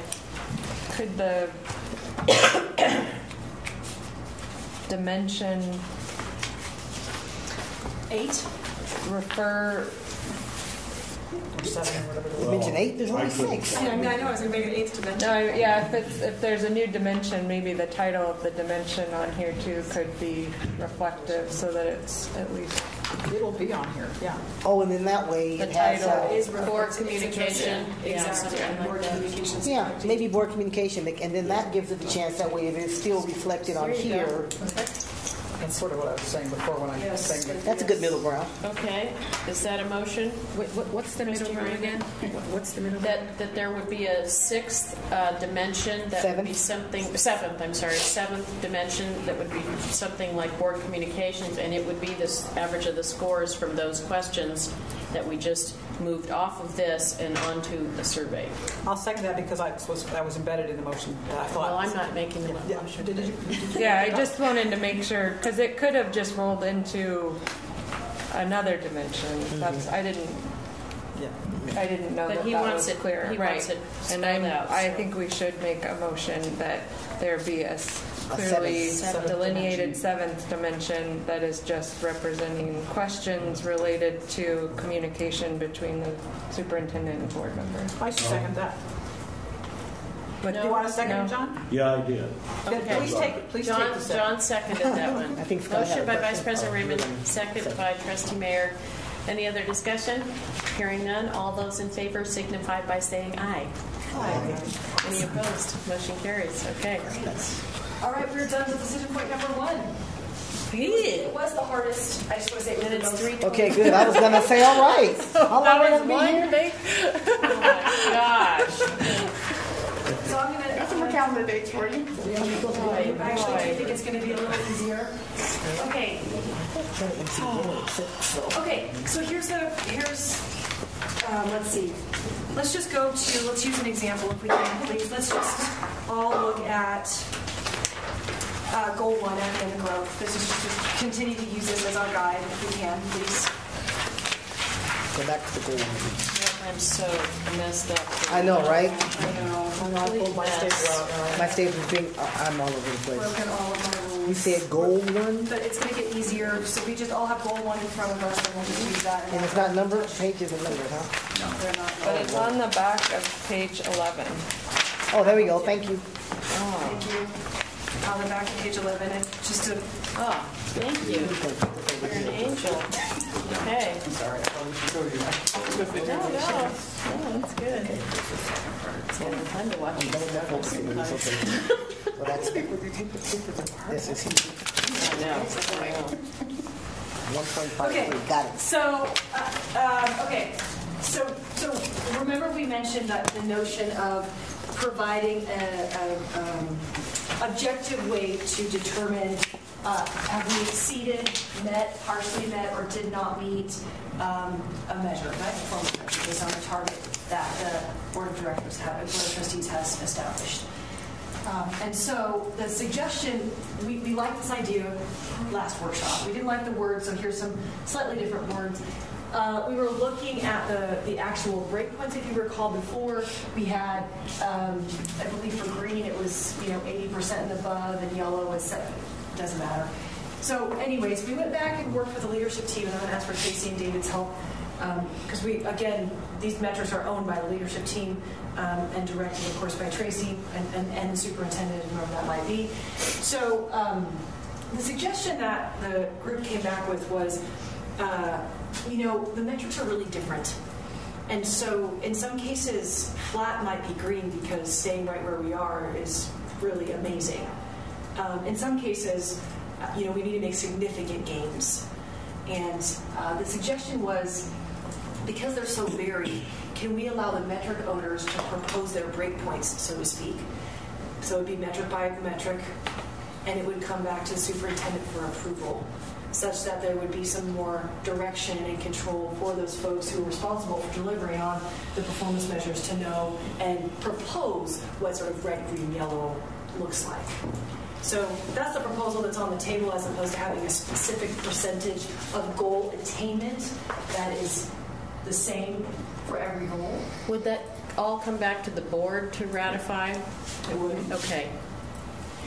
Could the dimension 8 refer? Or 7 or whatever. Dimension 8. There's only 6. I know. I was going to make an 8th dimension. No, yeah. If there's a new dimension, maybe the title of the dimension on here too could be reflective, so that it's at least. It'll be on here. Yeah. Oh, and in that way, The it has title is board communication. Exactly. Board communication. Yeah, maybe board communication, and then that gives it the chance. That way, it is still reflected on here. That's sort of what I was saying before when I was saying that. That's a good middle ground. Okay. Is that a motion? What's the middle ground again? What's the middle ground? That there would be a 6th dimension that would be something. 7th dimension that would be something like board communications, and it would be this average of the scores from those questions that we just moved off of this and onto the survey. I'll second that because that was embedded in the motion. Well, I'm not making the motion. Did you? Yeah, I just wanted to make sure because it could have just rolled into another dimension. I didn't. Yeah. I didn't know But that he that wants was it- clear. he right. wants it And spelled out, I so. think we should make a motion that there be a clearly seventh delineated seventh dimension that is just representing questions related to communication between the superintendent and board members. I second that. But Do you want a second, John? Yeah, I did. Then Okay. please take the John second. seconded that one. I think Scott had Motion a by Vice question. President Raymond, second by Trustee Mayor. Any other discussion? Hearing none, all those in favor signify by saying aye. Aye. Any opposed? Motion carries. Okay. All right, we're done with decision point number 1. It was the hardest. I just want to say Then it's 3:20. Okay, good. I was gonna say, all right. How long That will was it be one here? big. Oh my gosh. So I'm going to. Got some calendar dates for you. Actually, I think it's going to be a little easier. Okay. Okay, so here's let's see. Let's just let's use an example if we can, please. Let's just all look at goal 1, academic growth. This is just continue to use this as our guide if we can, please. Go back to the goal. I'm so messed up. I know, right? I know. I pulled my stapler out now. My stapler's being, I'm all over the place. Broken all of my rules. You said goal 1, But it's going to get easier, so we just all have goal 1 in front of us, and we'll just use that. and it's not numbered, pages and numbers, huh? No, they're not. But it's on the back of page 11. Oh, there we go. Thank you. Thank you. On the back of page 11, and just to. Oh, thank you. You're an angel. Okay. I'm sorry, I probably should show you that. No, that's good. It's kind of fun to watch you stuff. Well, that's this is I know. 1.5. Okay. Got it. So, okay. So remember we mentioned that the notion of providing an objective way to determine have we exceeded, met, partially met, or did not meet a measure, right? Performance measure based on the target that the Board of Trustees has established. And so the suggestion, we liked this idea last workshop. We didn't like the words, so here's some slightly different words. We were looking at the actual breakpoints. If you recall before, we had, I believe for green it was 80% and above, and yellow was 7. Doesn't matter. So anyways, we went back and worked with the leadership team, and I'm going to ask for Tracy and David's help because these metrics are owned by the leadership team and directed, of course, by Tracy and the superintendent, whoever that might be. So the suggestion that the group came back with was, the metrics are really different. And so in some cases, flat might be green because staying right where we are is really amazing. In some cases, we need to make significant gains. And the suggestion was, because they're so varied, can we allow the metric owners to propose their breakpoints, so to speak? So it would be metric by metric, and it would come back to the superintendent for approval, such that there would be some more direction and control for those folks who are responsible for delivering on the performance measures to know and propose what sort of red, green, yellow looks like. So that's the proposal that's on the table, as opposed to having a specific percentage of goal attainment that is the same for every goal. Would that all come back to the board to ratify? It would. Okay.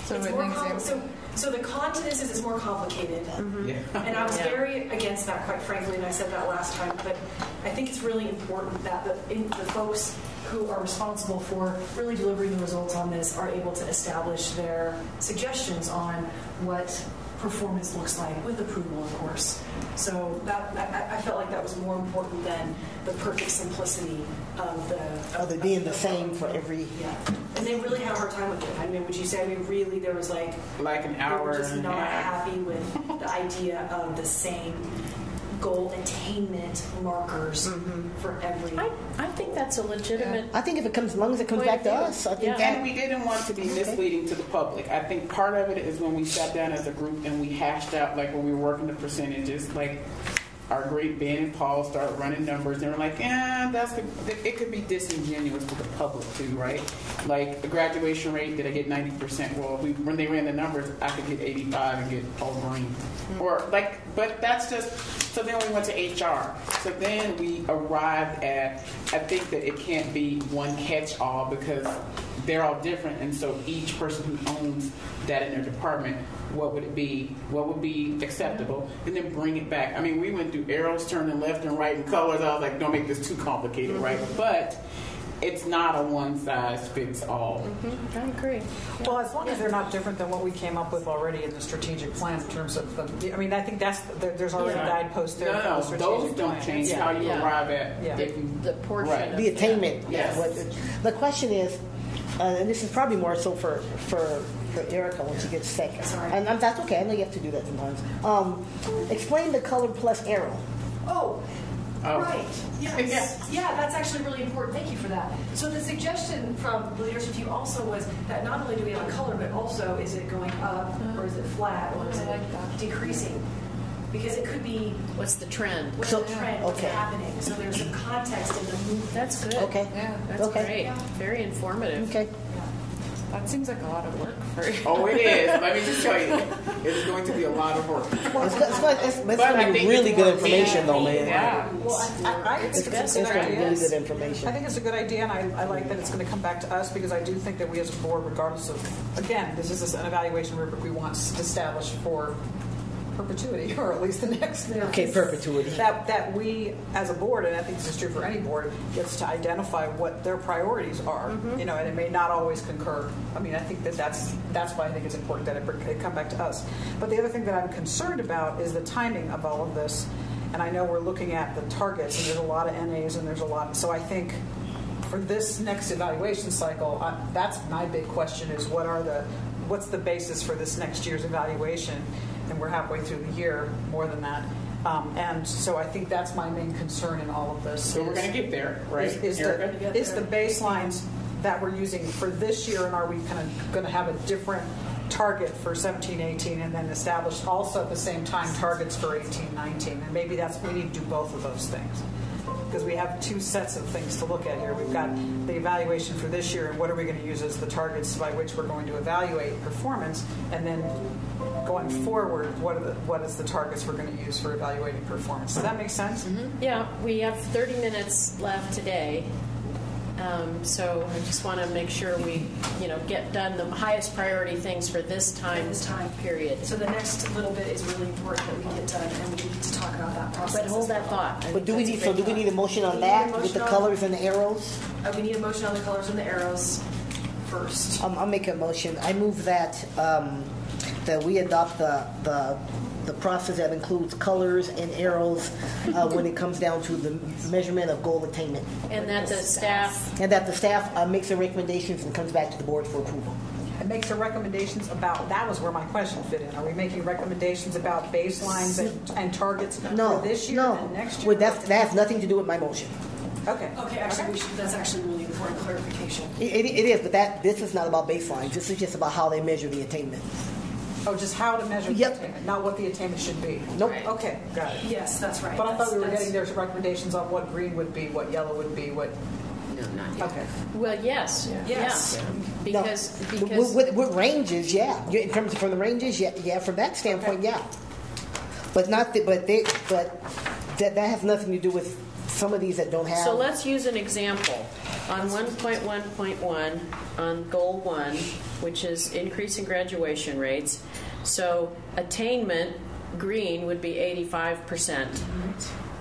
So It's with more an example. so the content is it's more complicated. Yeah. And I was Yeah. very against that, quite frankly, and I said that last time. But I think it's really important that the folks who are responsible for really delivering the results on this are able to establish their suggestions on what performance looks like, with approval, of course. So that I felt like that was more important than the perfect simplicity of the... Of it being the same for every... Yeah. And they really had a hard time with it. I mean, would you say, really, there was like an hour they were just and a not half. happy with the idea of the same goal attainment markers for every... I think that's a legitimate... I think if it comes, as long as it comes back to us, I think And we didn't want to be misleading to the public. I think part of it is when we sat down as a group and we hashed out, like when we were working the percentages, like our great Ben and Paul started running numbers, and we're like, it could be disingenuous to the public too, right? Like the graduation rate, did I get 90%? Well, when they ran the numbers, I could get 85 and get all green. Or like, but that's just So then we went to HR. So then we arrived at, I think that it can't be one catch-all because they're all different, and so each person who owns that in their department, what would it be? What would be acceptable? And then bring it back. I mean, we went through arrows turning left and right and colors. I was like, don't make this too complicated, right? But it's not a one-size-fits-all. I agree. Well, as long as they're not different than what we came up with already in the strategic plan in terms of the, I mean, I think there's already guideposts there for the strategic those don't plan. change how you arrive at the portion right. of The attainment. Yes. The question is, and this is probably more so for Erica when she gets sick. And that's okay. I know you have to do that sometimes. Explain the color plus arrow. Oh, right. Yes. Yeah, that's actually really important. Thank you for that. So the suggestion from the leadership team also was that not only do we have a color, but also is it going up or is it flat or is it decreasing? Because it could be what's the trend? What's the trend? What's happening? So there's some context in the movement. That's good. Okay. Yeah, that's great. Yeah. Very informative. Okay. That seems like a lot of work for you. Oh, it is. Let me just tell you, it's going to be a lot of work. Well, it's going to be really good information, though, man. Yeah. Well, I think it's going to be really good information. I think it's a good idea, and I like that it's going to come back to us because I do think that we as a board, regardless of, again, this is an evaluation rubric we want to establish for perpetuity, or at least the next. Okay, perpetuity. That we, as a board, and I think this is true for any board, gets to identify what their priorities are. You know, and it may not always concur. I mean, I think that's why I think it's important that it come back to us. But the other thing that I'm concerned about is the timing of all of this. And I know we're looking at the targets, and there's a lot of NAs, and there's a lot. So I think for this next evaluation cycle, that's my big question: is what's the basis for this next year's evaluation? And we're halfway through the year, more than that. And so I think that's my main concern in all of this. So we're going to get there, right? Is the baselines that we're using for this year, and are we kind of going to have a different target for 17-18 and then establish also at the same time targets for 18-19? And maybe we need to do both of those things. Because we have two sets of things to look at here. We've got the evaluation for this year, and what are we going to use as the targets by which we're going to evaluate performance, and then going forward, what is the targets we're going to use for evaluating performance? Does that make sense? Mm-hmm. Yeah, we have 30 minutes left today. So I just want to make sure we, get done the highest priority things for this time period. So the next little bit is really important that we get done, and we need to talk about that process. But hold that thought. But do we need a motion on that with the colors and the arrows? We need a motion on the colors and the arrows first. I'll make a motion. I move that we adopt the process that includes colors and arrows when it comes down to the measurement of goal attainment. And that the staff makes their recommendations and comes back to the board for approval. It makes their recommendations about, that was where my question fit in. Are we making recommendations about baselines and targets for this year and next year? That has nothing to do with my motion. Okay. Actually, that's actually really important clarification. It is, but this is not about baselines. This is just about how they measure the attainment. Oh, just how to measure the attainment, not what the attainment should be. Nope. Right. Okay, got it. Yes, that's right. But I thought we were getting their recommendations on what green would be, what yellow would be, what. No, not yet. Okay. Well, yes. Yes. Yeah. Because with ranges, yeah. In terms of from the ranges, yeah. From that standpoint, yeah. But not that has nothing to do with some of these that don't have. So let's use an example. On 1.1.1, on Goal 1, which is increasing graduation rates, so attainment, green, would be 85%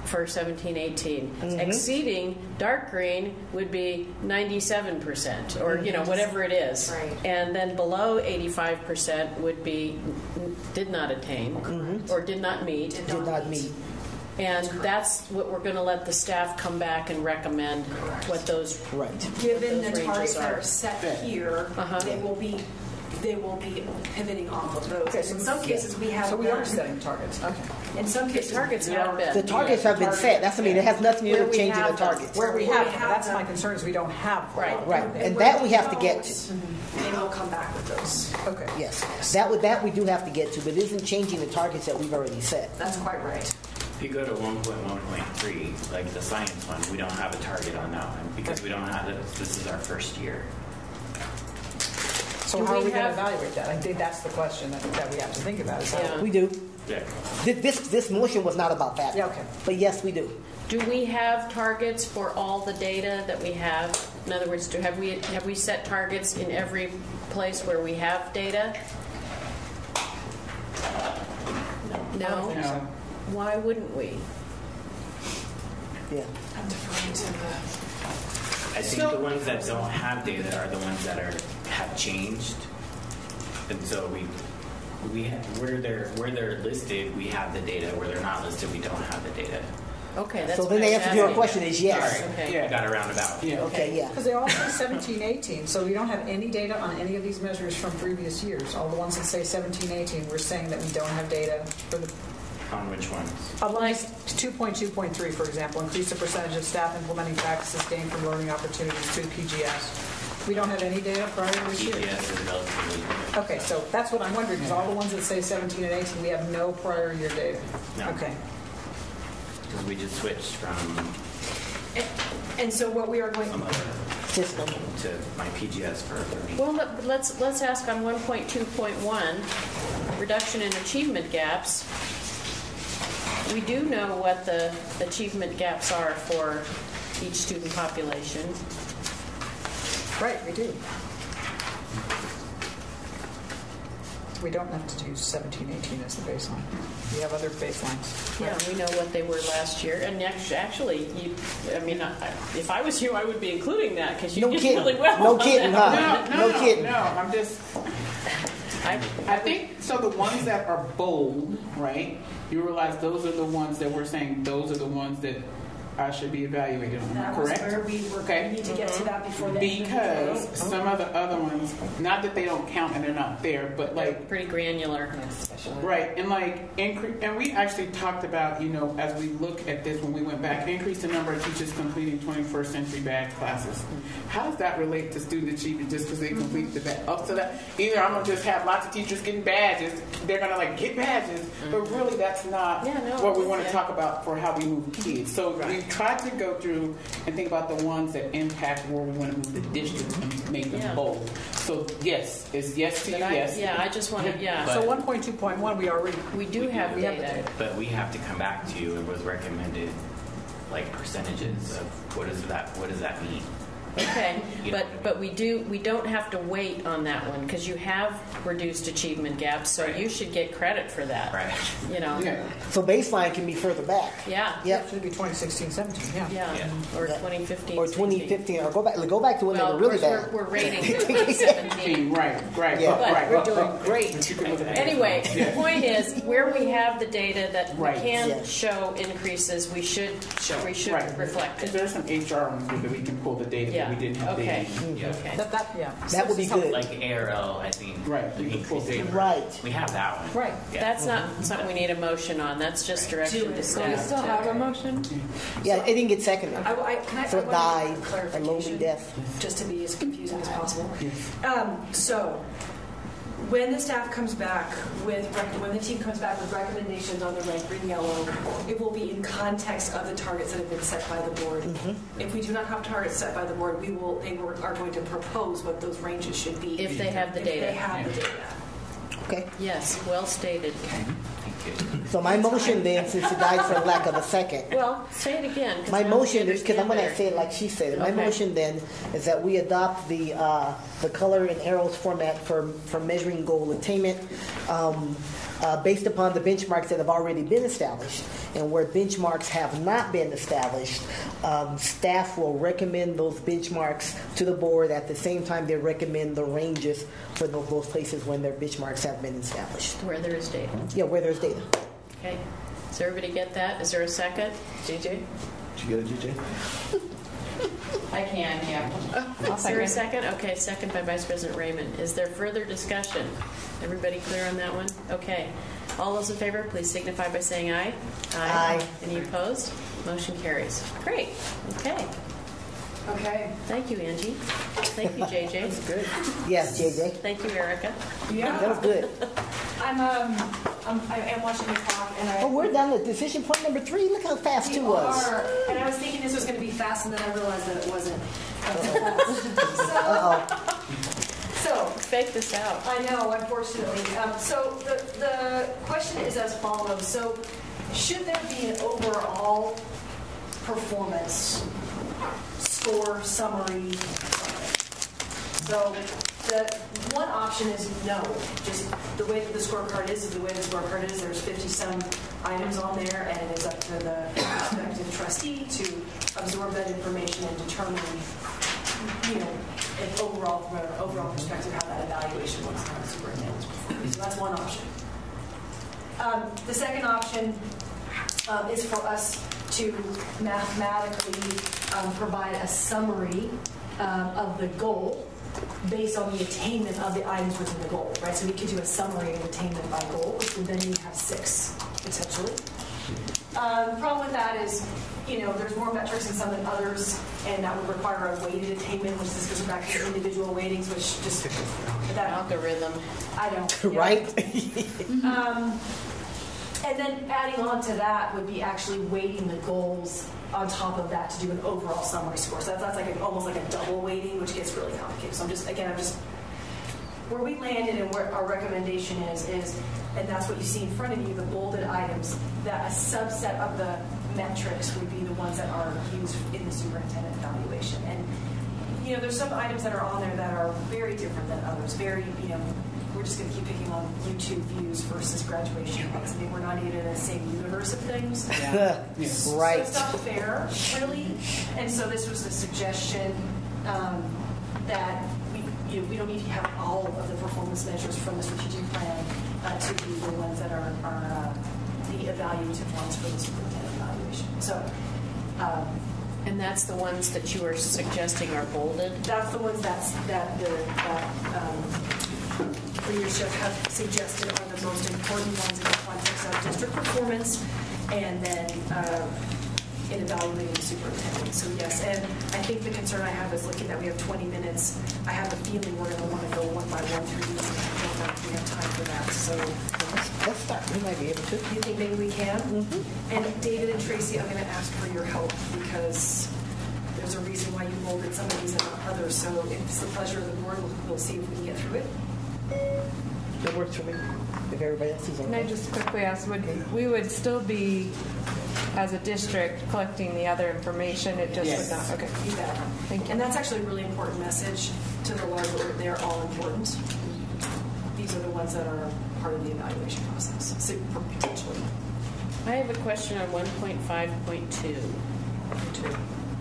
for 17-18. Mm-hmm. Exceeding, dark green, would be 97%, or whatever it is. Right. And then below 85% would be did not attain, or did not meet. Did not meet. And that's what we're going to let the staff come back and recommend what those Given those the targets ranges that are are set here, they will be pivoting off of those. Okay, so in some cases we have. So we are setting targets. Okay. In some cases, targets have been. The targets have been set. It has nothing to do with changing the targets. Where we have that's my concern is we don't have right, and that we have to get to. They will come back with those. Okay. Yes, that we do have to get to, but it isn't changing the targets that we've already set. That's quite right. If you go to 1.1.3, like the science one, we don't have a target on that one because we don't have it. This is our first year. So how are we going to evaluate that? I think that's the question that we have to think about. We do. Yeah. This motion was not about that. Yeah, okay. But yes, we do. Do we have targets for all the data that we have? In other words, have we set targets in every place where we have data? No. No. Why wouldn't we? Yeah. I'm deferring to the. I think the ones that don't have data are the ones that have changed, and so where they're listed, we have the data. Where they're not listed, we don't have the data. Okay, that's So then the answer to your question is yes. Sorry, Okay. I got a roundabout. Yeah. Okay, yeah. Because they all say 17, 18, so we don't have any data on any of these measures from previous years. All the ones that say 17, 18, we're saying that we don't have data for the. On which ones? Like 2.2.3, for example, increase the percentage of staff implementing practices gained from learning opportunities to the PGS. We don't have any data prior to this year. PGS is relatively new. Okay, so that's what I'm wondering, because all the ones that say 17 and 18, we have no prior year data. No. Okay. Because we just switched from And so what we are going some other System. to my PGS for learning. Well, let's ask on 1.2.1, reduction in achievement gaps. We do know what the achievement gaps are for each student population. Right, we do. We don't have to do 17, 18 as the baseline. We have other baselines. Yeah, we know what they were last year. And actually, if I was you, I would be including that because you did really well. No kidding, huh? No, No kidding. No, I'm just. I think so. The ones that are bold, right? You realize those are the ones that we're saying. Those are the ones that should be evaluated on. That Correct? was where we were. Okay. We need to get to that before the end of the Because day. some of the other ones, not that they don't count and they're not there, but like Pretty granular. right, and like and we actually talked about, as we look at this when we went back, increase the number of teachers completing 21st century badge classes. How does that relate to student achievement just because they complete the badge? Up to that, either I'm gonna just have lots of teachers getting badges, they're gonna get badges, but really that's not what we want to talk about for how we move kids. So we try to go through and think about the ones that impact where we want to move the district and make them bold. So yes, it's yes to you, yes. I just want to, So 1.2.1, we do have data. But we have to come back to you with recommended percentages of what does that mean? Okay, but we don't have to wait on that one because you have reduced achievement gaps, so you should get credit for that. Right. So baseline can be further back. Yeah. Yep. It should be 2016, 17. Yeah. Or 2015. Or 2015, or go back to when they were really bad. We're rating 2017. Right. Yeah. But we're doing great. Anyway, Yeah. the point is, where we have the data that we Right. can Yes. show increases, we should reflect it. There's some HR ones that we can pull the data that we didn't have data. Okay. That would be good. Like ARL, I think. Right. The increase data. Right. We have that one. Right. Yeah. That's not something we need a motion on. That's just direction to So we staff. still have a motion? Yeah, it didn't get seconded. Can So it died a clarification, lonely death. just to be as confusing as possible. So, when the staff comes back when the team comes back with recommendations on the red, green, yellow, it will be in context of the targets that have been set by the board. If we do not have targets set by the board, they are going to propose what those ranges should be. If they have the data. If they have the data. Okay. Yes, well stated. So my motion then, since it died for lack of a second. Well, say it again. My motion, because I'm going to better. say it like she said it. My Okay. motion then is that we adopt the color and arrows format for measuring goal attainment based upon the benchmarks that have already been established. And where benchmarks have not been established, staff will recommend those benchmarks to the board. At the same time, they recommend the ranges for those places when their benchmarks have been established. Where there is data. Yeah, where there's data. Okay. Does everybody get that? Is there a second? JJ? Did you get it, GJ? I can, yeah. Is there a second? Okay, second by Vice President Raymond. Is there further discussion? Everybody clear on that one? Okay. All those in favor, please signify by saying aye. Aye. Any opposed? Motion carries. Great. Okay. Okay. Thank you, Angie. Thank you, JJ. That's good. Yes, JJ. Thank you, Erica. Yeah. That was good. I am watching the clock, and Oh, we're down to decision point number 3. Look how fast 2 was. And I was thinking this was going to be fast, and then I realized that it wasn't. Uh-oh. So, fake this out. I know, unfortunately. So the question is as follows. So should there be an overall performance score summary? So the one option is no. Just the way that the scorecard is the way the scorecard is. There's 50-some items on there, and it is up to the respective trustee to absorb that information and determine, an overall perspective how that evaluation looks on the superintendent's performance. So that's one option. The second option is for us to mathematically provide a summary of the goal based on the attainment of the items within the goal, right? So we could do a summary of attainment by goal, which would then you have 6, potentially. The problem with that is, there's more metrics in some than others, and that would require a weighted attainment, which this goes back to individual weightings, which just... that algorithm. I don't. Right? And then adding on to that would be actually weighting the goals on top of that to do an overall summary score. So that's like almost like a double weighting, which gets really complicated. So I'm just where we landed and where our recommendation is, and that's what you see in front of you, the bolded items, that a subset of the metrics would be the ones that are used in the superintendent evaluation. And, there's some items that are on there that are very different than others. Very, we're just going to keep picking on YouTube views versus graduation rates. I mean, we're not even in the same universe of things. Yeah. Right. So it's not fair, really. And so this was the suggestion that we don't need to have all of the performance measures from the strategic plan to be the ones that are the evaluative ones for the superintendent evaluation. So. And that's the ones that you are suggesting are bolded? That's the ones that leadership have suggested are the most important ones in the context of district performance and then in evaluating the superintendent. So yes, and I think the concern I have is looking that we have 20 minutes. I have a feeling we're going to want to go one by one through these, and I don't know if we have time for that. So let's start. We might be able to. You think maybe we can? Mm-hmm. And David and Tracy, I'm going to ask for your help because there's a reason why you molded some of these and not others. So if it's the pleasure of the board, we'll see if we can get through it. That works for me. If everybody else is okay. Can I just quickly ask, we would still be, as a district, collecting the other information? It just would not. Okay. You bet. Thank you. And that's actually a really important message to the larger. They're all important. These are the ones that are part of the evaluation process, so potentially. I have a question on 1.5.2.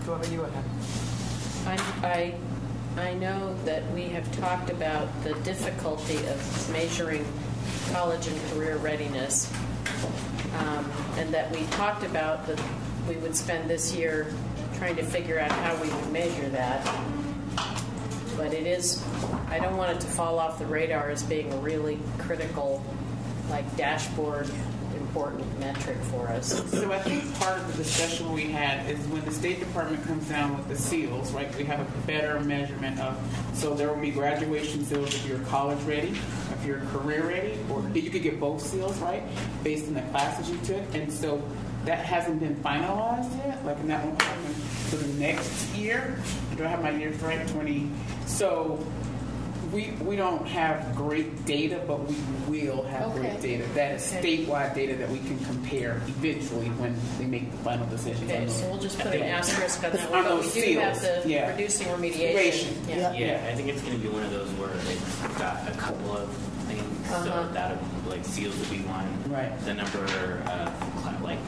Go ahead, you ahead. I know that we have talked about the difficulty of measuring college and career readiness, and that we talked about that we would spend this year trying to figure out how we would measure that. But it is, I don't want it to fall off the radar as being a really critical, dashboard important metric for us. So I think part of the discussion we had is when the State Department comes down with the seals, right, we have a better measurement of, so there will be graduation seals if you're college ready, if you're career ready, or you could get both seals, right, based on the classes you took. And so that hasn't been finalized yet, and that won't happen for the next year. Do I have my years right? 20. So we don't have great data, but we will have great data. That is statewide data that we can compare eventually when they make the final decisions. Okay, so we'll just put an asterisk on that one. But we do have the reducing remediation. Yeah, I think it's going to be one of those where it's got a couple of things. So that seals would be one. Right. The number of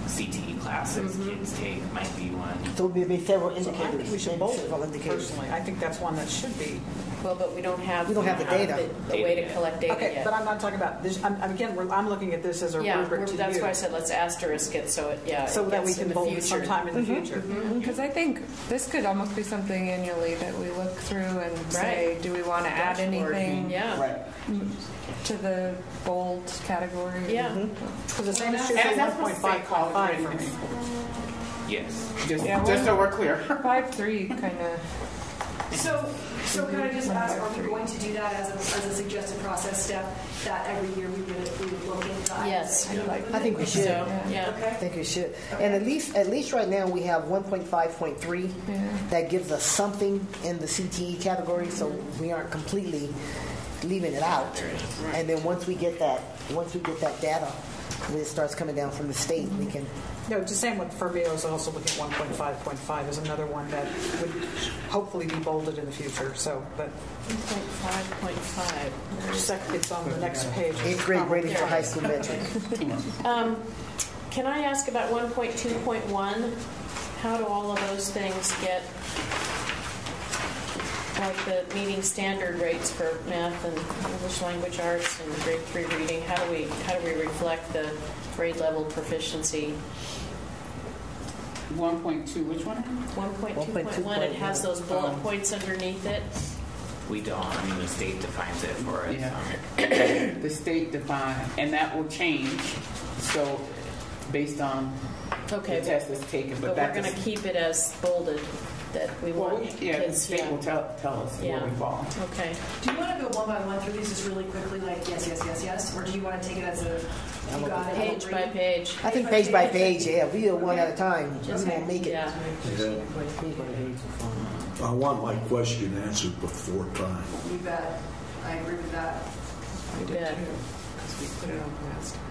CTE classes kids take might be one. So it would be several indicators. I think we should bold it, personally. I think that's one that should be. Well, but we don't have the data. The way to collect data yet. But I'm not talking about this. I'm looking at this as a rubric to that's you. why I said let's asterisk it so that we can bold it sometime in the future. Because I think this could almost be something annually that we look through and say, do we want to add anything to the bold category? Yeah. Because the same is true for 1.5 for me. Yes. Just so we're clear. 5.3 kind of. So can I just ask, are we going to do that as a suggested process step, that every year we would look into items? Yes. I think we should. Yeah. Okay. I think we should. And at least right now we have 1.5.3 that gives us something in the CTE category, so we aren't completely leaving it out. And then once we get that data, when it starts coming down from the state, we can. No, just saying what Fabio is also looking at 1.5.5 is another one that would hopefully be bolded in the future. So, but 1.5.5. It's on the next page. 8th grade rating for high school metric. Can I ask about 1.2.1? How do all of those things get, like the meeting standard rates for math and English language arts and grade 3 reading? How do we reflect the grade level proficiency? 1.2, which one? 1.2.1, it has those bullet points underneath it. We don't. I mean, the state defines it for us. Yeah. The state defines, and that will change. So, based on the test that's taken, but we're going to keep it as bolded. That we want the kids, state will tell us where we fall. Okay. Do you want to go one by one through these just really quickly, like yes, or do you want to take it as a page by page? I think page by page, yeah. We do one at a time. Just we won't make it. Yeah. I want my question answered before time. You bet. I agree with that. You bet. We put it on last time.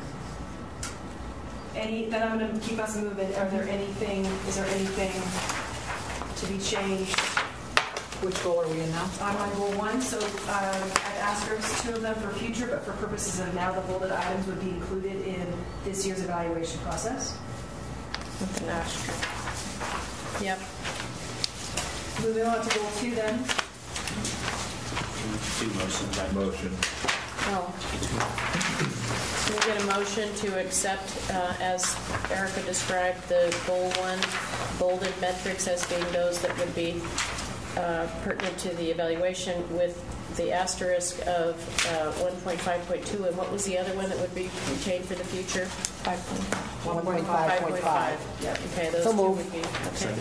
Then I'm going to keep us moving. Is there anything to be changed? Which goal are we in now? I'm on goal 1, so I've asterisked 2 of them for future, but for purposes of now, the bolded items would be included in this year's evaluation process. With an asterisk. Yep. Moving on to goal 2 then. Do motions. Motion. Oh. Can we get a motion to accept, as Erica described, the goal 1 bolded metrics as being those that would be pertinent to the evaluation with the asterisk of 1.5.2, and what was the other one that would be retained for the future? 1.5.5. Yeah. Okay, those So two moved. would be okay.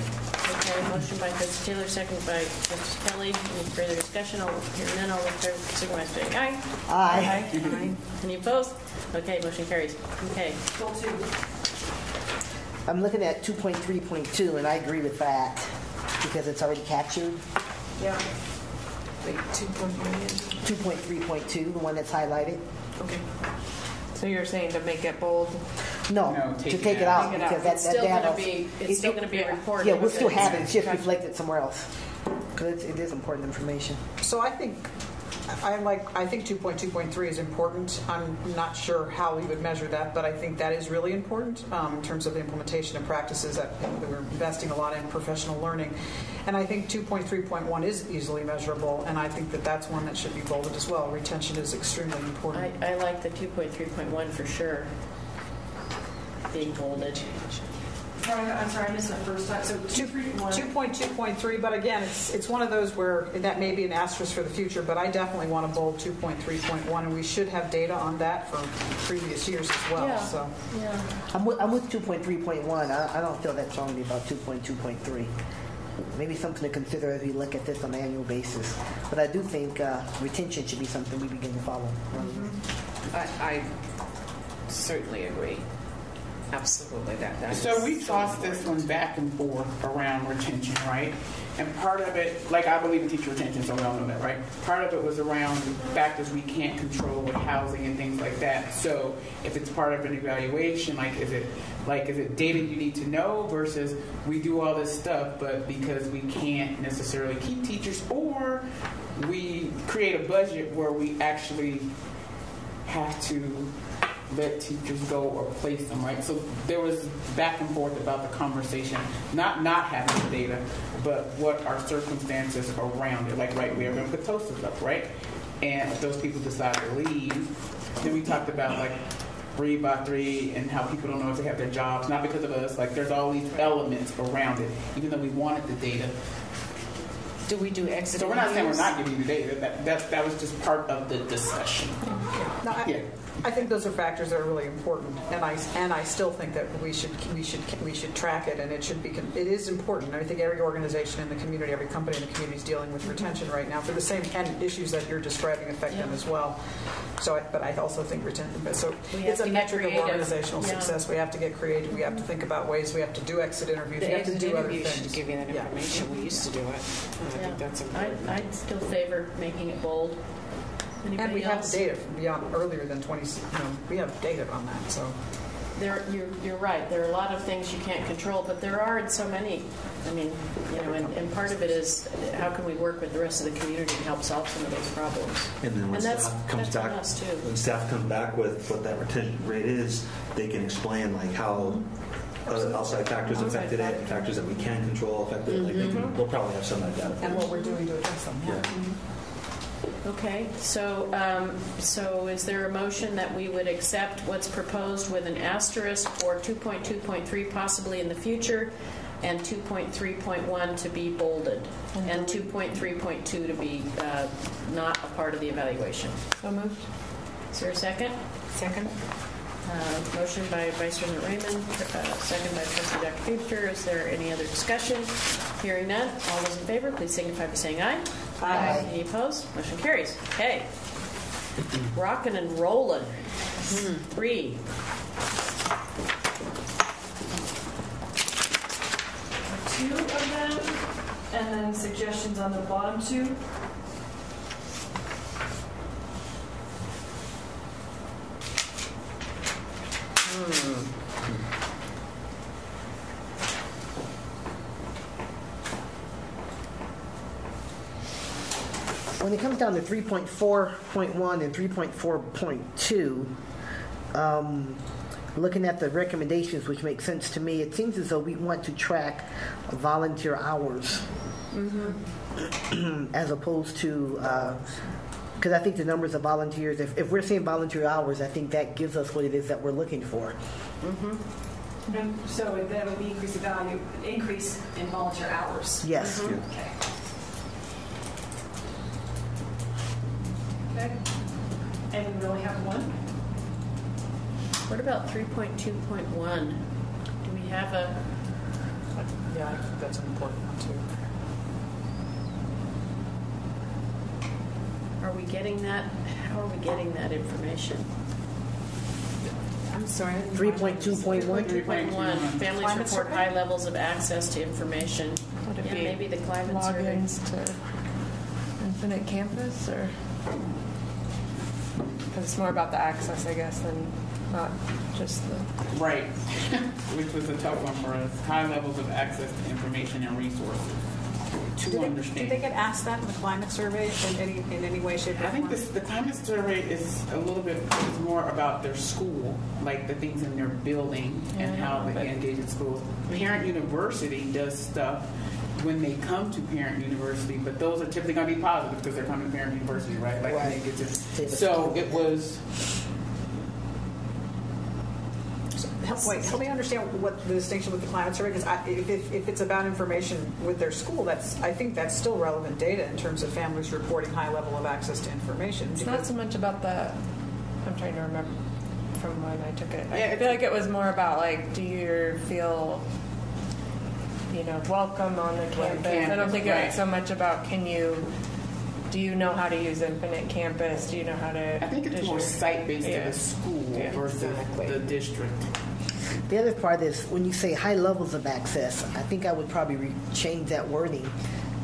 Okay, motion by Trustee Taylor, second by Justice Kelly. Any further discussion? Hearing none, all in favor signify by saying aye. Aye. Aye. Any opposed? Okay, motion carries. Okay. Goal 2. I'm looking at 2.3.2, and I agree with that because it's already captured. Yeah. Wait, 2.3.2, the one that's highlighted. Okay. So you're saying to make it bold? No, to take it out Take it out. because It's that still data. gonna be- it's still gonna be recorded. Yeah, we'll still have it. It's just reflected somewhere else because it is important information. So I think 2.2.3 is important. I'm not sure how we would measure that, but I think that is really important in terms of the implementation of practices that we're investing a lot in professional learning. And I think 2.3.1 is easily measurable, and I think that that's one that should be bolded as well. Retention is extremely important. I like the 2.3.1 for sure being bolded. I'm sorry, I missed the first time. So 2.2.3, but again, it's one of those where that may be an asterisk for the future, but I definitely want to bold 2.3.1, and we should have data on that from previous years as well. Yeah. So. Yeah. I'm with 2.3.1. I don't feel that strongly about 2.2.3. Maybe something to consider as we look at this on an annual basis. But I do think retention should be something we begin to follow. I certainly agree. Absolutely. So we tossed this one back and forth around retention, right? And part of it, like I believe in teacher retention, so we all know that, right? Part of it was around factors we can't control with housing and things like that. So if it's part of an evaluation, is it data you need to know versus we do all this stuff, but because we can't necessarily keep teachers, or we create a budget where we actually have to let teachers go or place them, right? So there was back and forth about the conversation, not having the data, but what are circumstances around it. Like, right, we are going to put toasters up, right? And if those people decide to leave, then we talked about 3 by 3 and how people don't know if they have their jobs, not because of us. There's all these elements around it, even though we wanted the data. Do we do exit So we're not saying we're interviews? not giving you the data. That was just part of the discussion. No, Yeah. I think those are factors that are really important, and I still think that we should track it, and it is important. I think every organization in the community, every company in the community is dealing with retention right now for the same and issues that you're describing affect them as well. So, but I also think retention. So it's a metric of organizational success. We have to get creative. We have to think about ways. We have to do exit interviews. We have to do other things. Should give you that information. We used to do it. I think that's important. I'd still favor making it bold. Anybody And we have else? the data from beyond earlier than 20. We have data on that. So you're right. There are a lot of things you can't control, but there are so many. I mean, and part of it is how can we work with the rest of the community to help solve some of those problems. And then when that's staff comes on back, us, too. when staff comes back with what that retention rate is, they can explain like how outside factors affected it, and factors that we can control affected it. Like they'll probably have some of that data. and what we're doing to address them. Yeah. Okay, so is there a motion that we would accept what's proposed with an asterisk for 2.2.3 possibly in the future, and 2.3.1 to be bolded, and 2.3.2 to be not a part of the evaluation? So moved. Is there a second? Second. Motion by Vice President Raymond, second by Trustee Dr. Feebster. Is there any other discussion? Hearing none. All those in favor, please signify by saying aye. Aye. Any opposed? Motion carries. Okay. Rockin' and rollin'. 3. Two of them, and then suggestions on the bottom two. When it comes down to 3.4.1 and 3.4.2, looking at the recommendations, which make sense to me, it seems as though we want to track volunteer hours as opposed to, because I think the numbers of volunteers, if we're saying volunteer hours, I think that gives us what it is that we're looking for. And so that would be increase in volunteer hours. Yes. Okay. Okay. And we only have one? What about 3.2.1? Do we have a... Yeah, I think that's an important one too. Are we getting that? How are we getting that information? I'm sorry. 3.2.1? 3.1. Families Climate report survey? high levels of access to information. Would it Yeah, be maybe the climate survey. logins to Infinite Campus, or because it's more about the access, I guess, than not just the. Right. Which was a tough one for us. High levels of access to information and resources to understand. Do they get asked that in the climate survey in any way, shape, or I think form? the climate survey is a little bit more about their school, like the things in their building and how they engage in schools. Parent University does stuff when they come to Parent University, but those are typically going to be positive because they're coming to Parent University, right? Like when they get to, so it was. Help me understand what the distinction with the climate survey, because if it's about information with their school, I think that's still relevant data in terms of families reporting high level of access to information. It's not so much about the. I'm trying to remember from when I took it. Yeah, I feel like it was more about like, do you feel, welcome on the campus? I don't think it was so much about do you know how to use Infinite Campus? Do you know how to? I think it's more site-based to the school versus the district. The other part is when you say high levels of access, I think I would probably change that wording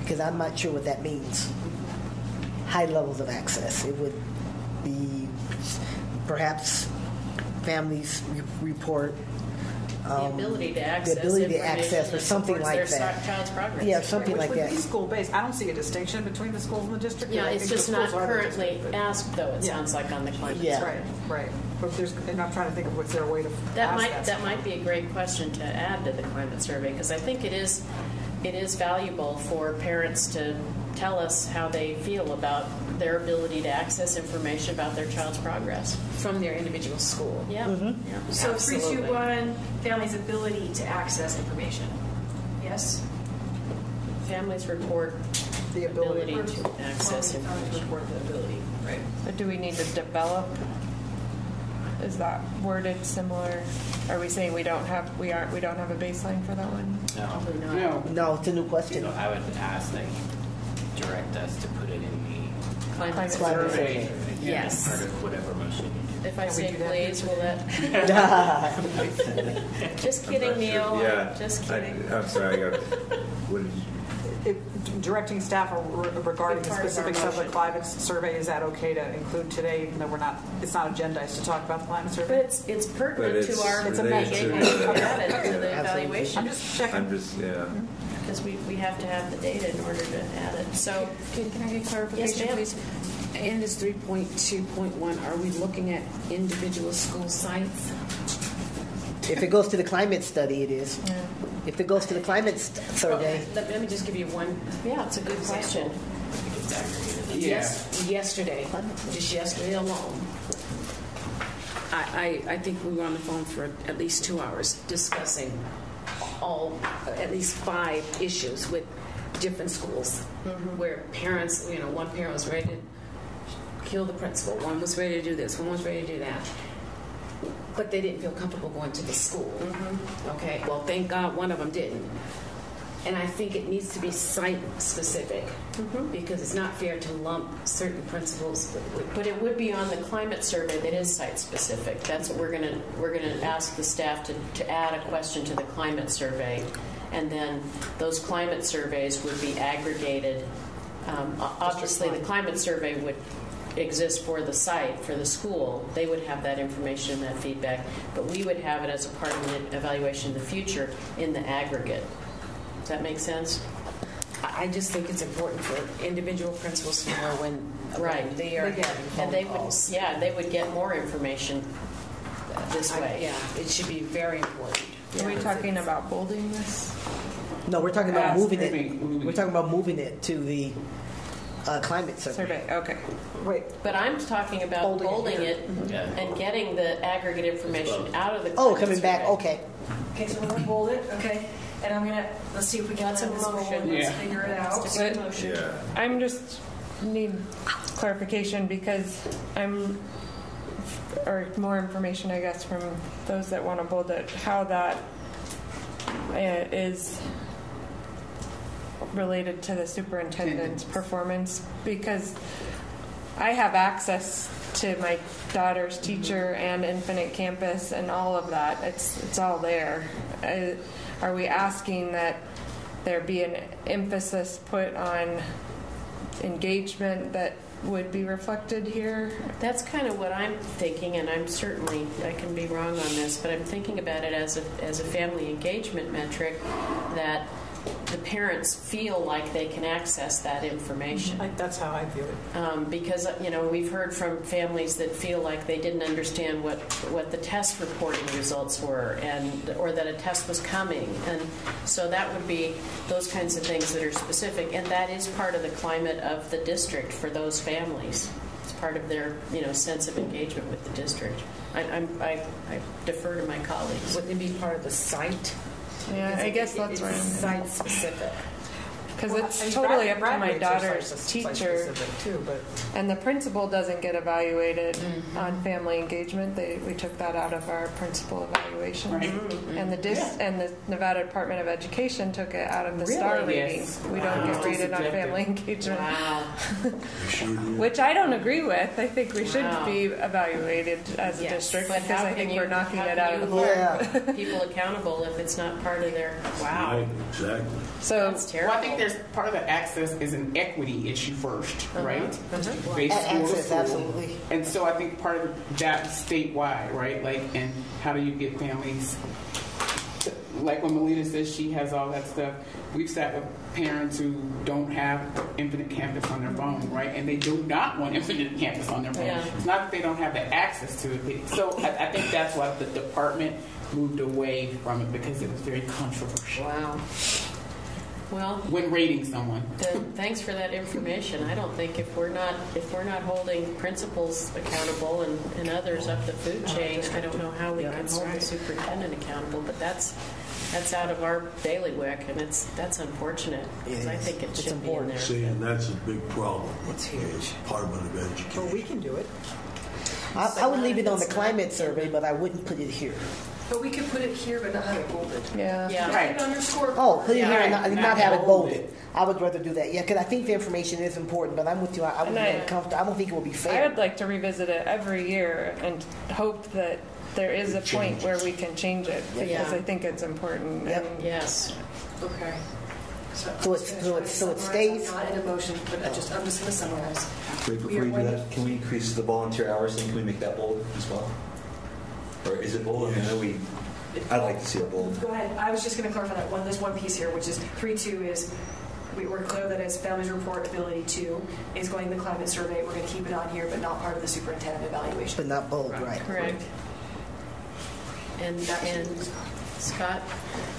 because I'm not sure what that means. High levels of access. It would be perhaps families report The ability to access the ability to information access or that something supports like their that. child's progress. Yeah, something like Which would that. be school-based. I don't see a distinction between the schools and the district. Yeah, I it's think just the not schools are the currently district, but- asked, though, it Yeah. sounds like, on the climate Yeah. survey. Right. But and I'm trying to think of what's their way to That ask might be a great question to add to the climate survey, because I think it is valuable for parents to tell us how they feel about their ability to access information about their child's progress From their individual school. Yeah. Mm-hmm. Yeah. So Absolutely. 321, families' ability to access information. Yes? Families report The ability to access information. report the ability, right? But do we need to develop? Is that worded similar? Are we saying we don't have a baseline for that one? No. Probably not. No. No, it's a new question. So I would ask, like, direct us to put it in the Climate Survey. Yes. Part of whatever motion you do. If I say please, will that? Just kidding, I'm not Neil. sure. Yeah. Just kidding. I'm sorry. What did you? Directing staff regarding the Be part of our specifics of the motion. climate survey, is that okay to include today, even though it's not agendized to talk about the climate But survey? it's pertinent But it's to our related meeting to when we the- come at it to the Absolutely. evaluation. I'm just checking. Yeah. Because we have to have the data in order to add it. So, Can I get clarification, ma'am. please? In this 3.2.1, are we looking at individual school sites? If it goes to the climate study, it is. If it goes to the climate survey, Let me just give you one. yeah, it's a good question. Yesterday, just yesterday alone, I think we were on the phone for at least 2 hours discussing at least 5 issues with different schools where parents, one parent was ready to kill the principal, one was ready to do this, one was ready to do that. But they didn't feel comfortable going to the school. Okay, well, thank God one of them didn't. And I think it needs to be site-specific because it's not fair to lump certain principals with. But it would be on the climate survey that is site-specific. That's what we're gonna ask the staff to add a question to the climate survey, and then those climate surveys would be aggregated. Obviously, the climate survey would exist for the site, for the school. They would have that information and that feedback, but we would have it as a part of the evaluation in the future in the aggregate. Does that make sense? I just think it's important for individual principals to know when they are having phone and they calls. would, they would get more information this way. It should be very important. Are we talking about bolding this? no, we're talking about moving it. moving. We're talking about moving it to the climate survey. Survey. Okay. Wait, But I'm talking about holding it and getting the aggregate information out of the Oh, climate coming back. survey. Okay. Okay, so we're going to hold it, okay? And I'm going to, let's see if we can That's a land this roll motion. and let's Yeah. figure it out. It's a good motion. Yeah. I'm just need clarification because or more information, I guess, from those that want to bold it, how that is related to the superintendent's performance, because I have access to my daughter's teacher and Infinite Campus and all of that. It's all there. Are we asking that there be an emphasis put on engagement that would be reflected here? That's kind of what I'm thinking, and I can be wrong on this, but I'm thinking about it as a family engagement metric, that the parents feel like they can access that information. that's how I view it. Because we've heard from families that feel like they didn't understand what the test reporting results were, or that a test was coming, and so that would be those kinds of things that are specific, and that is part of the climate of the district for those families. It's part of their sense of engagement with the district. I defer to my colleagues. Wouldn't it be part of the site? Yeah, I guess that's right. Site specific. Because it's totally up to my Grad rates are daughter's teacher, site-specific too, but and the principal doesn't get evaluated on family engagement. We took that out of our principal evaluation, and the Nevada Department of Education took it out of the star rating. Yes. We don't get rated on family engagement, Wow. which I don't agree with. I think we should be evaluated as a Yes, district but because how I think can we're you- knocking how it can out of the you park. hold people accountable if it's not part of their Right, exactly. So That's terrible. Well, I think there's part of the access is an equity issue first, right? Uh-huh. Based school to Access, school. absolutely. And so I think part of that statewide, right? And how do you get families? Like when Melita says she has all that stuff, we've sat with parents who don't have Infinite Campus on their phone, right? And they do not want Infinite Campus on their phone. Yeah. It's not that they don't have the access to it. So I think that's why the department moved away from it, because it was very controversial. Wow. Well, when rating someone. Thanks for that information. I don't think if we're not holding principals accountable and others up the food chain, I don't know how we can hold the superintendent accountable. But that's out of our bailiwick, and that's unfortunate because I think it should be in there. See, and that's a big problem. It's huge. Department of Education. Well, we can do it. I would leave it on the climate survey, but I wouldn't put it here. But we could put it here, but not have it bolded. Yeah. Right. Underscore. Oh, put it here and not have it bolded. bolded. I would rather do that. Yeah, because I think the information is important, but I'm with you. I would be uncomfortable. I don't think it would be fair. I would like to revisit it every year and hope that there is a point where we can change it because I think it's important. Yep. And Yes. Okay. So it stays. Not in a motion, but I'm just going to summarize. Wait, before you do that, can we increase the volunteer hours and can we make that bold as well? Or is it bold? I mean, I'd like to see it bold. Go ahead. I was just going to clarify that there's one piece here, which is 3.2 is we're clear that as families report ability to is going to the climate survey. We're going to keep it on here, but not part of the superintendent evaluation. But not bold, right? Correct. And Scott?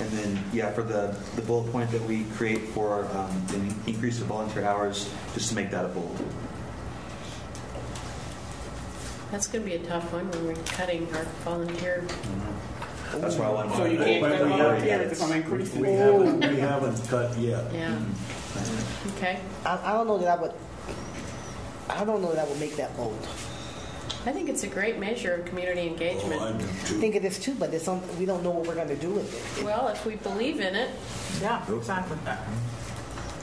And then, for the bullet point that we create for an increase of volunteer hours, just to make that a bold. That's going to be a tough one when we're cutting our volunteer. That's why I want to. So you can't cut volunteers. It's going to increase. We haven't cut yet. Yeah. Okay. I don't know that I would make that bold. I think it's a great measure of community engagement. I do I too. think it is too, but we don't know what we're going to do with it. Well, if we believe in it, Yeah, exactly.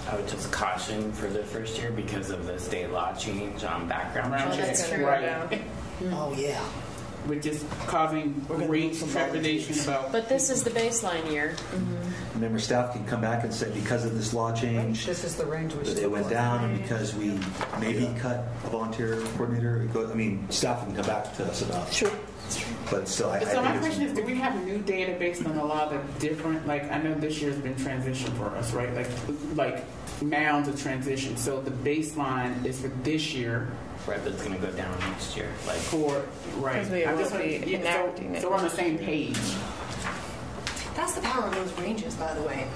I would just caution for the first year because of the state law change on background checks. that's true. Right. Oh yeah. Which is causing great trepidation about. But this is the baseline year. Member staff can come back and say because of this law change, This is the range we that should it look went for. down, and because we maybe cut a volunteer coordinator. Staff can come back to us about. Sure. But still, I So my think question is, do we have new data based on a lot of different, I know this year's been transition for us, right? Like mounds of transition. So the baseline is for this year. Right, but it's going to go down next year. Right. Because we I'm will just be enacting it. so we're on the same page. That's the power of those ranges, by the way.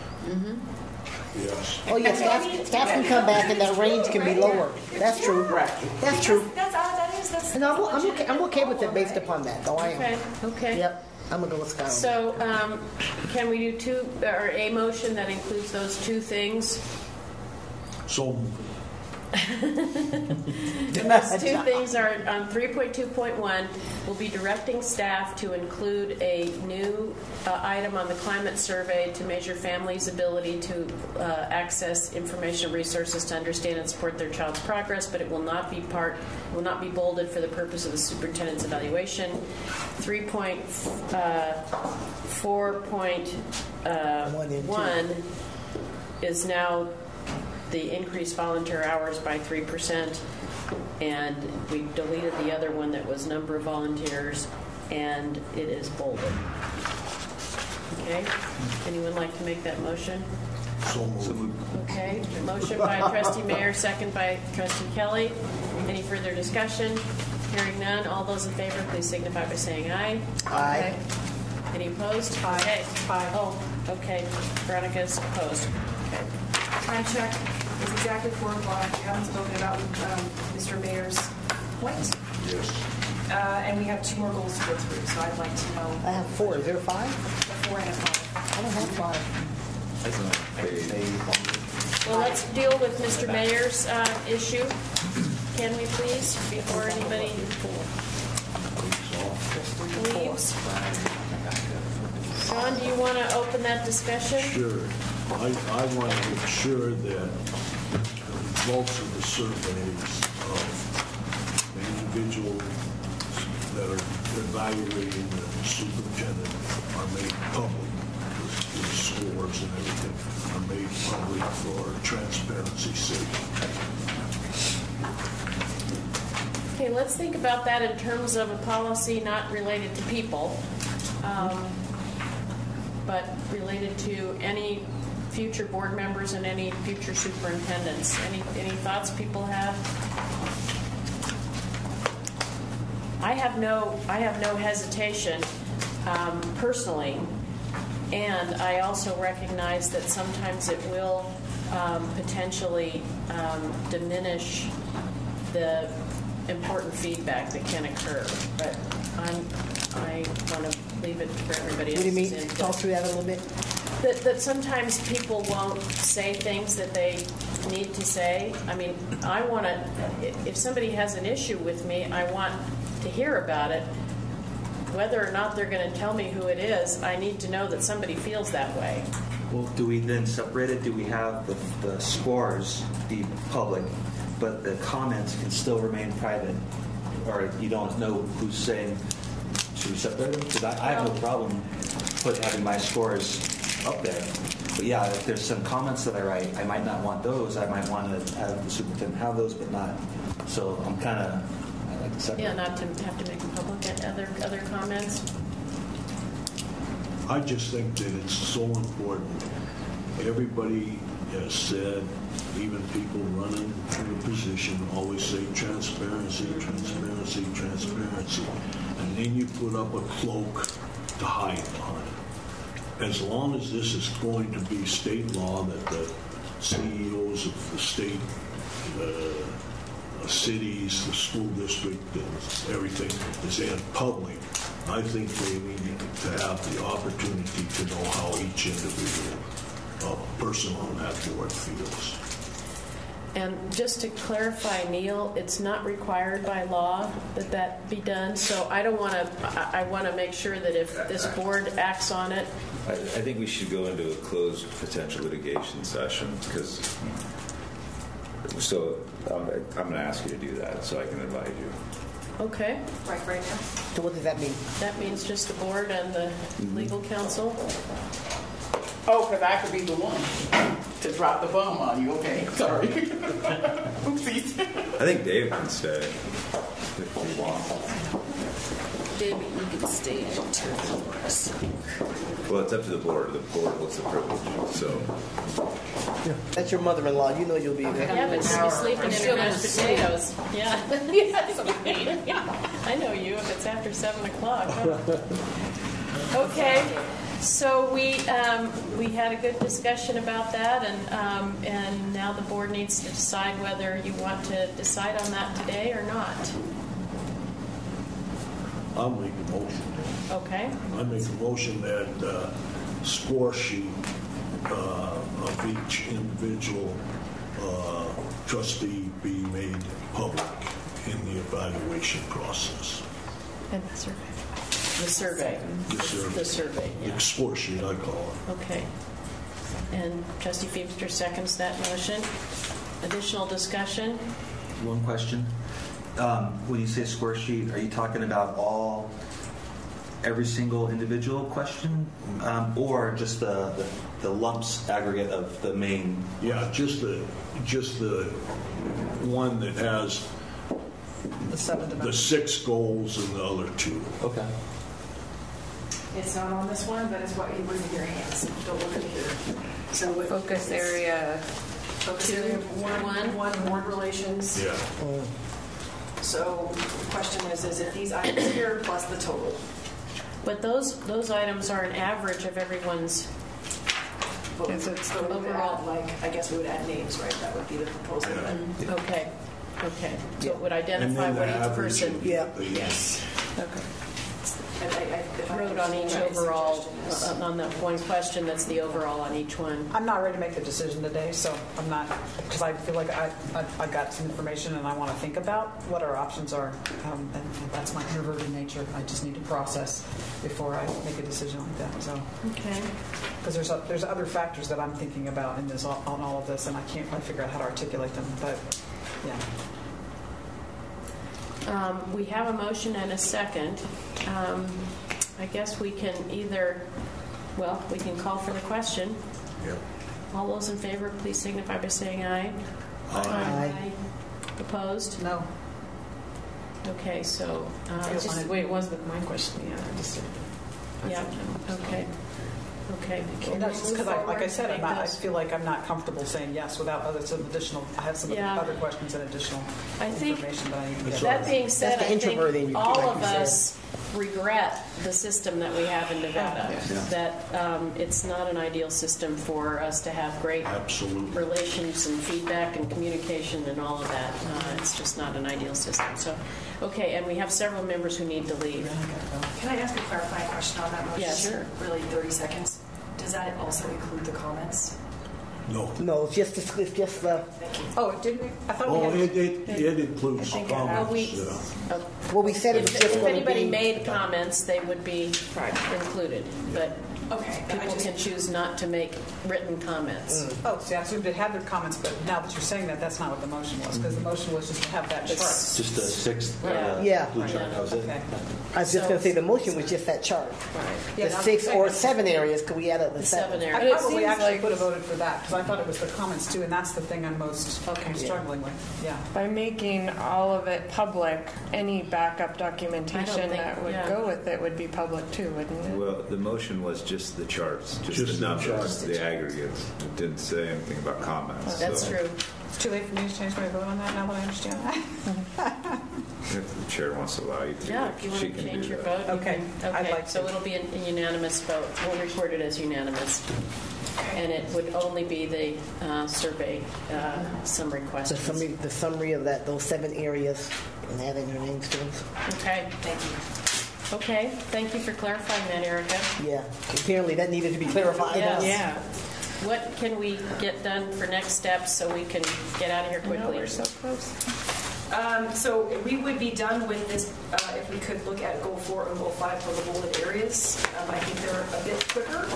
Yes. Oh yeah. Staff can come back and that range can be lower. That's true. Right. That's true. That's And I'm okay with it based upon that. Though I am. Okay. Okay. Yep. I'm gonna go with Scott. So, can we do a motion that includes those two things? So And those two things are on 3.2.1. We'll be directing staff to include a new item on the climate survey to measure families' ability to access information resources to understand and support their child's progress, but it will not be bolded for the purpose of the superintendent's evaluation. 3.4.1 is now the increased volunteer hours by 3%, and we deleted the other one that was number of volunteers, and it is bolded. Okay? Anyone like to make that motion? So moved. Okay. Motion by Trustee Mayer, second by Trustee Kelly. Any further discussion? Hearing none. All those in favor, please signify by saying aye. Aye. Any opposed? Aye. Okay. Aye. Oh, okay. Veronica's opposed. Okay. Time check is exactly 4 o'clock. We haven't spoken about Mr. Mayor's point. Yes. And we have 2 more goals to go through, so I'd like to know I have 4. Is there 5? the 4 and a 5. I don't have 5. Well, let's deal with Mr. Mayor's issue. Can we please, before anybody leaves? Sean, do you want to open that discussion? Sure. I want to make sure that the results of the surveys of the individuals that are evaluating the superintendent are made public. The scores and everything are made public for transparency's sake. Okay, let's think about that in terms of a policy not related to people, but related to any future board members and any future superintendents. Any thoughts people have? I have no hesitation personally, And I also recognize that sometimes it will potentially diminish the important feedback that can occur. But I want to leave it for everybody else. What do you mean? Talk through that a little bit. That sometimes people won't say things that they need to say. I mean, I want to, if somebody has an issue with me, I want to hear about it. Whether or not they're going to tell me who it is, I need to know that somebody feels that way. Well, do we then separate it? Do we have the scores be public, but the comments can still remain private? Or you don't know who's saying, should we separate them? Because I have no problem having my scores up there. But yeah, if there's some comments that I write, I might not want those. I might want to have the superintendent have those, but not. So I'm kind of, I like to separate. Yeah, not to have to make them public. Other comments? I just think that it's so important. Everybody has said, even people running for the position always say transparency, transparency, transparency. And then you put up a cloak to hide behind. As long as this is going to be state law that the CEOs of the state, cities, the school district, and everything is in public, I think they need to have the opportunity to know how each individual person on that board feels. And just to clarify, Neil, it's not required by law that be done. So I don't want to. I want to make sure that if this board acts on it, I think we should go into a closed potential litigation session because. So I'm going to ask you to do that so I can advise you. Okay. Right now. So what does that mean? That means just the board and the legal counsel. Oh, because I could be the one to drop the bomb on you. Okay, sorry. Oopsies. I think Dave can stay if he wants. David, you can stay until Well, it's up to the board. The board holds the privilege. So. Yeah. That's your mother-in-law. You know you'll be there. Yeah, but she'll be sleeping in her mashed potatoes. Yeah. I know you if it's after 7 o'clock. Huh? Okay. So we had a good discussion about that, and now the board needs to decide whether you want to decide on that today or not. I'll make a motion. Okay. I make a motion that score sheet of each individual trustee be made public in the evaluation process. And the survey. The survey. The survey. Yeah. The score sheet, I call it. Okay. And Trustee Feebster seconds that motion. Additional discussion? One question. When you say score sheet, are you talking about every single individual question, or just the lumps aggregate of the main? Yeah, just the one that has the 6 goals and the other 2. Okay. It's not on this one, but it's what was in your hands. Don't look at here. So with Focus area. Focus area 1, board relations. Yeah. So the question is if these items here plus the total. But those items are an average of everyone's. Yes, it's the overall. I guess we would add names, right? That would be the proposal. Yeah. Okay. So it would identify what each person. Yeah. Yes. Okay. I wrote on each overall, on that one question, that's the overall on each one. I'm not ready to make the decision today, so I'm not, because I feel like I got some information and I want to think about what our options are. And that's my introverted nature. I just need to process before I make a decision like that. So, okay. Because there's other factors that I'm thinking about in this on all of this, and I can't quite figure out how to articulate them. But yeah. We have a motion and a second. I guess we can we can call for the question. Yep. All those in favor, please signify by saying aye. Aye. Opposed? No. Okay, so... it's just the way it was with my question. Yeah, okay. Okay. Well, that's just because, like I said, I feel like I'm not comfortable saying yes without some additional. I have some other questions and additional information that I need to get. That being said, I think all of us regret the system that we have in Nevada. That it's not an ideal system for us to have great relations and feedback and communication and all of that. It's just not an ideal system. So, okay, and we have several members who need to leave. Can I ask a clarifying question on that motion? Yeah, sure. Really, 30 seconds. Does that also include the comments? No, it's just the. Oh, it didn't. I thought it includes comments. We said it was just if going to anybody be. made comments, they would be included, but okay, people can choose not to make written comments. Oh, see, I assumed it had their comments, but now that you're saying that, that's not what the motion was, because the motion was just to have that chart. Just a sixth blue chart. That was it. I was just going to say the motion was just that chart. Yeah, The 6 or 7 areas, because we added the 7 areas. I probably actually would have voted for that, because I thought it was the comments too, and that's the thing I'm most struggling with. Yeah. By making all of it public, any backup documentation that would go with it would be public too, wouldn't it? Well, the motion was just the charts, just the numbers, the aggregates. It didn't say anything about comments. That's true. It's too late for me to change my vote on that now that I understand that. If the chair wants to allow you to, Yeah, if you want to change your vote. Okay. Okay, so it'll be a unanimous vote. We'll record it as unanimous. And it would only be the survey summary questions. The summary of those 7 areas and adding their names to them. Okay, thank you. Okay, thank you for clarifying that, Erica. Yeah, apparently that needed to be clarified. Yeah. What can we get done for next steps so we can get out of here quickly? We're so close. So we would be done with this if we could look at goal 4 and goal 5 for the bolded areas. I think they're a bit quicker,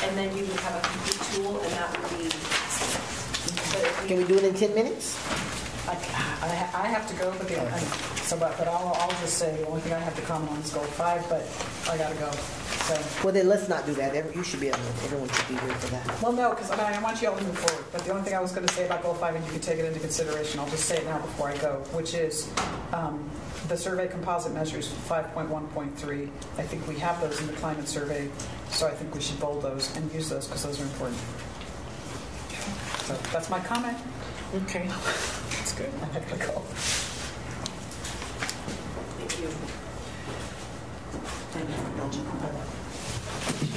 and then you would have a complete tool, and that would be. Can we do it in 10 minutes? I have to go, but I'll just say the only thing I have to comment on is goal 5, but I got to go. So. Well, then let's not do that. You should be able to, everyone should be here for that. Well, no, because I want you all to move forward. But the only thing I was going to say about goal 5, and you can take it into consideration, I'll just say it now before I go, which is the survey composite measures 5.1.3. I think we have those in the climate survey, so I think we should bold those and use those because those are important. So that's my comment. Okay. That's good. I'm going to go. Thank you.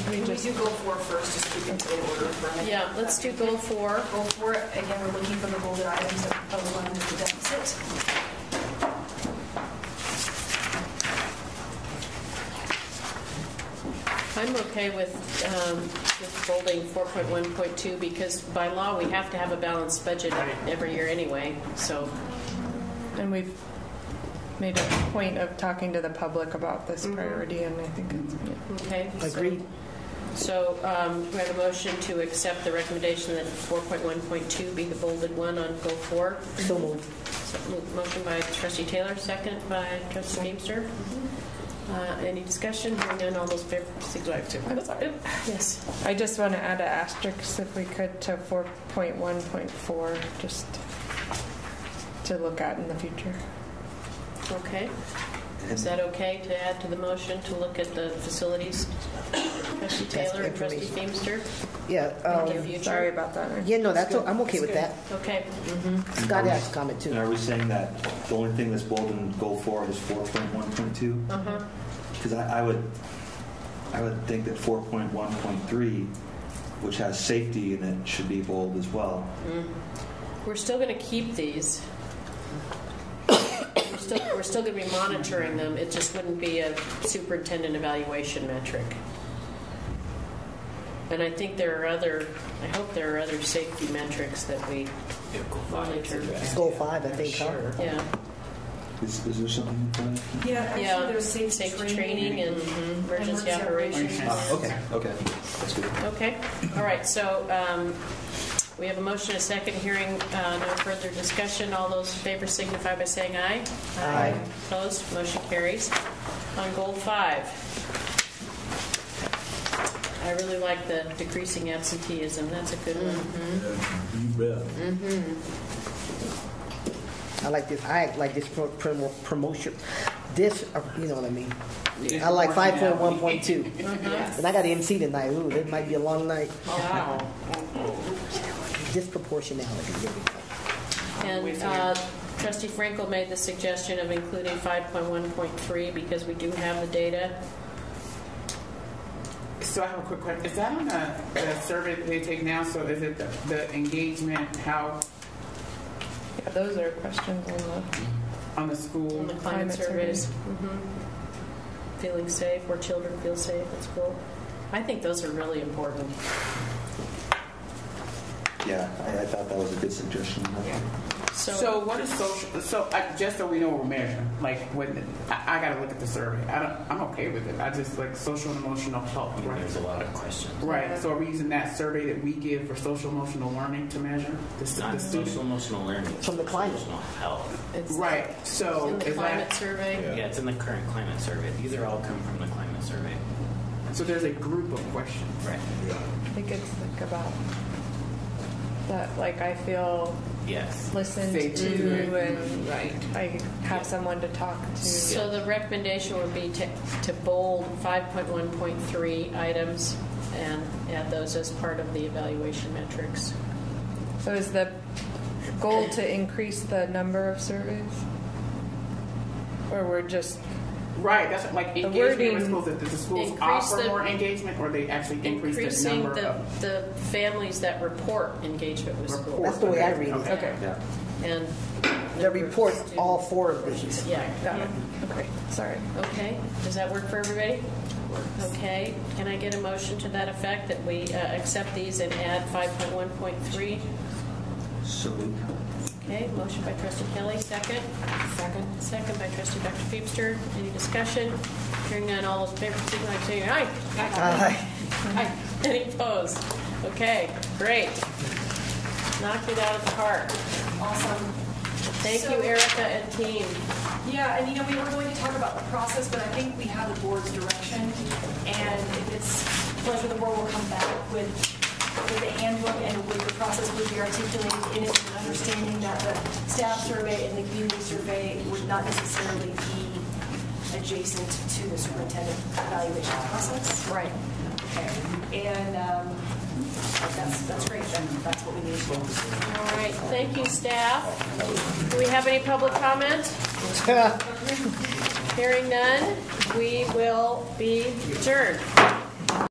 We do goal 4 first, just keep it in order. Yeah, let's do goal 4. Goal 4, again, we're looking for the bolded items that propose line with the deficit. I'm okay with bolding 4.1.2 because by law we have to have a balanced budget every year anyway. So, and we've made a point of talking to the public about this priority, and I think it's okay. Agreed. So we have a motion to accept the recommendation that 4.1.2 be the bolded one on goal 4. So moved. Motion by Trustee Taylor, second by Trustee Deemster. Any discussion? Hearing none, all those in favor. Yes. I just want to add an asterisk, if we could, to 4.1.4, just to look at in the future. Okay. Is that okay to add to the motion to look at the facilities? Trustee Taylor and Trustee Deemster? Yeah. Sorry about that. Yeah, no, I'm okay with that. Okay. Scott has a comment too. And are we saying that the only thing that's bold in goal 4 is 4.1.2? Because I would think that 4.1.3, which has safety in it, should be bold as well. We're still going to keep these. We're still going to be monitoring them. It just wouldn't be a superintendent evaluation metric. And I think I hope there are other safety metrics that we monitor. Goal 5, I think. Sure. Yeah. Is there something in front? Yeah, actually, there's safety training and emergency operations. Okay, that's good. Okay, all right. So we have a motion, a second. Hearing no further discussion. All those in favor signify by saying aye. Aye. Opposed? Motion carries. On goal 5. I really like the decreasing absenteeism. That's a good one. You bet. I like this. I like this promotion. This, you know what I mean. I like 5.1.2. And I got MC tonight. Ooh, it might be a long night. Wow. Disproportionality. And Trustee Frankel made the suggestion of including 5.1.3 because we do have the data. So I have a quick question. Is that on the survey that they take now? So is it the engagement, how Yeah, those are questions on the school? On the climate surveys. Feeling safe, where children feel safe at school. I think those are really important. Yeah, I thought that was a good suggestion. So what is social? So just so we know what we're measuring, like when I got to look at the survey. I'm okay with it. I just like social and emotional health. Right? There's a lot of questions. Right. So are we using that survey that we give for social emotional learning to measure Not social emotional learning. From the climate. Emotional health. It's right. So in the is climate survey. Yeah, it's in the current climate survey. These are all come from the climate survey. So there's a group of questions. Right. I think it's like about that, like I feel listened to and I have someone to talk to. So the recommendation would be to bold 5.1.3 items and add those as part of the evaluation metrics. So is the goal to increase the number of surveys? Or we're just... Right, that's like engagement with schools. That the schools offer more engagement, or they actually increase the number of the families that report engagement with schools. That's the way I read it. Okay. Yeah. And That report all 4 of these. yeah, Got it. Okay, sorry. Okay, does that work for everybody? Okay, can I get a motion to that effect that we accept these and add 5.1.3? So Okay, motion by Trustee Kelly, second. Second by Trustee Dr. Feebster. Any discussion? Hearing none, all those in favor, signify by saying aye. Aye. Aye. Any opposed? Okay, great. Knocked it out of the park. Awesome. Thank you, Erica and team. Yeah, and we were going to talk about the process, but I think we have the board's direction, and if it's pleasure, the board will come back with the handbook and with the process would be articulated in it, and understanding that the staff survey and the community survey would not necessarily be adjacent to the superintendent evaluation process. Right. Okay. And that's great. Then that's what we need to do. All right, thank you, staff. Do we have any public comment? Hearing none, we will be adjourned.